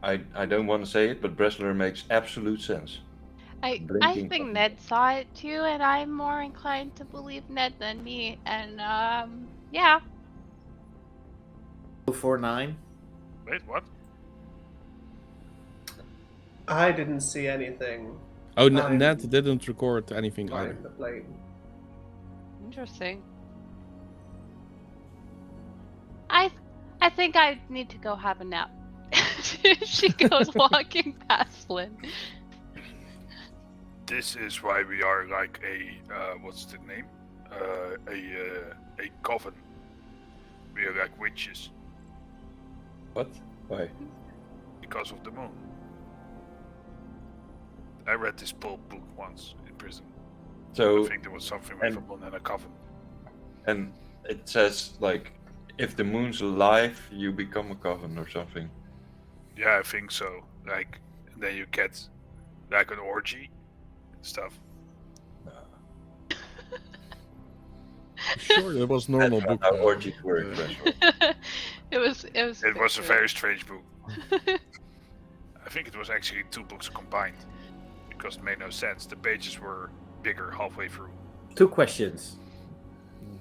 I don't want to say it, but Bresler makes absolute sense. I Blinking think button. Ned saw it too, and I'm more inclined to believe Ned than me. And yeah. 049? Wait, what? I didn't see anything Oh, I'm Ned didn't record anything either. flying the plane. Interesting. I think I need to go have a nap. She goes walking past Lynn. This is why we are like a what's the name? A coven. We are like witches. What? Why? Because of the moon. I read this pulp book once in prison. So I think there was something with a moon and a coven. And it says like, if the moon's alive, you become a coven or something. Yeah, I think so. Like, and then you get like an orgy and stuff. Sure, it was normal That's book. not how orgies work. It was It was a very strange book. I think it was actually 2 books combined because it made no sense. The pages were bigger halfway through. 2 questions.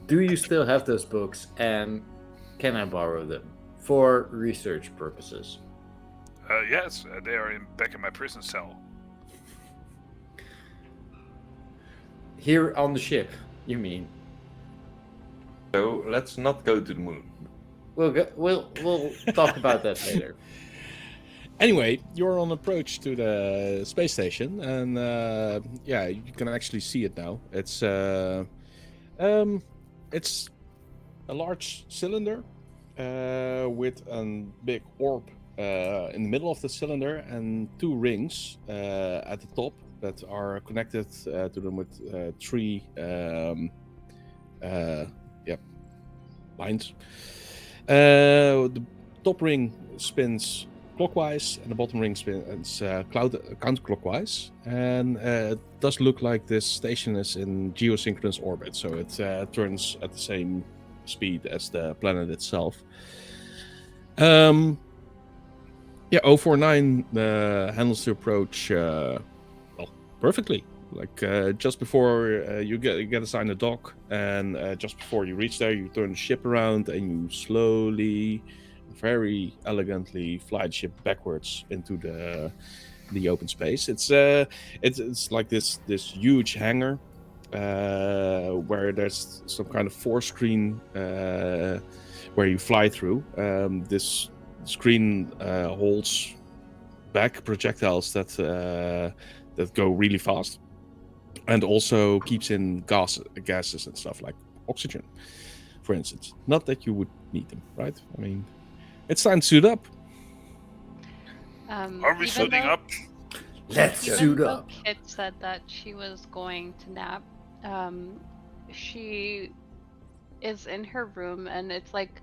Do you still have those books, and can I borrow them for research purposes? Yes, they are back in my prison cell. Here on the ship, you mean? So let's not go to the moon. We'll talk about that later. Anyway, you're on approach to the space station, and yeah, you can actually see it now. It's a large cylinder with a big orb in the middle of the cylinder, and 2 rings at the top that are connected to them with 3 lines. The top ring spins clockwise, and the bottom ring spins counterclockwise. And it does look like this station is in geosynchronous orbit, so it turns at the same speed as the planet itself. Yeah, 049 handles the approach perfectly. Like just before you get assigned a dock, and just before you reach there, you turn the ship around and you slowly, very elegantly fly the ship backwards into the open space. It's like this huge hangar where there's some kind of 4-screen where you fly through. This screen holds back projectiles that go really fast, and also keeps in gases and stuff like oxygen, for instance. Not that you would need them, right? I mean, it's time to suit up. Are we suiting up? Let's suit up. Kit said that she was going to nap. She is in her room, and it's like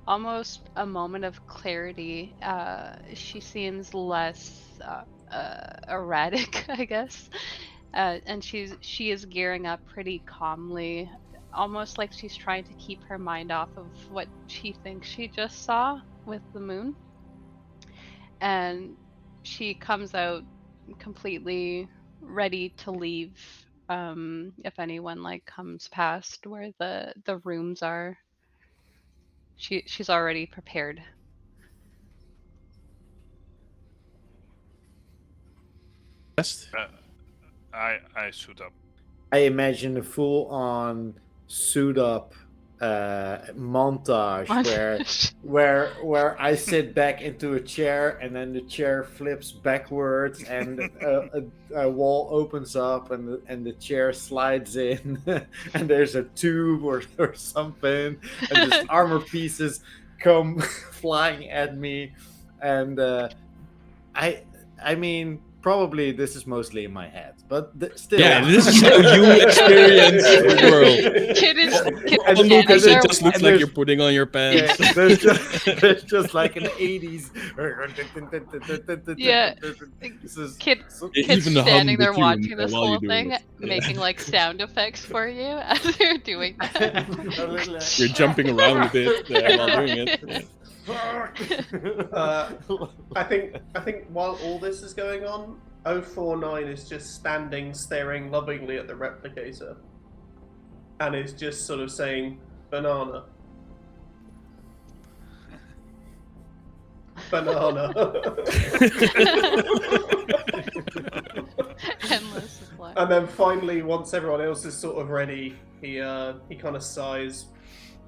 almost a moment of clarity. She seems less erratic, I guess, and she is gearing up pretty calmly, almost like she's trying to keep her mind off of what she thinks she just saw with the moon. And she comes out completely ready to leave if anyone like comes past where the rooms are. She's already prepared. I suit up. I imagine a full-on suit up montage where I sit back into a chair, and then the chair flips backwards, and a wall opens up, and the chair slides in, and there's a tube or something, and just armor pieces come flying at me, and I mean, probably this is mostly in my head, but still. Yeah, this is how you experience the world. Kid is And Lucas, standing it there just looks like you're putting on your pants. Yeah, there's just like an 80s. Yeah. Kid's Even the hum, standing the there tune, watching this while whole you're doing thing, it. making like sound effects for you as you're doing that. You're jumping around a bit while doing it. Yeah. I think while all this is going on, 049 is just standing staring lovingly at the replicator, and is just sort of saying, "Banana, banana." Endless supply. And then finally, once everyone else is sort of ready, he kind of sighs,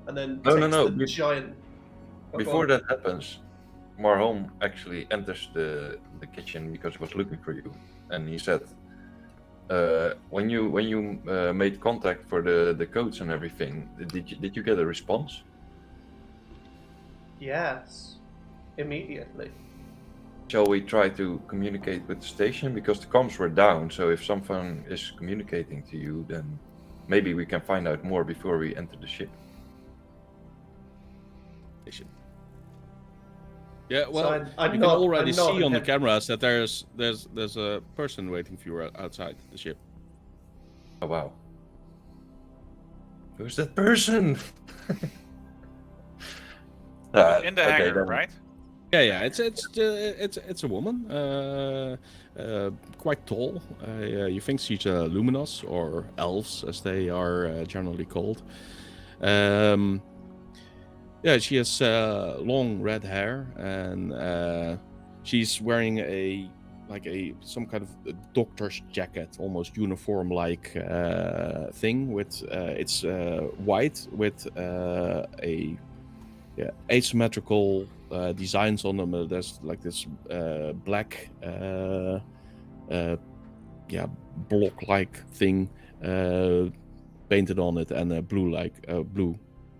and then takes the giant. Before that happens, Marhom actually enters the kitchen because he was looking for you, and he said, "When you made contact for the codes and everything, did you get a response?" Yes. immediately. Shall we try to communicate with the station? Because the comms were down, so if someone is communicating to you, then maybe we can find out more before we enter the ship. Yeah, well, So you can already see on the cameras that there's a person waiting for you outside the ship. Oh wow. Who's that person? In the hangar, then. right? Yeah, it's a woman, quite tall. You think she's a luminous, or elves as they are generally called. Yeah, she has long red hair, and she's wearing some kind of doctor's jacket, almost uniform-like thing. With it's white with asymmetrical designs on them. There's like this black block-like thing painted on it, and a blue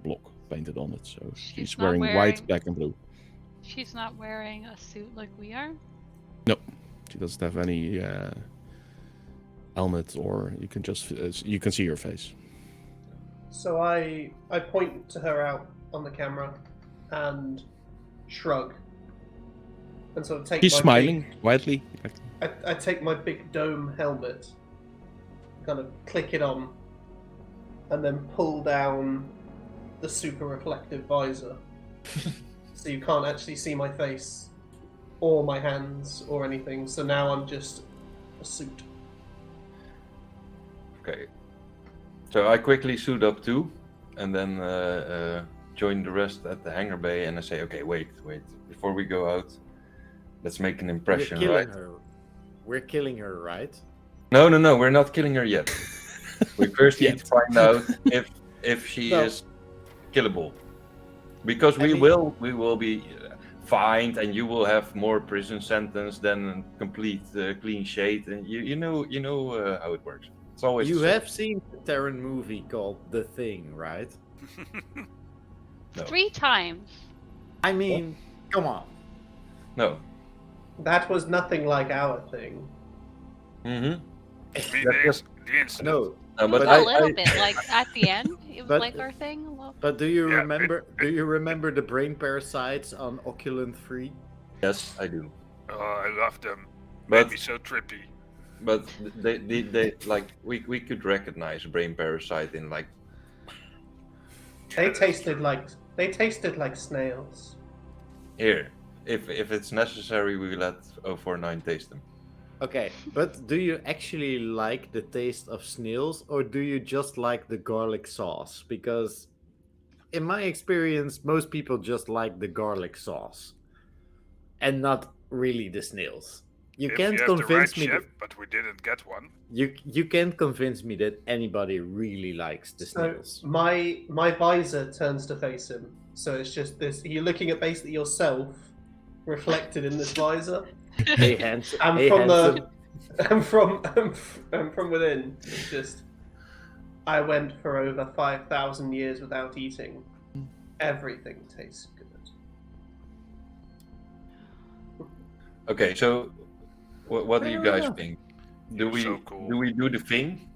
block painted on it. So she's wearing white, black, and blue. She's not wearing a suit like we are? Nope. She doesn't have any helmet, or you can see her face. So I point to her out on the camera and shrug, and sort of take. She's smiling widely. I take my big dome helmet, kind of click it on, and then pull down the super reflective visor, so you can't actually see my face or my hands or anything. So now I'm just a suit. Okay. So I quickly suit up too, and then join the rest at the hangar bay, and I say, okay, wait. Before we go out, let's make an impression, right? We're killing her, right? No, we're not killing her yet. We first need to find out if she is killable, because we will be fined, and you will have more prison sentence than complete clean shade, and you know how it works. It's always you have seen the Terran movie called The Thing, right? No. 3 times. I mean, come on. No. That was nothing like our thing. Mm-hmm. The incident. No, But A little bit, like at the end, it was but- like our thing. A little. but do you Yeah, remember? Do you remember the brain parasites on Oculent 3? yes, I do. Oh, I love them. But Made me so trippy. but they like we could recognize brain parasite in like They tasted like snails. here. If it's necessary, we let 049 taste them. Okay, but do you actually like the taste of snails, or do you just like the garlic sauce? Because in my experience, most people just like the garlic sauce and not really the snails. You If can't you have convince the me right chef, but we didn't get one. you can't convince me that anybody really likes the So snails. my visor turns to face him. So it's just this. You're looking at basically yourself reflected in this visor. Hey, handsome. And hey, from handsome. and from within, it's just. I went for over 5,000 years without eating. Everything tastes good. Okay, so what do you guys think? Do You're we so cool. do we do the thing,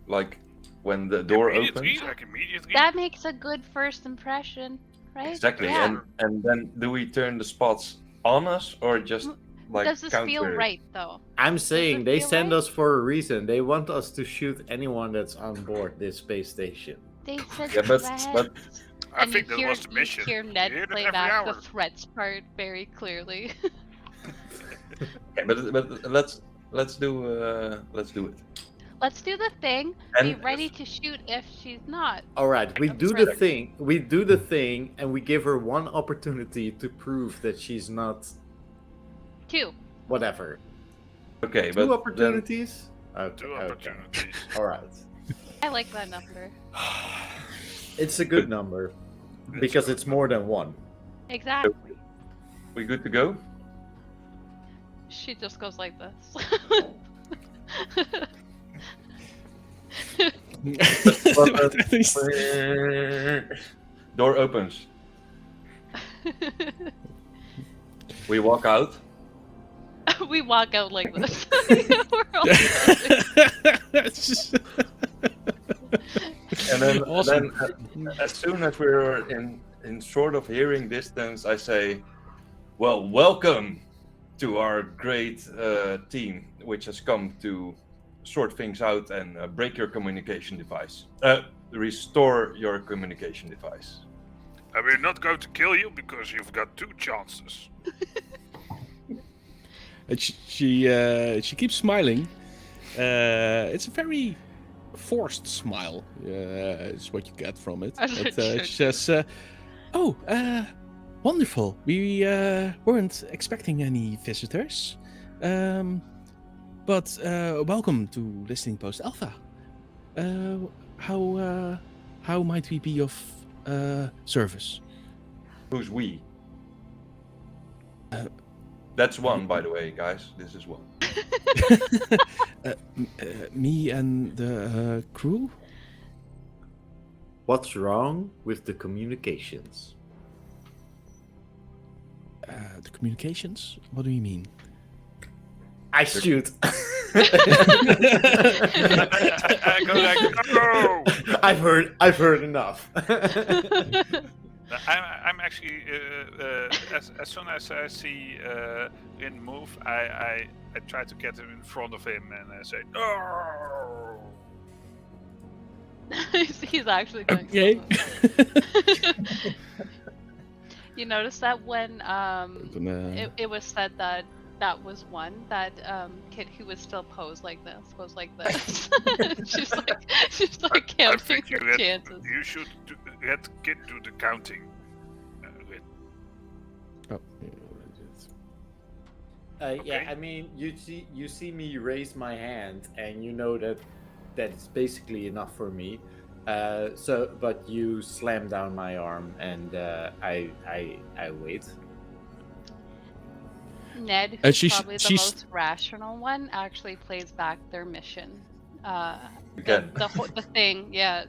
like when the door Immediately, opens? like immediately. That makes a good first impression, right? Exactly, Yeah. and then do we turn the spots on us or just like Does this feel counter? right though? I'm saying it they feel send right? us for a reason. They want us to shoot anyone that's on board this space station. They said Yeah, but threats. I And think you that was the mission. You hear You Ned hear it play every back hour. the threats part very clearly. Okay, but let's do it. Let's do the thing. Be And- ready to shoot if she's not. All right, we do the Correct. thing. We do the thing, and we give her one opportunity to prove that she's not 2. whatever. Okay, Two but opportunities. Okay, Two okay. opportunities. All right. I like that number. It's a good number because it's more than one. Exactly. Then we good to go? She just goes like this. Door opens. We walk out. We walk out like this. We're all It's just- And then, Awesome. as soon as we're in sort of hearing distance, I say, well, welcome to our great team, which has come to sort things out and break your communication device. Restore your communication device. And we're not going to kill you because you've got 2 chances. And she keeps smiling. It's a very forced smile. Is what you get from it. As it But, should. she says, wonderful. We weren't expecting any visitors. But welcome to Listening Post Alpha. How might we be of service? Who's we? Uh, That's one, by the way, guys. This is one. Me and the crew? What's wrong with the communications? The communications? What do you mean? I shoot. I go like, no! I've heard enough. I'm actually as soon as I see Rin move, I try to get him in front of him and I say no. He's actually going. Okay. You notice that when it was said that was one that kid who was still posed like this was like this. she's like I counting think her chances. you should let Kid do the counting. Rin. Oh. Yeah, Okay. I mean, you see me raise my hand, and you know that's basically enough for me. But you slam down my arm, and I wait. Ned, who's she's- probably the she's- most rational one, actually plays back their mission. Again. The thing, yeah,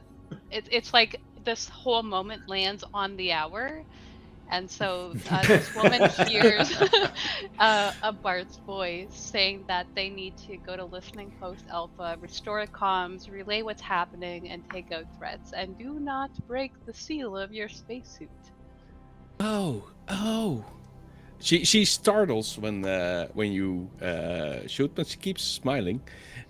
it's like this whole moment lands on the hour, and so this woman hears a Bart's voice saying that they need to go to Listening Post Alpha, restore comms, relay what's happening, and take out threats, and do not break the seal of your spacesuit. Oh. She startles when you shoot, but she keeps smiling,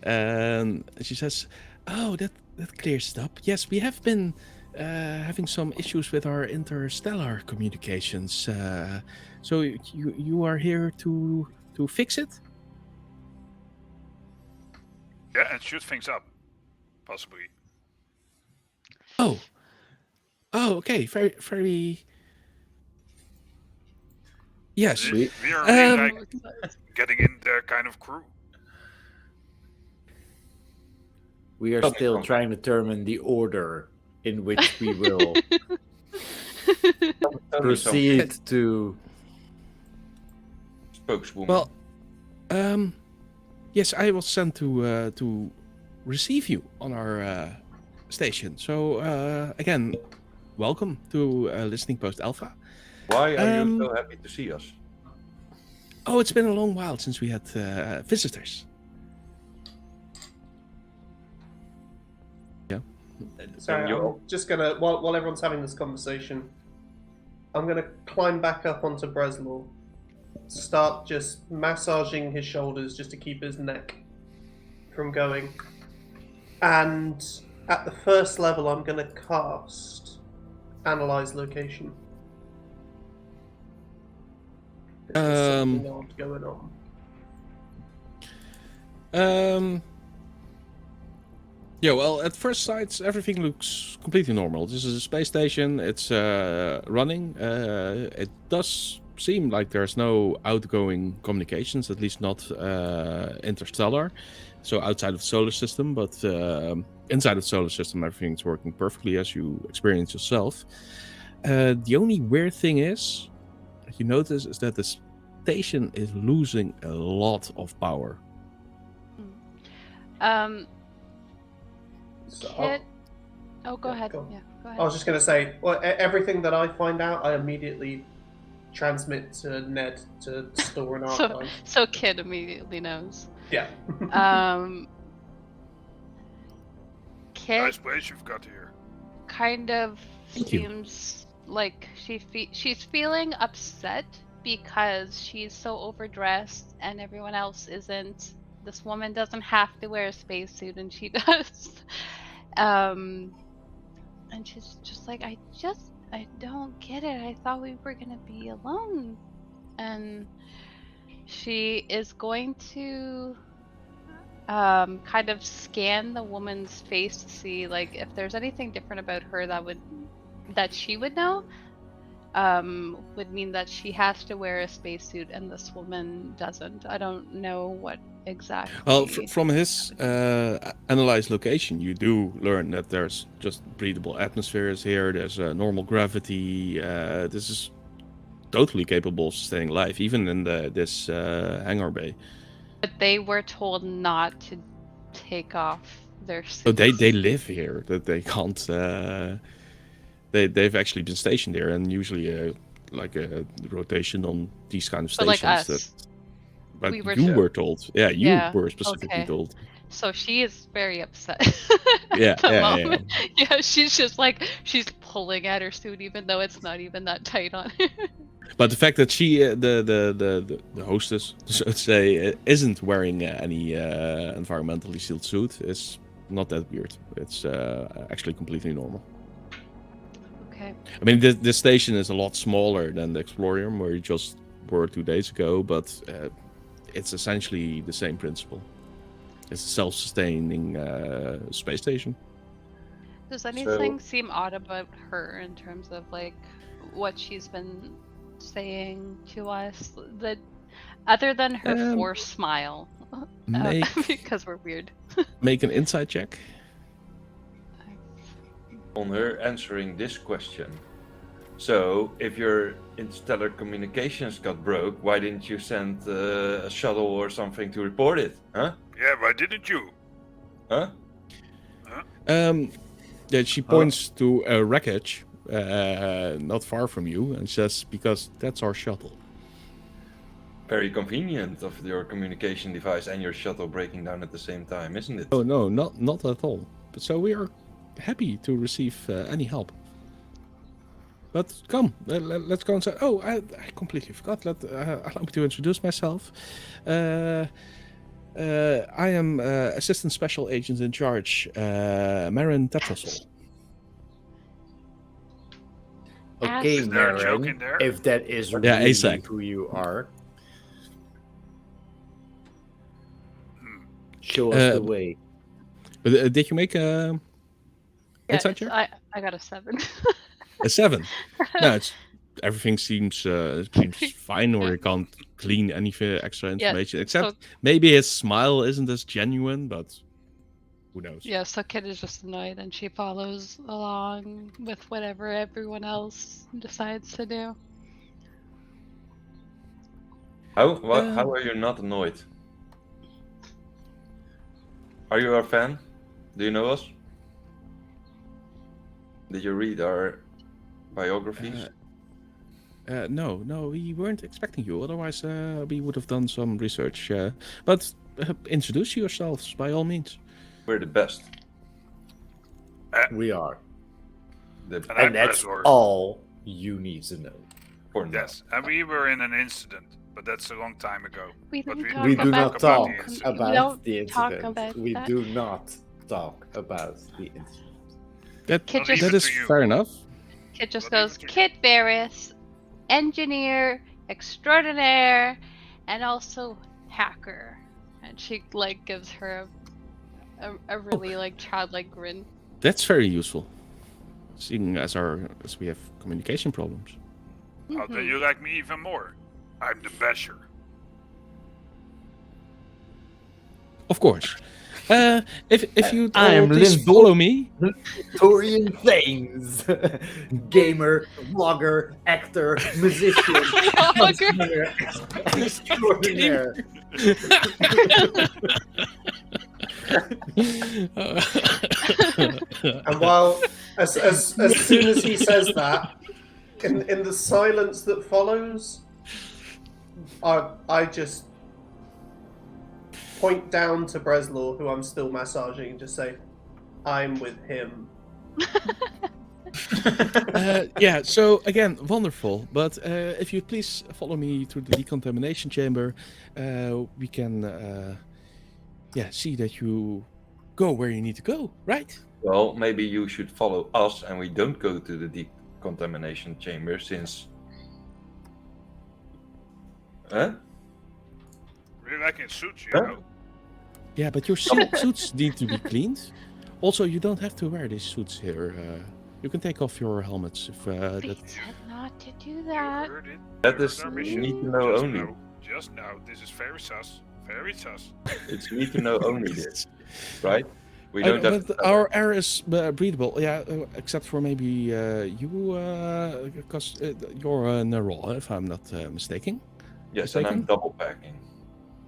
and she says, "Oh, that clears it up. Yes, we have been having some issues with our interstellar communications. So you are here to fix it?" Yeah, and shoot things up, possibly. Oh, okay, very, very. Yes. We are really Um, like getting in their kind of crew. We are Okay, still come. trying to determine the order in which we will Tell me proceed to. spokeswoman. Well, yes, I was sent to receive you on our station. So again, welcome to Listening Post Alpha. Why are um, you so happy to see us? Oh, it's been a long while since we had visitors. Yeah. Sorry, you're- I'm just gonna while everyone's having this conversation, I'm gonna climb back up onto Breslaw, start just massaging his shoulders just to keep his neck from going, and at the first level, I'm gonna cast Analyze Location. There's something odd going on. Yeah, well, at first sight, everything looks completely normal. This is a space station. It's running. It does seem like there's no outgoing communications, at least not interstellar. So outside of the solar system, but inside of the solar system, everything's working perfectly as you experience yourself. The only weird thing is, you notice, is that the station is losing a lot of power. So Kit. Oh, go Yeah, ahead. go on. Yeah, go I ahead. was just going to say, well, everything that I find out, I immediately transmit to Ned to store an So, archive. so Kid immediately knows. Yeah. Kid Nice place you've got here. kind of Thank you. seems like she's feeling upset because she's so overdressed and everyone else isn't. This woman doesn't have to wear a spacesuit and she does. And she's just like, I don't get it. I thought we were gonna be alone. And she is going to kind of scan the woman's face to see like if there's anything different about her that she would know. Would mean that she has to wear a spacesuit and this woman doesn't. I don't know what exactly. Well, from his analyzed location, you do learn that there's just breathable atmospheres here. There's normal gravity. This is totally capable of staying alive, even in this hangar bay. But they were told not to take off their suits. So they live here. That they can't. They've actually been stationed there, and usually like a rotation on these kind of But stations. like us. But We were you told. were told. Yeah, you Yeah, were specifically okay. told. So she is very upset. Yeah, at the yeah. moment. Yeah, she's just like she's pulling at her suit even though it's not even that tight on her. But the fact that she, the hostess, so to say, isn't wearing any environmentally sealed suit is not that weird. It's actually completely normal. Okay. I mean, this station is a lot smaller than the Explorium, where you just were 2 days ago, but it's essentially the same principle. It's a self-sustaining space station. Does anything seem odd about her in terms of like what she's been saying to us? That other than her forced smile, because we're weird. Make an insight check. On her answering this question. So, if your interstellar communications got broke, why didn't you send a shuttle or something to report it? Huh? Yeah, why didn't you? Huh? Yeah, she points to a wreckage not far from you and says, because that's our shuttle. Very convenient of your communication device and your shuttle breaking down at the same time, isn't it? Oh no, not at all. But so we are happy to receive any help. But come, let's go inside. Oh, I completely forgot. Allow me to introduce myself. I am Assistant Special Agent in Charge, Marin Tetrasol. Okay, Is there a joke in Marin, there? if that is Yeah, really ASAC. who you are, show us the way. Did you make a insight check? I got a 7. A 7. No, everything seems fine, or you can't glean any extra information, except maybe his smile isn't as genuine, but who knows? Yeah, so Kid is just annoyed and she follows along with whatever everyone else decides to do. How are you not annoyed? Are you our fan? Do you know us? Did you read our biographies? No, we weren't expecting you. Otherwise, we would have done some research. But introduce yourselves by all means. We're the best. We are. I'm And that's Resor. all you need to know. For now. Yes, and we were in an incident, but that's a long time ago. We But don't talk We do about not talk the incident. about don't the talk incident. about We that. do not talk about the incident. That Kid I'll leave just- that it is to you. fair enough. Kid just What do you goes, think? Kid Varys, engineer extraordinaire, and also hacker. And she like gives her a really like childlike grin. That's very useful, seeing as we have communication problems. How do Mhm. you like me even more? I'm the basher. Of course. If you I am please Lynn follow me. Torian Thames, gamer, vlogger, actor, musician, Vlogger. extraordinaire. And while, as soon as he says that, In the silence that follows, I just point down to Breslaw, who I'm still massaging, and just say, "I'm with him." Yeah, so again, wonderful. But if you please follow me through the decontamination chamber, we can see that you go where you need to go, right? Well, maybe you should follow us and we don't go to the decontamination chamber since... Huh? Really like in suits, you Huh? know. Yeah, but your suits need to be cleaned. Also, you don't have to wear these suits here. You can take off your helmets if We that. said not to do You that. heard it. That You is heard our mission. need to know Just only. Know, just know, this is very sus. Very sus. It's need to know only this, right? We don't have... But our air is breathable, yeah, except for maybe you, because you're a neural, if I'm not mistaken. Yes, and I'm double packing.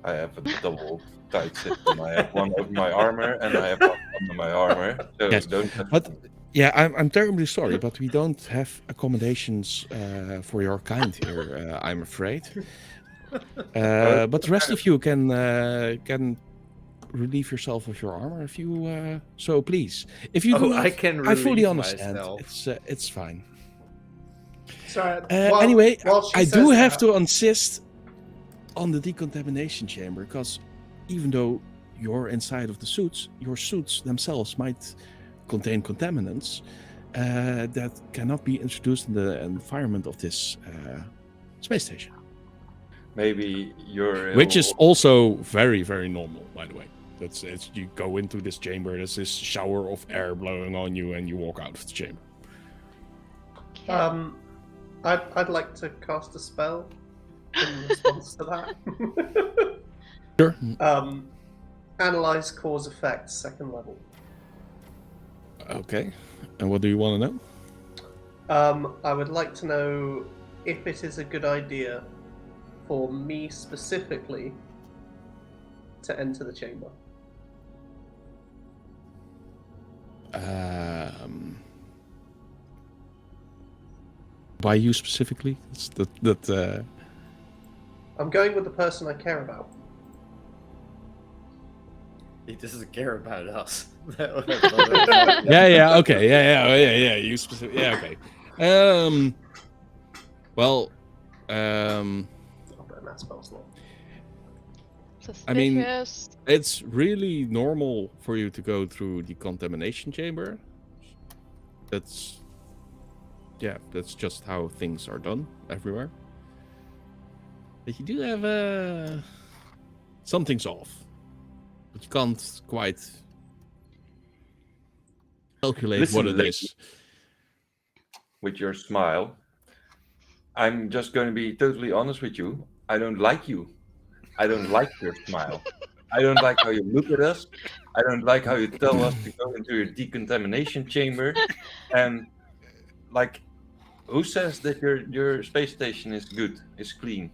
I have a double tight system. I have one over my armor and I have one under my armor. So Yes, don't have... but yeah, I'm terribly sorry, but we don't have accommodations for your kind here. I'm afraid. But the rest of you can relieve yourself of your armor if you so please. If you do not, I can I fully relieve understand. myself. It's fine. Sorry. Anyway, while she I says do have that- to insist on the decontamination chamber because even though you're inside of the suits, your suits themselves might contain contaminants that cannot be introduced in the environment of this space station. Maybe you're... Which is also very, very normal, by the way. It's you go into this chamber, there's this shower of air blowing on you, and you walk out of the chamber. I'd like to cast a spell in response to that. Sure. Analyze cause effect, second level. Okay. And what do you want to know? I would like to know if it is a good idea for me specifically to enter the chamber. By you specifically? It's that I'm going with the person I care about. He doesn't care about us. yeah, okay, yeah. You specific, yeah, okay. I'll burn that spell slot. I mean, Suspicious. it's really normal for you to go through the contamination chamber. That's just how things are done everywhere. But you do have something's off, but you can't quite calculate Listen, what it lady. is. With your smile, I'm just going to be totally honest with you. I don't like you. I don't like your smile. I don't like how you look at us. I don't like how you tell us to go into your decontamination chamber. And like, who says that your space station is good, is clean?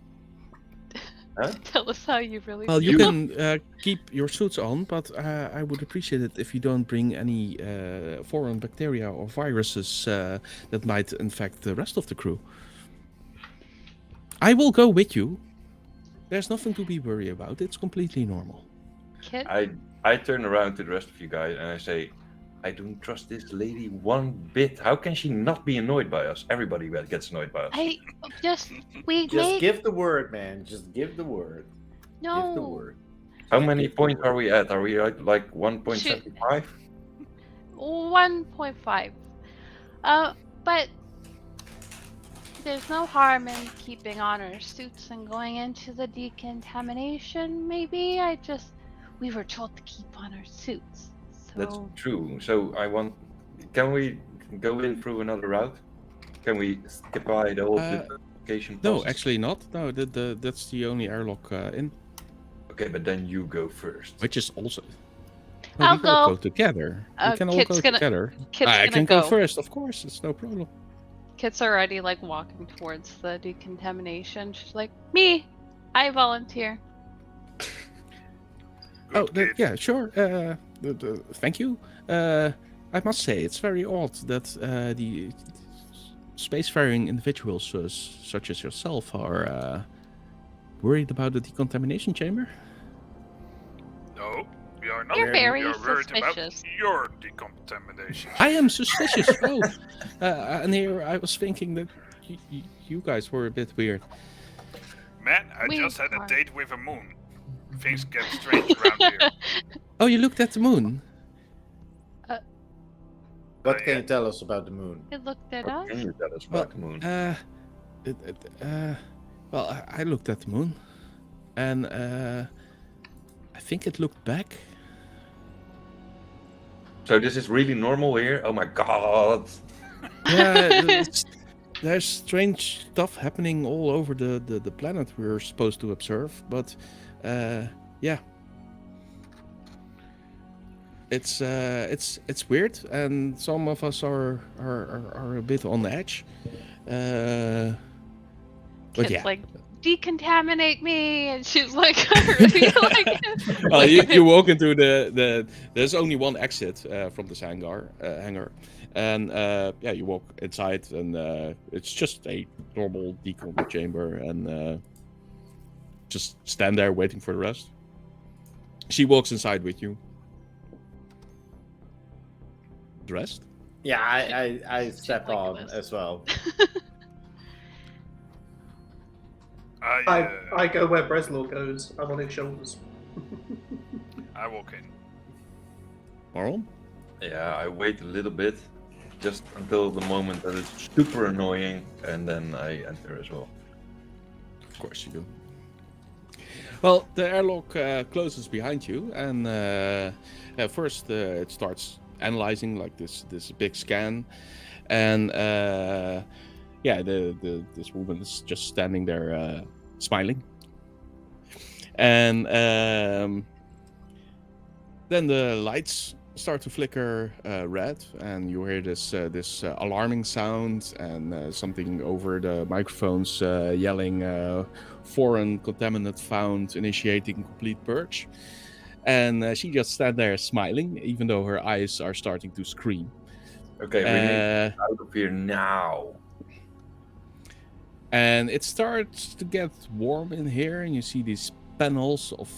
Huh? Tell us how you really Well, feel. you can keep your suits on, but I would appreciate it if you don't bring any foreign bacteria or viruses that might infect the rest of the crew. I will go with you. There's nothing to be worried about. It's completely normal. Kit, I turn around to the rest of you guys and I say, I don't trust this lady one bit. How can she not be annoyed by us? Everybody gets annoyed by us. I just we Just made give the word, man. Just give the word. Give the no word. How many points are we at? Are we at like 1.75? 1.5. But there's no harm in keeping on our suits and going into the decontamination. Maybe we were told to keep on our suits. So That's true. So can we go in through another route? Can we skip by the whole location? No, actually not. No, that's the only airlock in. Okay, but then you go first. Which is also... No, I'll we can all go. go together. We can all Kit's go gonna- together. Kit's I gonna can go go. first, of course. It's no problem. Kit's already like walking towards the decontamination. She's like, me, I volunteer. Good kid. Yeah, sure. Thank you. I must say, it's very odd that spacefaring individuals such as yourself are worried about the decontamination chamber? No, we are not. You're very we are worried suspicious. about your decontamination. I am suspicious. Oh, and here I was thinking that you guys were a bit weird. Man, I We just had a are. date with a moon. Things get strange around here. Oh, you looked at the moon. What can yeah. you tell us about the moon? It looked at What us. can you tell us about the moon? Well, I looked at the moon, and I think it looked back. So this is really normal here? Oh my god! Yeah, there's strange stuff happening all over the planet we're supposed to observe, but yeah, it's weird, and some of us are a bit on the edge. But Kit's yeah, like, decontaminate me, and she's like, really like. well, you walk into the there's only one exit from this hangar, and yeah, you walk inside, and it's just a normal decon chamber, and just stand there waiting for the rest. She walks inside with you. The rest? Yeah, I step like on this. as well. I go where Breslor goes. I'm on his shoulders. I walk in. Marlon? Yeah, I wait a little bit, just until the moment that it's super annoying, and then I enter as well. Of course you do. Well, the airlock closes behind you, and first it starts analyzing like this big scan, and yeah, this woman is just standing there smiling, and then the lights start to flicker red, and you hear this alarming sound, and something over the microphones yelling, "Foreign contaminant found, initiating complete purge." And she just stands there smiling, even though her eyes are starting to scream. Okay, we need to get out of here now. And it starts to get warm in here, and you see these panels of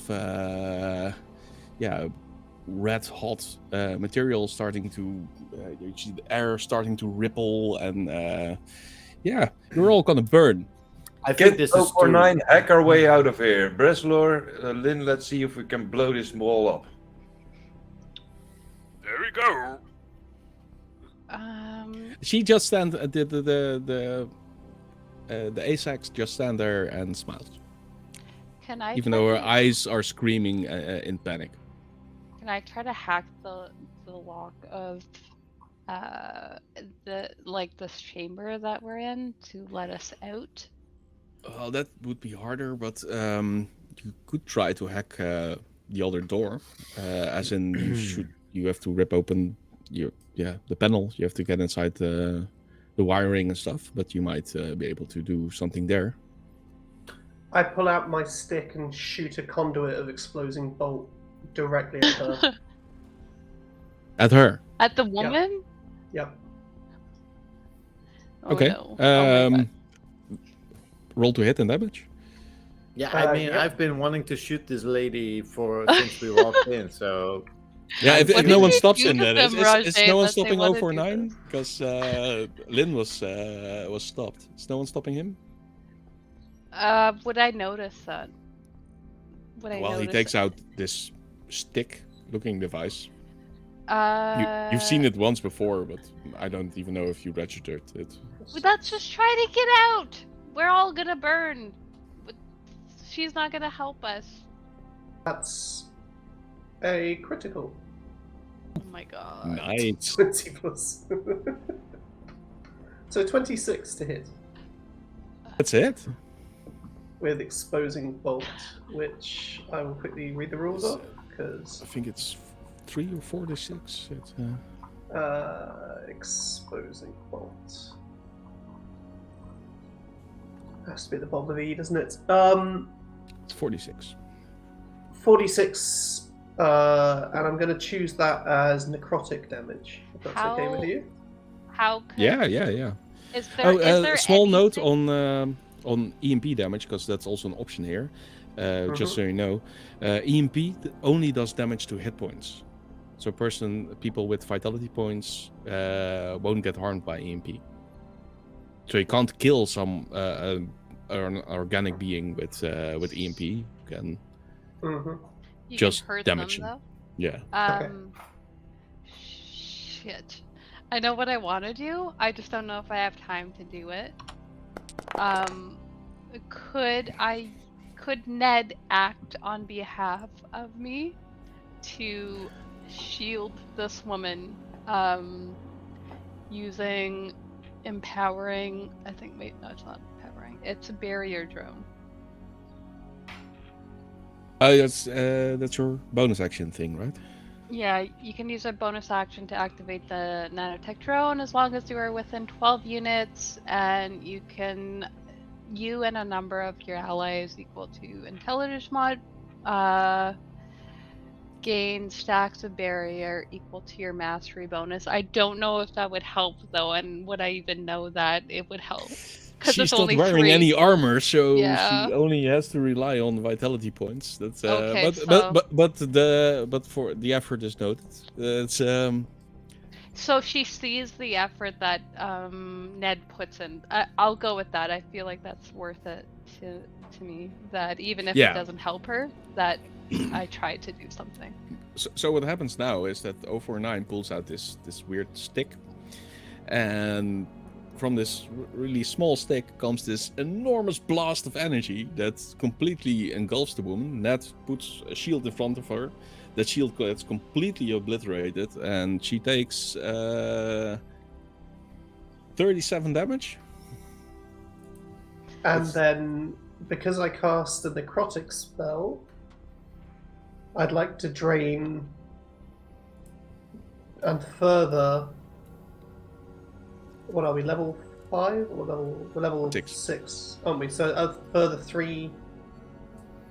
red hot material starting to you see the air starting to ripple, and yeah, you're all gonna burn. I think Get this is 049, hack our way out of here. Breslor, Lynn, let's see if we can blow this wall up. There we go. She just stands the ASACs just stand there and smiles, Can I? even try though her to- eyes are screaming in panic. Can I try to hack the lock of this chamber that we're in to let us out? Well, that would be harder, but you could try to hack the other door, as in you have to rip open the panel. You have to get inside the wiring and stuff, but you might be able to do something there. I pull out my stick and shoot a conduit of exploding bolt directly at her. At her. At the woman? Yep. Oh, Okay. no. Oh my God. Roll to hit and damage. Yeah, I mean, yeah. I've been wanting to shoot this lady since we walked in, so Yeah, if What no did one you stops do in to there, them, is Rajay, no one that they stopping wanna do 049? this? Because Lynn was stopped. Is no one stopping him? Would I notice that? Would I Well, he notice takes it? out this stick-looking device. You've Uh, seen it once before, but I don't even know if you registered it. Let's just try to get out. We're all gonna burn. But she's not gonna help us. That's a critical. Oh my god. Nice. 20 plus. So 26 to hit That's it. with exposing bolt, which I will quickly read the rules of I because think it's 3 or 4 to 6. exposing bolt has to be at the bottom of the E, doesn't it? It's 46. 46, and I'm going to choose that as necrotic damage. If that's okay with How- you. How could Yeah. Is there a small note anything- on EMP damage, because that's also an option here. Just so Mhm. you know, EMP only does damage to hit points. So people with vitality points won't get harmed by EMP. So you can't kill an organic being with EMP. You can Mhm. You just can hurt damage them, them. though. Yeah. Shit. I know what I want to do. I just don't know if I have time to do it. Could Ned act on behalf of me to shield this woman, using empowering? I think. Wait, no, it's not empowering. It's a barrier drone. That's your bonus action thing, right? Yeah, you can use a bonus action to activate the nanotech drone as long as you are within 12 units, and you and a number of your allies equal to intelligence mod gain stacks of barrier equal to your mastery bonus. I don't know if that would help though, and would I even know that it would help? Because She's it's not only wearing 3. any armor, so Yeah. she only has to rely on vitality points. That's Okay, but for the effort is noted. It's So she sees the effort that Ned puts in. I'll go with that. I feel like that's worth it to me. That even if it Yeah. doesn't help her, that I tried to do something. So what happens now is that 049 pulls out this weird stick, and from this really small stick comes this enormous blast of energy that completely engulfs the woman. Ned puts a shield in front of her. That shield gets completely obliterated, and she takes 37 damage. And then, because I cast a necrotic spell, I'd like to drain and further. What are we? Level 5 or level 6? Aren't we? So a further 3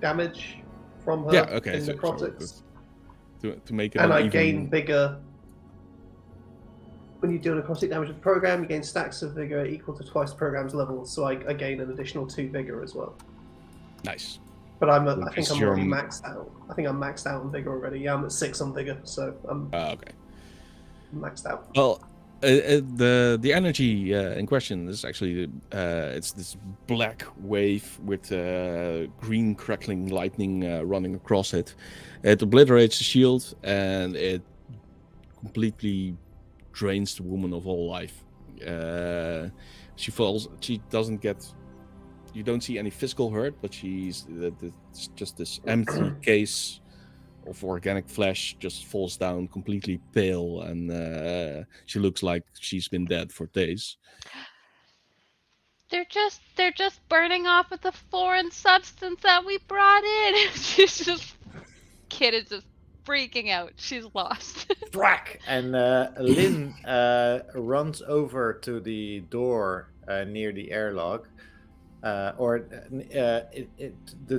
damage from her. Yeah. Okay. In So necrotics. to make it And an I even... gain vigor. When you do necrotic damage with the program, you gain stacks of vigor equal to twice the program's level. So I gain an additional 2 vigor as well. Nice. But I think I'm already your- maxed out. I think I'm maxed out on vigor already. Yeah, I'm at 6 on vigor, so I'm Okay. maxed out. Well, the energy in question is actually it's this black wave with green crackling lightning running across it. It obliterates the shield, and it completely drains the woman of all life. She falls. She doesn't get. You don't see any physical hurt, but it's just this empty case of organic flesh just falls down completely pale, and she looks like she's been dead for days. They're just burning off with the foreign substance that we brought in. Kid is just freaking out. She's lost. Thwack! And Lynn runs over to the door near the airlock, the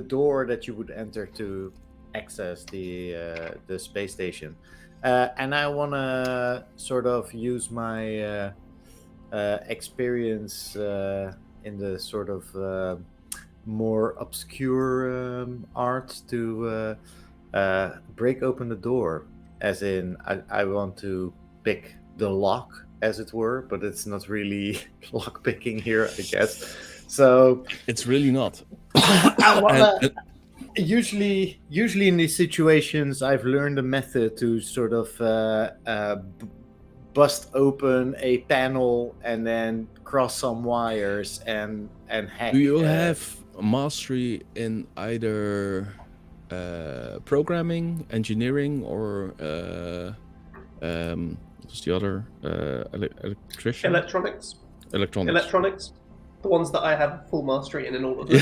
door that you would enter to access the space station. And I want to sort of use my experience in the sort of more obscure art to break open the door. As in, I want to pick the lock, as it were, but it's not really lock picking here, I guess. So It's really not. I wanna, usually in these situations, I've learned a method to sort of bust open a panel and then cross some wires and hack. Do you have mastery in either programming, engineering, or what's the other? Electrician? Electronics. Electronics. The ones that I have full mastery in all of them.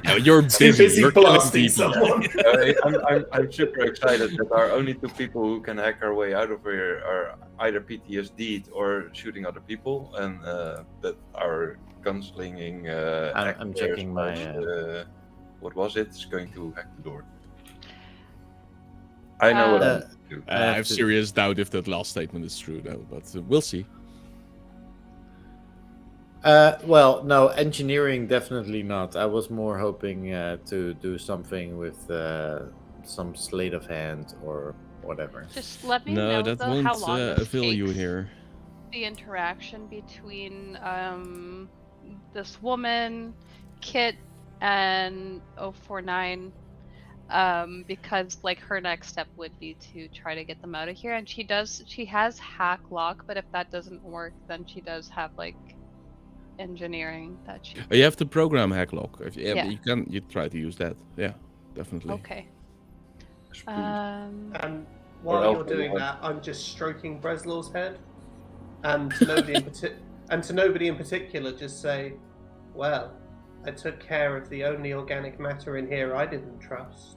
Yeah, you're Too busy. You're killing blasting people. someone. I'm super excited that our only 2 people who can hack our way out of here are either PTSD'd or shooting other people, and that our gunslinging. I'm checking my. What was it? Is going to hack the door. I know what I'm going to do. I have serious doubt if that last statement is true, though, but we'll see. Well, no, engineering definitely not. I was more hoping to do something with some sleight of hand or whatever. Just let me No, know that though how won't long this avail you takes. here. The interaction between this woman, Kit, and 049. Because like her next step would be to try to get them out of here, and she has hack lock, but if that doesn't work, then she does have like engineering that she You have to program hacklock. Yeah. But you try to use that. Yeah, definitely. Okay. Speed. And while else you're do you doing want? that, I'm just stroking Breslaw's head, and to nobody in particular, just say, "Well, I took care of the only organic matter in here I didn't trust."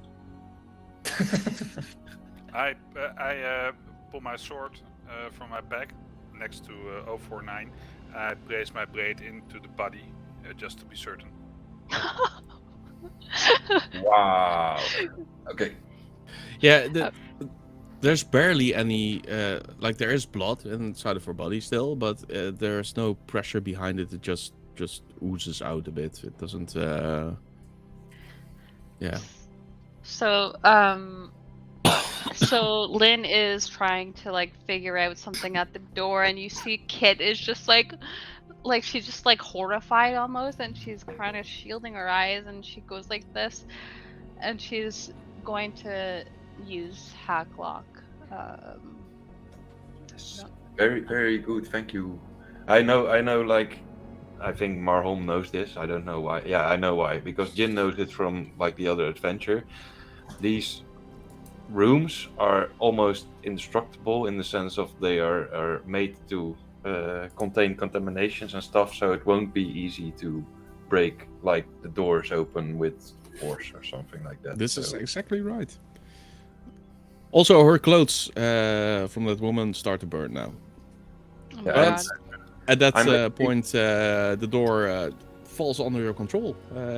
I pull my sword from my bag next to 049. I place my blade into the body just to be certain. Wow. Okay. Yeah, there's barely any like there is blood inside of her body still, but there's no pressure behind it. It just oozes out a bit. It doesn't. Yeah. So so Lynn is trying to like figure out something at the door, and you see Kit is just like she's just like horrified almost, and she's kind of shielding her eyes, and she goes like this, and she's going to use hack lock. Very, very good. Thank you. I know. Like, I think Marholm knows this. I don't know why. Yeah, I know why. Because Jin knows it from like the other adventure. These rooms are almost indestructible in the sense of they are made to contain contaminations and stuff, so it won't be easy to break like the doors open with force or something like that. This is exactly right. Also, her clothes from that woman start to burn now. Oh my Yeah, god. At that I'm- point, the door falls under your control.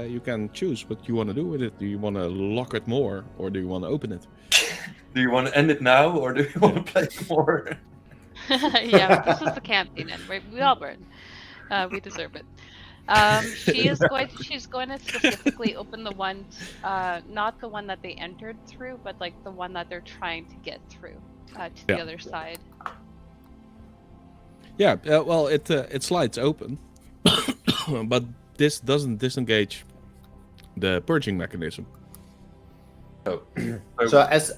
You can choose what you want to do with it. Do you want to lock it more, or do you want to open it? Do you want to end it now, or do you want to play more? Yeah, this is the campaign end, right? We all burn. We deserve it. She's going to specifically open the ones, not the one that they entered through, but like the one that they're trying to get through to the other side. Yeah, well, it slides open, but this doesn't disengage the purging mechanism. So as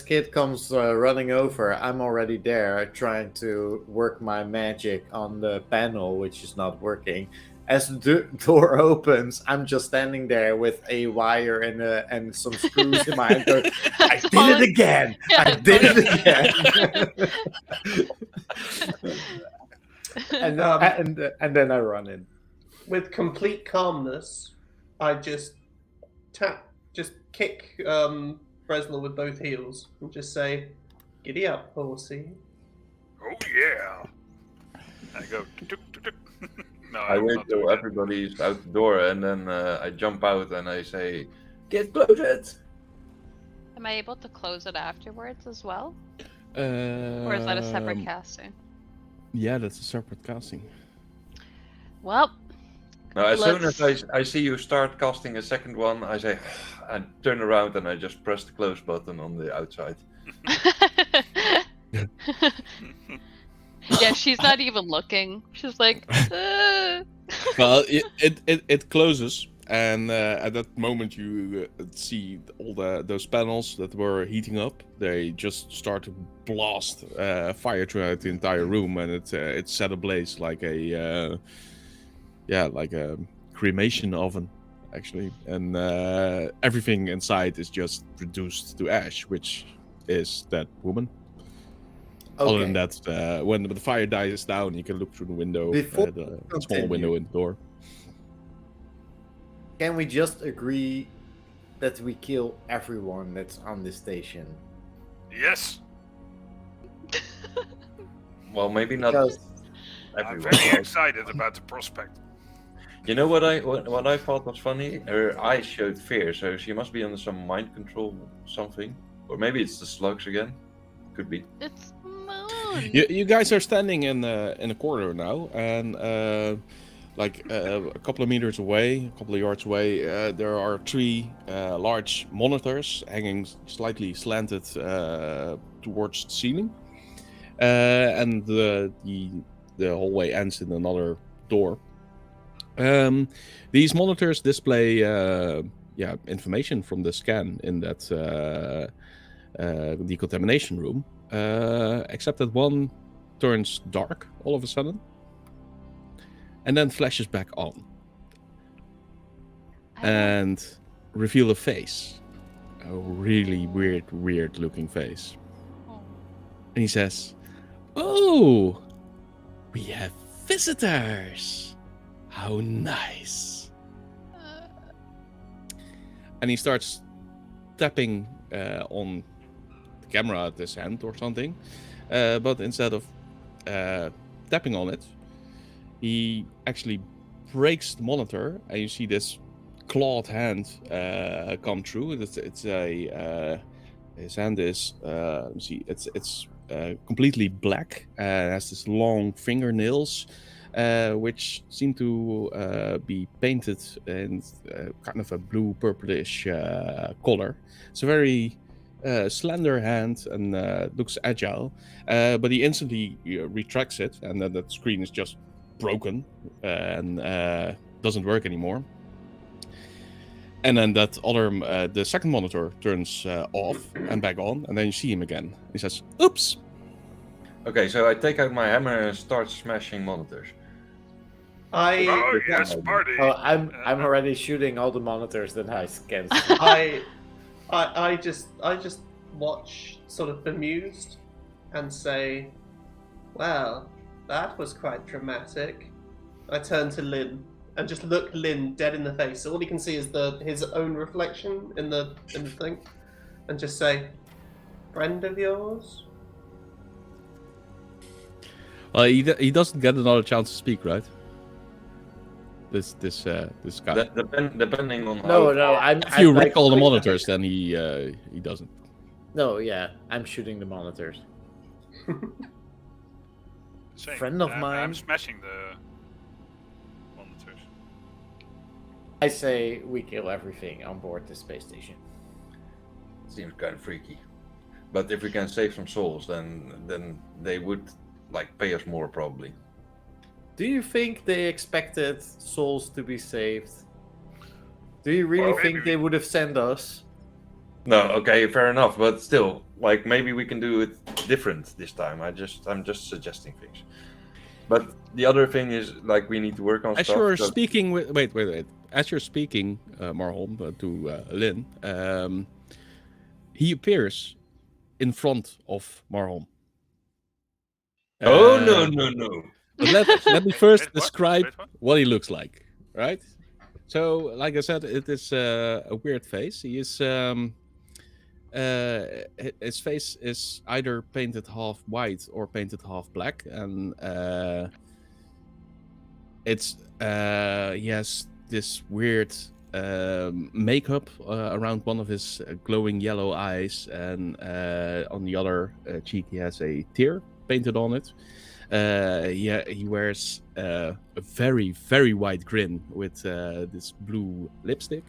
Kid comes running over, I'm already there trying to work my magic on the panel, which is not working. As the door opens, I'm just standing there with a wire and some screws in my hand. Going, I did it again! I did it again! and then I run in. With complete calmness, I just kick Breslaw with both heels and just say, "Giddy up, horsey." Oh yeah! I go. Tuk, tuk, tuk. No, I will wait not do till that. everybody's out the door, and then I jump out and I say, "Get closed!" Am I able to close it afterwards as well? Or is that a separate casting? Yeah, that's a separate casting. Well, Now, as soon Let's- as I see you start casting a second one, I say, and turn around and I just press the close button on the outside. yeah, she's not even looking. She's like, Well, it closes, and at that moment you see all those panels that were heating up. They just start to blast fire throughout the entire room, and it set ablaze like a like a cremation oven, actually, and everything inside is just reduced to ash, which is that woman. Other than that, when the fire dies down, you can look through the window, Before the we small window in the door. Can we just agree that we kill everyone that's on this station? Yes, Well, maybe not Because I'm everyone. very right? excited about the prospect. You know what I thought was funny? Her eyes showed fear, so she must be under some mind control something. Or maybe it's the slugs again. Could be. it's moon. alone. You guys are standing in a corridor now, and a couple of meters away, a couple of yards away, there are 3 large monitors hanging slightly slanted towards the ceiling, and the hallway ends in another door. These monitors display information from the scan in that decontamination room, except that one turns dark all of a sudden and then flashes back on and reveal a face, a really weird looking face. And he says, "Oh, we have visitors. How nice." And he starts tapping on the camera at his hand or something. But instead of tapping on it, he actually breaks the monitor, and you see this clawed hand come through. It's a his hand is let me see. It's completely black. Has this long fingernails, which seem to be painted in kind of a blue purplish color. It's a very slender hand and looks agile, but he instantly retracts it, and then that screen is just broken and doesn't work anymore. And then that other, the second monitor turns off and back on, and then you see him again. He says, "Oops." Okay, so I take out my hammer and start smashing monitors. Oh yes, party! Oh, I'm already shooting all the monitors that I scanned. I just watch, sort of bemused, and say, "Well, that was quite dramatic." I turn to Lynn and just look Lynn dead in the face. So all he can see is his own reflection in the thing, and just say, "Friend of yours?" Well, he doesn't get another chance to speak, right? This guy. Depending on No, how... I'm. If you I'm wreck all the like- monitors, then he doesn't. No, yeah, I'm shooting the monitors. Same. Friend of I'm mine. smashing the monitors. I say we kill everything on board the space station. Seems kind of freaky. But if we can save some souls, then they would pay us more probably. Do you think they expected souls to be saved? Do you really Well, think maybe they we- would have sent us? No, okay, fair enough, but still, maybe we can do it different this time. I'm just suggesting things. But the other thing is, we need to work on As stuff. you're speaking with wait. As you're speaking, Marholm, to Lynn, he appears in front of Marholm. Oh no! But let me first Wait, what? describe Wait, what? what he looks like, right? So, like I said, it is a weird face. He is his face is either painted half white or painted half black, and it's he has this weird makeup around one of his glowing yellow eyes, and on the other cheek he has a tear painted on it. He wears a very, very wide grin with this blue lipstick,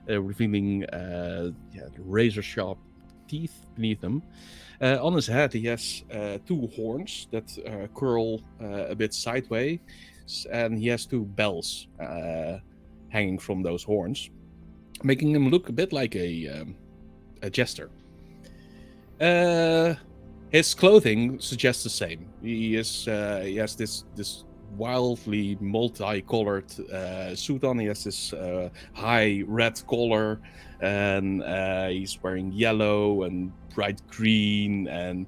revealing razor sharp teeth beneath them. On his head, he has 2 horns that curl a bit sideways, and he has 2 bells hanging from those horns, making him look a bit like a jester. His clothing suggests the same. He has this wildly multicolored suit on. He has this high red collar, and he's wearing yellow and bright green, and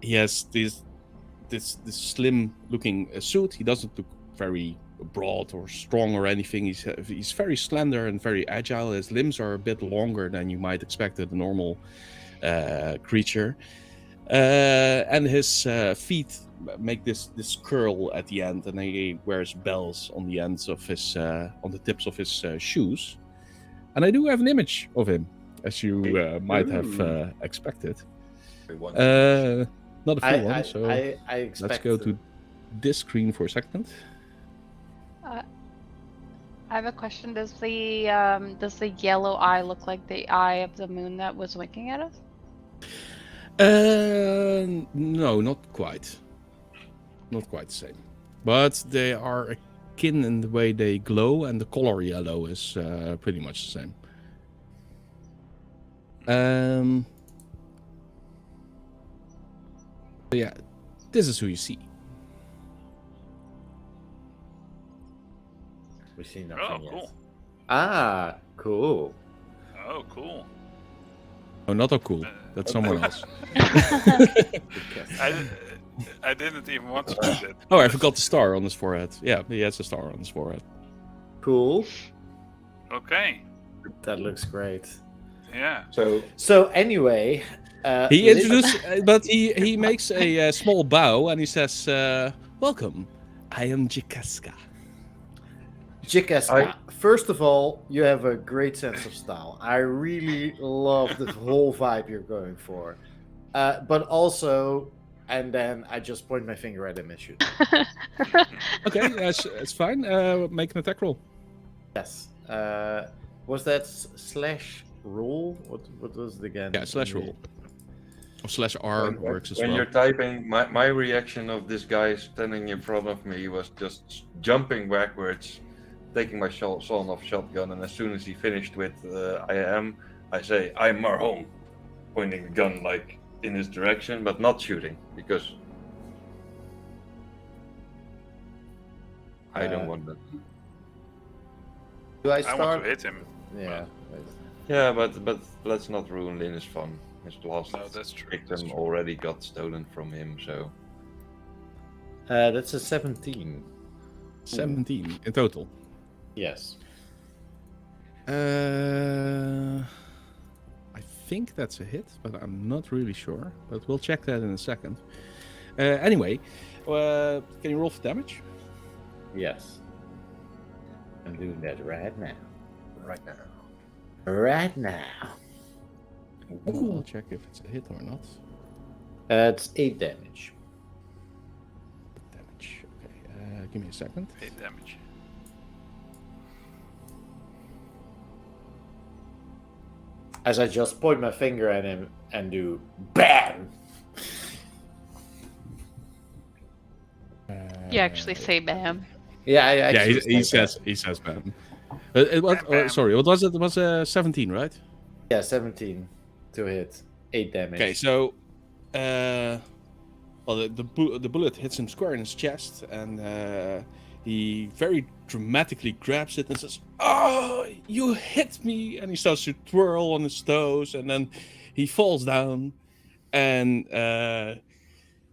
he has this slim looking suit. He doesn't look very broad or strong or anything. He's very slender and very agile. His limbs are a bit longer than you might expect at a normal creature, and his feet make this curl at the end, and he wears bells on the ends of his on the tips of his shoes. And I do have an image of him, as you might have expected. Everyone. Not a full one, so I expect. let's go to this screen for a second. I have a question. Does the yellow eye look like the eye of the moon that was winking at us? No, not quite. Not quite the same. But they are akin in the way they glow, and the color yellow is pretty much the same. So yeah, this is who you see. We see nothing Oh, yet. cool. Ah, cool. Oh, cool. Oh, not so cool. That's someone else. I didn't even want to do that. Oh, I forgot the star on his forehead. Yeah, he has a star on his forehead. Cool. Okay. That looks great. Yeah. So anyway, He introduced, but he makes a small bow and he says, "Welcome, I am Jikaska." Jikaska, first of all, you have a great sense of style. I really love the whole vibe you're going for. But also, and then I just point my finger at him and shoot. Okay, it's fine. Make an attack roll. Yes. Was that slash roll? What was it again? Yeah, slash roll. Or slash R works as well. When you're typing, my reaction of this guy standing in front of me was just jumping backwards, taking my sawn-off shotgun, and as soon as he finished with I say, "I'm Marhome," pointing the gun like in his direction, but not shooting because I don't want that. Do I I start? want to hit him. Yeah. Yeah, but let's not ruin Linus' fun. His last No, that's true. victim already got stolen from him, so That's a 17. 17 in total. Yes. I think that's a hit, but I'm not really sure. But we'll check that in a second. Anyway, can you roll for damage? Yes. I'm doing that right now. right now. Right now. I'll check if it's a hit or not. It's 8 damage. Damage. Okay, give me a second. 8 damage. As I just point my finger at him and do BAM! You actually say "bam." Yeah, I Yeah, actually he say says bam. It was, Bam. sorry, what was it? It was 17, right? Yeah, 17 to hit. 8 damage. Okay, so well, the bullet hits him square in his chest, and he very dramatically grabs it and says, "Oh, you hit me!" And he starts to twirl on his toes, and then he falls down, and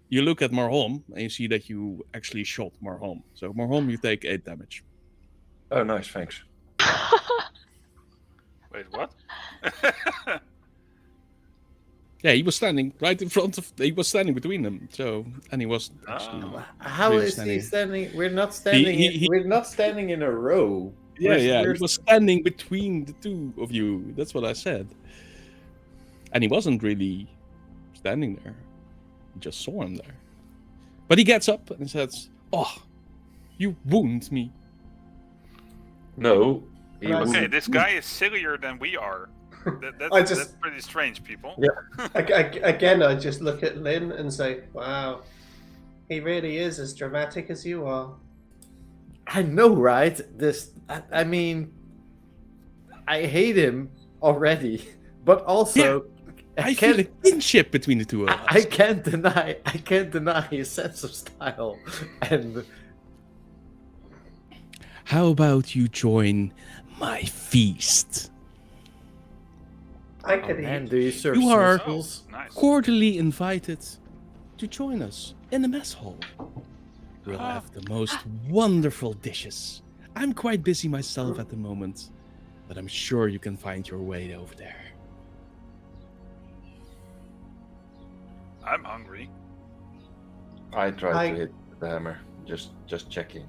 you look at Marhom, and you see that you actually shot Marhom. So Marhom, you take 8 damage. Oh, nice, thanks. Wait, what? Yeah, he was standing right in front of. He was standing between them. So, and he was actually. How really is he standing? We're not standing. He- We're not standing in a row. Yeah, We're- he was standing between the two of you. That's what I said. And he wasn't really standing there. You just saw him there. But he gets up and says, "Oh, you wound me." No. He Right. was Okay, this guy is sillier than we are. I That's just- pretty strange, people. Yeah. Again, I just look at Lynn and say, "Wow, he really is as dramatic as you are." I know, right? I mean, I hate him already, but also I feel a kinship between the two of us. I can't deny his sense of style. And How about you join my feast? I could man, eat. do you serve You are- circles? Oh, nice. Cordially invited to join us in the mess hall. We'll have the most wonderful dishes. I'm quite busy myself at the moment, but I'm sure you can find your way over there. I'm hungry. I tried I- to hit the hammer. Just checking.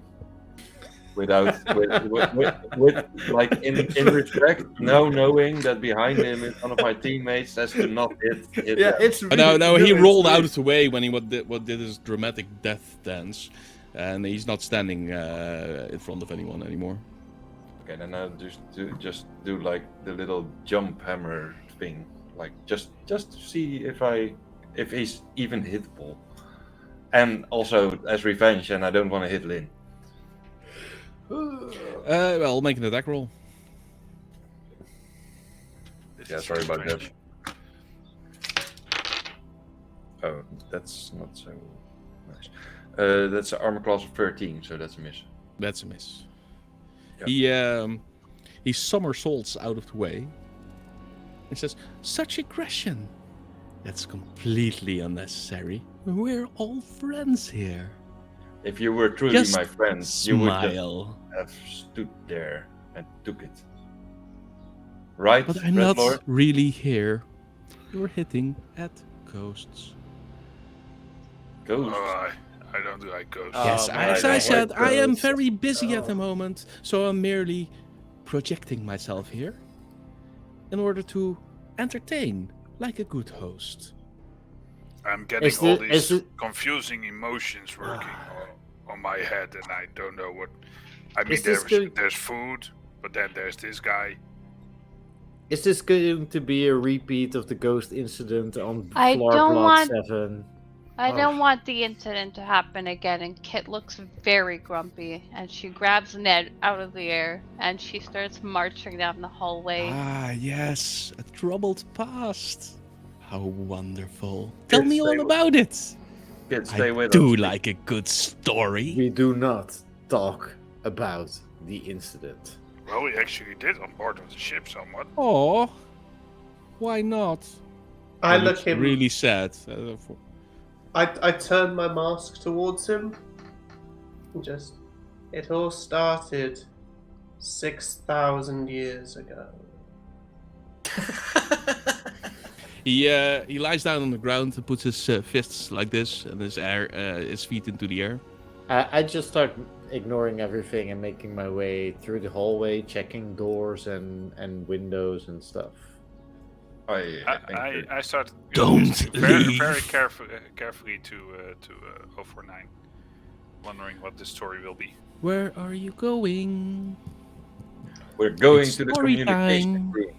without with like in respect, no knowing that behind him is one of my teammates has to not hit Yeah, them. it's But no, he it's rolled really- out of the way when he what did his dramatic death dance, and he's not standing in front of anyone anymore. Okay, then I'll just do like the little jump hammer thing, like just to see if he's even hittable, and also as revenge, and I don't want to hit Lynn. Well, make an attack roll. This Yeah, is sorry about that. strange. Oh, that's not so nice. That's an armor class of 13, so that's a miss. That's a miss. Yeah. He somersaults out of the way. He says, "Such aggression. That's completely unnecessary. We're all friends here." If you were truly Just my friend, you would just smile. have stood there and took it. Right, But I'm Red not Lord? really here. You're hitting at ghosts. Ghost. Oh, I don't like ghosts. Yes, man, as I I hate said, I am ghosts. very busy at the moment, so I'm merely projecting myself here in order to entertain like a good host. I'm getting Is all the- these is it- confusing emotions working on my head, and I don't know what. I mean, Is this there's food, but then there's this guy. Is this going to be a repeat of the ghost incident on I Floor don't Plot want- 7? I Oh. don't want the incident to happen again, and Kit looks very grumpy, and she grabs Ned out of the air, and she starts marching down the hallway. Ah, yes, a troubled past. How wonderful. Tell Kids, me stay all about it. Kids, stay I with do us. like a good story. We do not talk about the incident. Well, we actually did on board of the ship somewhat. Oh, why not? I He look looks him. really sad. I turn my mask towards him. And just. It all started 6,000 years ago. He lies down on the ground and puts his fists like this and his feet into the air. I just start ignoring everything and making my way through the hallway, checking doors and windows and stuff. I started Don't listening very leave. carefully to 049, wondering what the story will be. Where are you going? We're going It's to the story communication time. room.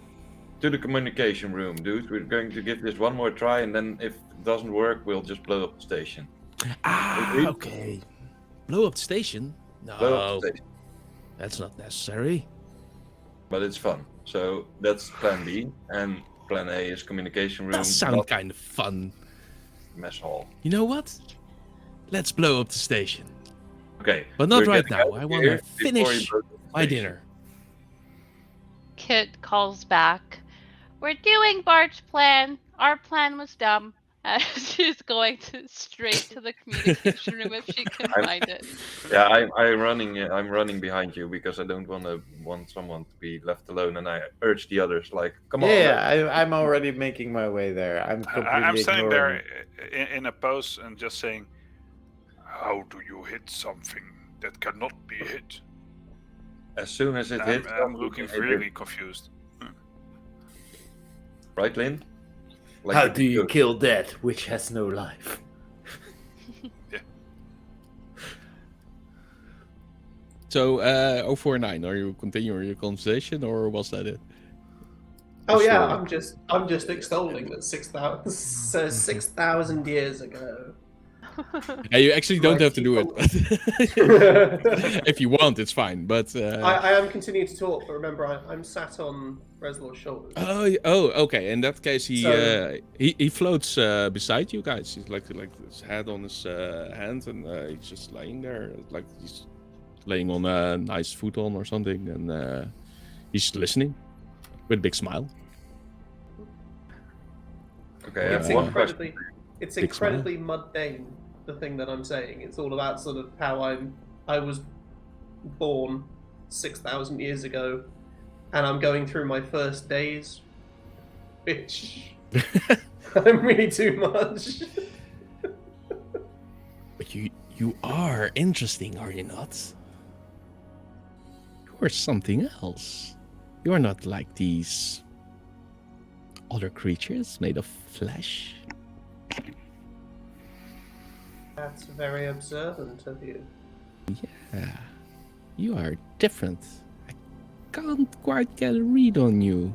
To the communication room, dude. We're going to give this one more try, and then if it doesn't work, we'll just blow up the station. Ah, Agreed? okay. Blow up the station? No, Blow up the station. that's not necessary. But it's fun. So that's plan B, and plan A is communication room, That sounds not kind of fun. mess hall. You know what? Let's blow up the station. Okay. But not we're right getting now. out of I want here to before finish you blow up the my station. dinner. Kit calls back, "We're doing Bart's plan. Our plan was dumb." She's going straight to the communication room if she can find it. Yeah, I'm running behind you because I don't want someone to be left alone, and I urge the others like, come on. Yeah, I'm already making my way there. I'm completely I'm standing ignoring. there in a pose and just saying, "How do you hit something that cannot be hit?" As soon as it hits, I'm looking really confused. right, Lynn? Like How the do you ghost. kill that which has no life? So, 049, are you continuing your conversation or was that it? Oh yeah, Sure. I'm just extolling that 6,000 says 6,000 years ago. Yeah, you actually don't Like have to do it. I, If you want, it's fine. But I am continuing to talk, but remember I'm sat on Reslor's shoulders. okay. In that case, he floats beside you guys. He's like his head on his hand, and he's just lying there, like he's laying on a nice futon or something, and he's listening with a big smile. Okay, I It's have one question. Big smile. incredibly mundane, the thing that I'm saying. It's all about sort of how I was born 6,000 years ago, and I'm going through my first days, which I'm really too much. But you are interesting, are you not? you're something else. You're not like these other creatures made of flesh. That's very observant of you. Yeah, you are different. I can't quite get a read on you.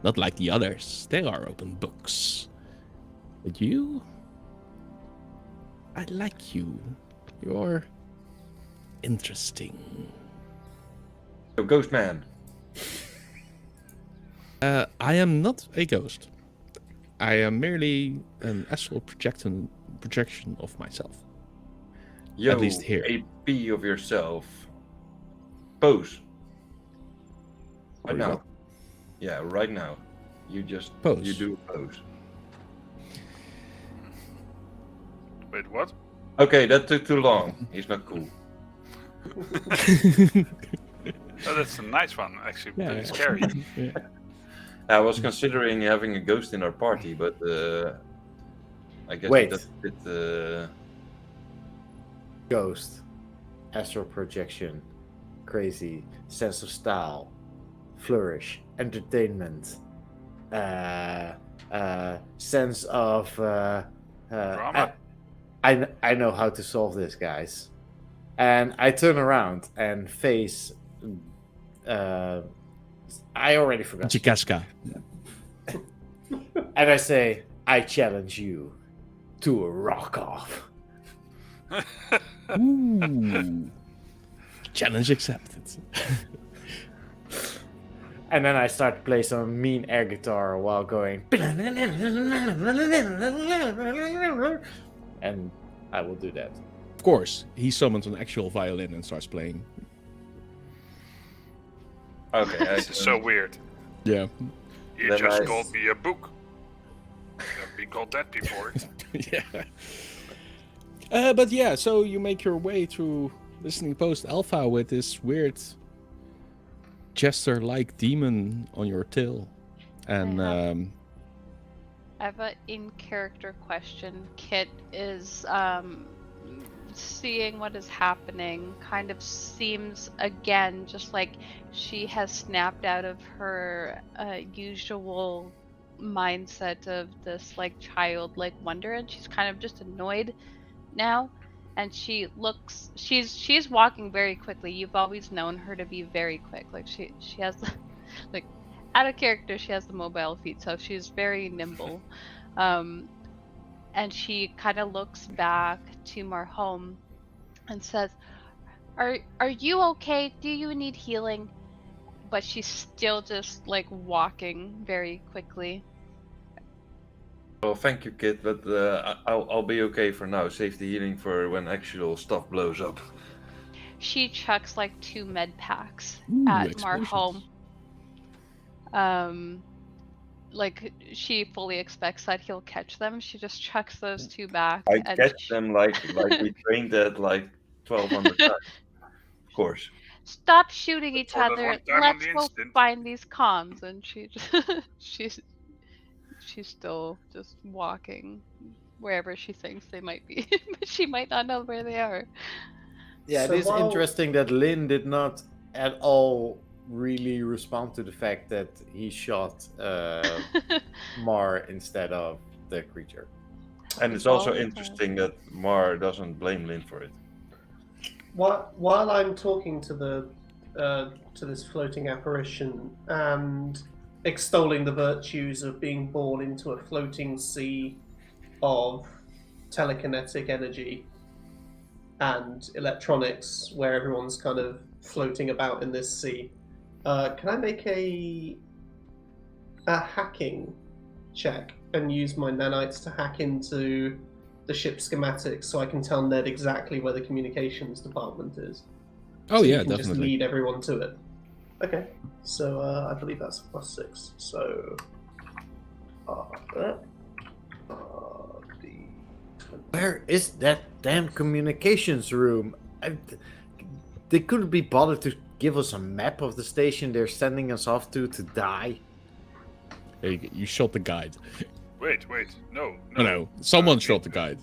Not like the others, they are open books. But you, I like you. You're interesting. So, Ghost Man. I am not a ghost. I am merely an astral projection of myself. Yo, At least here. a P of yourself. Pose. Right Or now. what? Yeah, right now. You just Pose. You do a pose. Wait, what? Okay, that took too long. He's not cool. Oh, that's a nice one, actually. Yeah, Pretty yeah. scary. Yeah. I was considering having a ghost in our party, but I guess Wait. that's a bit. Ghost, astral projection, crazy, sense of style, flourish, entertainment, sense of. Drama? I know how to solve this, guys. And I turn around and face. I already forgot. Chikaska. And I say, I challenge you to a rock off. Ooh. Challenge accepted. And then I start to play some mean air guitar while going. And I will do that. Of course, he summons an actual violin and starts playing. Okay, This is so weird. Yeah. You Then just I- called me a book. I've been called that before. Yeah. But yeah, so you make your way through listening post alpha with this weird jester-like demon on your tail. And I have an in-character question. Kit is seeing what is happening, kind of seems again just like she has snapped out of her usual mindset of this like childlike wonder, and she's kind of just annoyed now. And she looks, she's walking very quickly. You've always known her to be very quick. Like she has like out of character, she has the mobile feet, so she's very nimble. And she kind of looks back to Marhome and says, "Are you okay? Do you need healing?" But she's still just like walking very quickly. Well, thank you, kid, but I'll be okay for now. Save the healing for when actual stuff blows up. She chucks like 2 med packs Ooh, at explosions. Marhome. Like she fully expects that he'll catch them. She just chucks those 2 back. I and catch them like we trained at like 1200 times. Of course. Stop shooting each For that other. one time on Let's the go instant. find these comms. And she she's still just walking wherever she thinks they might be, but she might not know where they are. Yeah, So it is while- interesting that Lynn did not at all really respond to the fact that he shot Mar instead of the creature. And it's also All the interesting that Mar doesn't blame Lynn for it. While I'm talking to the to this floating apparition and extolling the virtues of being born into a floating sea of telekinetic energy and electronics, where everyone's kind of floating about in this sea, can I make a hacking check and use my nanites to hack into the ship schematics so I can tell Ned exactly where the communications department is? Oh So yeah, you can just definitely. lead everyone to it. Okay, so I believe that's a +6. So Where is that damn communications room? They couldn't be bothered to give us a map of the station they're sending us off to die. You shot the guide. Wait, no. No, someone shot the guide.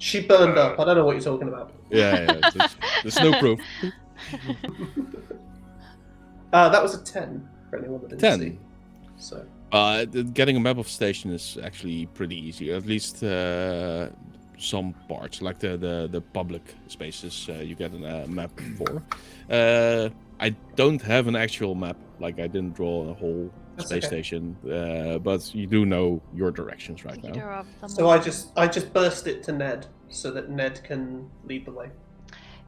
she burned up. I don't know what you're talking about. Yeah, there's no proof. That was a 10 for anyone that didn't 10. see. So Getting a map of station is actually pretty easy. At least some parts, like the public spaces, you get a map for. I don't have an actual map. Like I didn't draw a whole That's space okay. station, but you do know your directions right now. Leader of the so I moment. just burst it to Ned so that Ned can lead the way.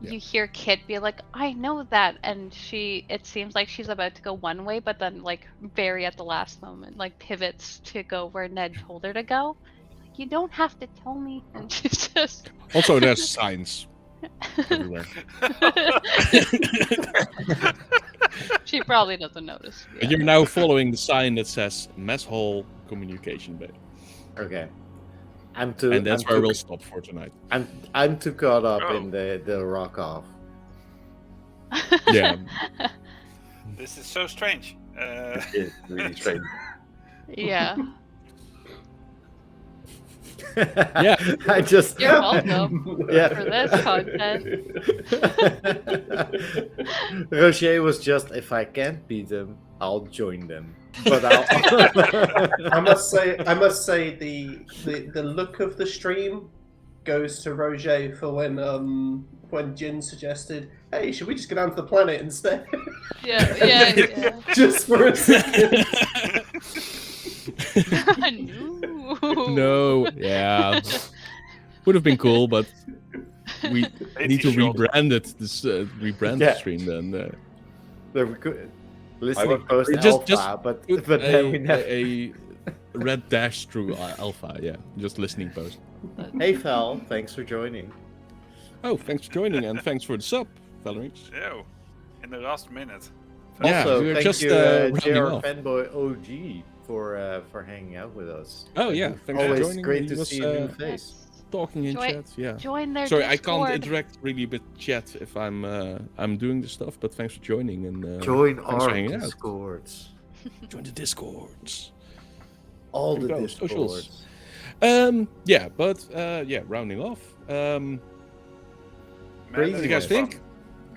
You hear Kit be like, I know that, and it seems like she's about to go one way, but then like very at the last moment, like pivots to go where Ned told her to go. Like, you don't have to tell me, and she's just Also, there's signs everywhere. She probably doesn't notice. But you're now following the sign that says Mess Hall Communication Bay. Okay. And that's where we'll stop for tonight. I'm too caught up Oh. in the rock off. Yeah. This is so strange. It's really strange. Yeah. Yeah. I just You're welcome Yeah. for this content. Rocher was just, if I can't beat them, I'll join them. But I'll I must say the look of the stream goes to Roger for when Jin suggested, hey, should we just go down to the planet instead? Yeah. Just for a second. No. No. Yeah. Would have been cool, but we need to rebrand it. Rebrand the Yeah. stream then. There we go. I Listening was- post Just- alpha, but Put then we never. a red dash through alpha. Yeah, just listening post. Hey Val, thanks for joining. Oh, thanks for joining and thanks for the sub, Valerie. Ew. In the last minute. Yeah, Also, we were thank just, you, rounding JR off. Fanboy OG for hanging out with us. Oh yeah, thanks Always for joining. great He to was, see a new face. talking in Join- chat. Yeah. Join their Sorry, Discord. I can't interact really with chat if I'm doing the stuff. But thanks for joining and Join thanks our for hanging out. discords. Join the discords. All There the we go, socials. discords. Yeah, but rounding off. Crazy What do you guys fun. think?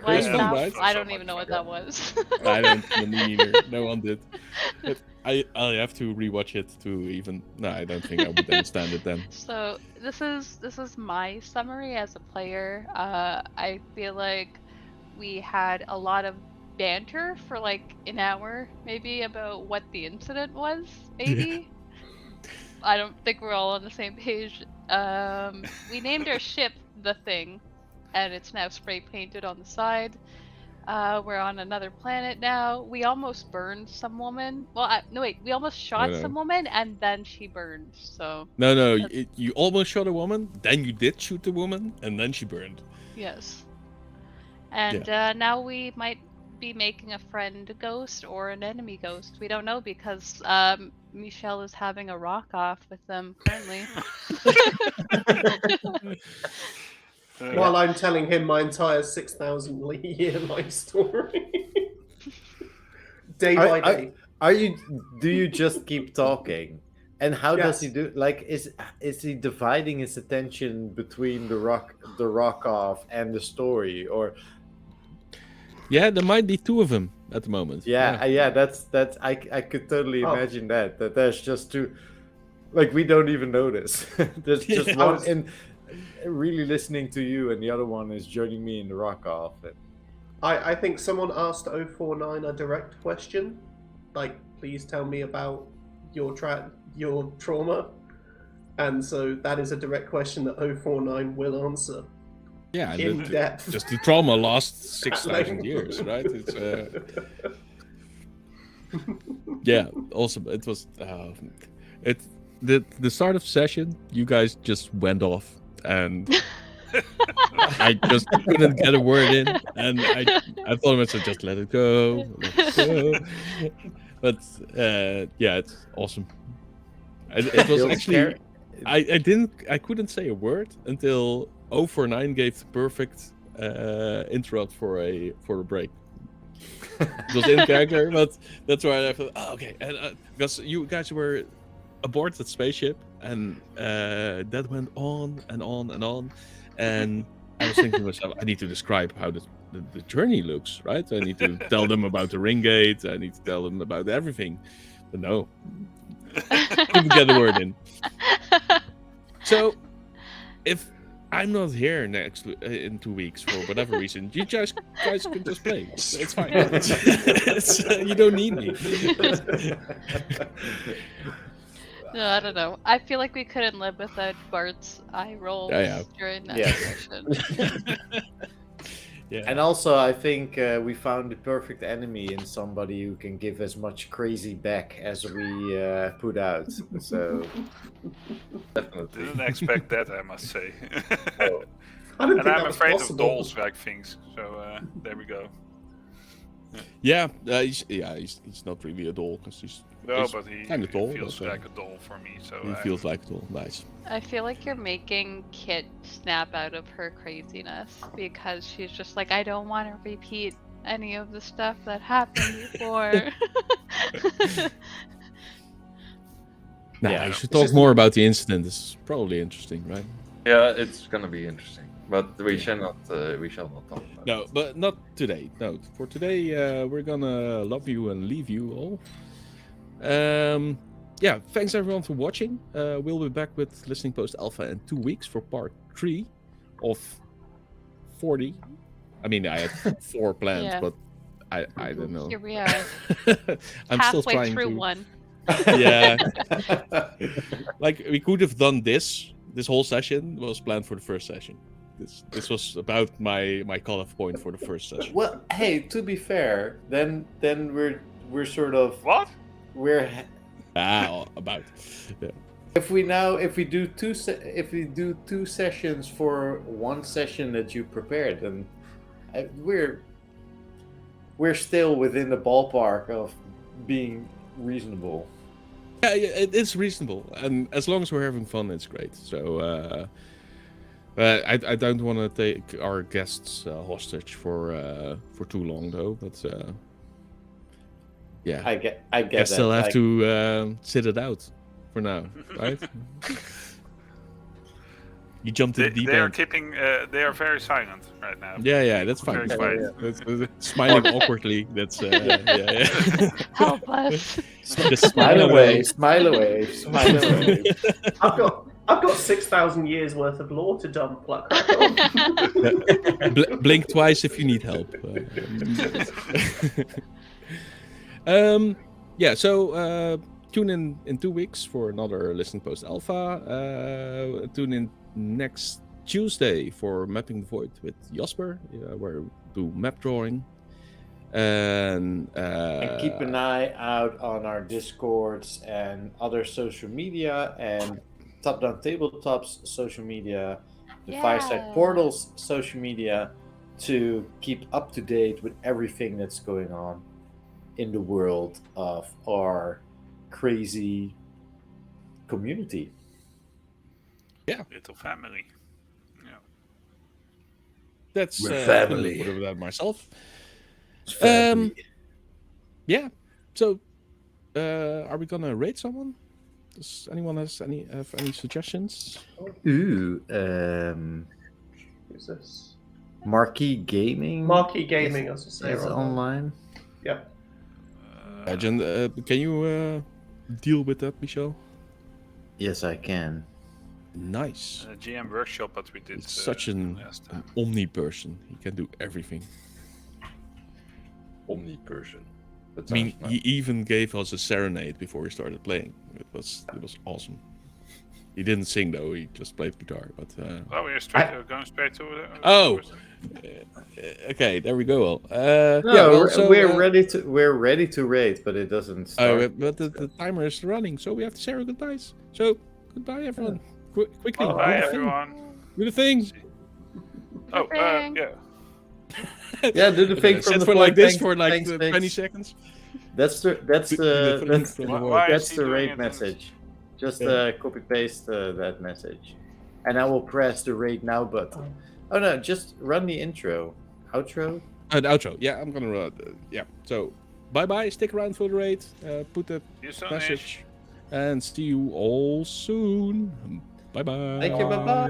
What It's is fun, that? right? I So don't even much know what fun. that was. I don't me neither. No one did. But I have to rewatch it to even. No, I don't think I would understand it then. So this is my summary as a player. I feel like we had a lot of banter for like an hour, maybe about what the incident was. Maybe I don't think we're all on the same page. We named our ship the Thing, and it's now spray painted on the side. We're on another planet now. We almost burned some woman. Well, no wait, we almost shot no. some woman, and then she burned. So. No, you almost shot a woman, then you did shoot the woman, and then she burned. Yes. And now we might be making a friend ghost or an enemy ghost. We don't know because Michelle is having a rock off with them currently. While I'm telling him my entire 6,000 year life story. Day by day. Do you just keep talking? And how does Yes. he do? Like, is he dividing his attention between the rock off and the story, or? Yeah, there might be two of them at the moment. Yeah. That's I could totally Oh. imagine that there's just two. Like, we don't even notice. There's just Yeah. one in really listening to you, and the other one is joining me in the rock off. I think someone asked 049 a direct question. Like, please tell me about your trauma. And so that is a direct question that 049 will answer. Yeah, and In depth. just the trauma lasts 6,000 years, right? It's yeah. Also, it was the start of session. You guys just went off, and I just couldn't get a word in, and I told myself just let it go. But yeah, it's awesome. It was Feels actually. scary. I couldn't say a word until 049 gave the perfect interrupt for a break. It was in character, but that's why I thought, oh, okay. And because you guys were aboard that spaceship, and that went on and on and on, and I was thinking to myself, I need to describe how the journey looks, right? I need to tell them about the ring gate. I need to tell them about everything. But no, couldn't get a word in. So, if I'm not here in 2 weeks for whatever reason, you guys can just play. It's fine. You don't need me. No, I don't know. I feel like we couldn't live without Bart's eye rolls during that session. Yeah. And also, I think we found the perfect enemy in somebody who can give as much crazy back as we put out. So Definitely. Didn't expect that, I must say. I didn't And think I'm that was afraid of possible. dolls like things. So there we go. Yeah, he's not really a doll because he's But he kinda tall, feels but, like a doll for me. So he feels like a doll. Nice. I feel like you're making Kit snap out of her craziness because she's just like, I don't want to repeat any of the stuff that happened before. Nah, Yeah, you should it's talk just- more about the incident. This is probably interesting, right? Yeah, it's gonna be interesting, but we shall not talk about No, but not today. No, for today, we're gonna love you and leave you all. Yeah, thanks everyone for watching. We'll be back with Listening Post Alpha in 2 weeks for part 3 of 40. I mean, I had 4 planned, Yeah. but I don't know. Here we are, I'm still halfway trying through to. one. Yeah, like we could have done this. This whole session was planned for the first session. This was about my cutoff point for the first session. well, hey, to be fair, then we're sort of What? we're About. Yeah. if we do two sessions for one session that you prepared, then we're still within the ballpark of being reasonable. Yeah, it is reasonable, and as long as we're having fun, it's great. So, I don't want to take our guests hostage for too long, though. But yeah, I get I that. still have like, to sit it out for now, right? You jump to the deep They are end. keeping. They are very silent right now. Yeah, that's fine. Very That's quiet. fine. That's smiling awkwardly. That's yeah. Help us. Just smile away, smile away, smile away. I've got 6,000 years worth of lore to dump. Like, crack on. Blink twice if you need help. Yeah, so tune in 2 weeks for another Listening Post Alpha. Tune in next Tuesday for Mapping the Void with Jasper, where we do map drawing. And keep an eye out on our Discords and other social media and Top Down Tabletop's social media, the Fireside Portal's social media, to keep up to date with everything that's going on in the world of our crazy community. Yeah, Little family. Yeah. that's We're family. What about myself? Family. Yeah. So, are we gonna rate someone? Does anyone have any suggestions? Ooh, Who's this? Marquee Gaming. Marquee Gaming, I was just saying. is online. Yeah. Jen, can you deal with that, Michel? Yes, I can. Nice. GM workshop, but we did. It's such an last time. omni person. He can do everything. Omni person. That I mean, sounds nice. he even gave us a serenade before we started playing. It was awesome. He didn't sing though. He just played guitar. But Oh, we're going straight to. Oh! Okay, there we go. No, well, we're ready to rate, but it doesn't start. but the timer is running, so we have to say our goodbyes. So goodbye, everyone. Quickly, Bye, do the thing. everyone. Do the thing. Oh, Bang. yeah. Yeah, do the thing Set from the for like this thanks- for like thanks, 20 thanks. seconds. That's the Why is he the doing rate it? message. Just Yeah. copy paste that message, and I will press the rate now button. Oh no, just run the intro, outro. The outro. Yeah, I'm gonna. Yeah. So, bye bye. Stick around for the raid. Put the You soon, message, and see you all soon. Bye bye. Thank you, bye-bye.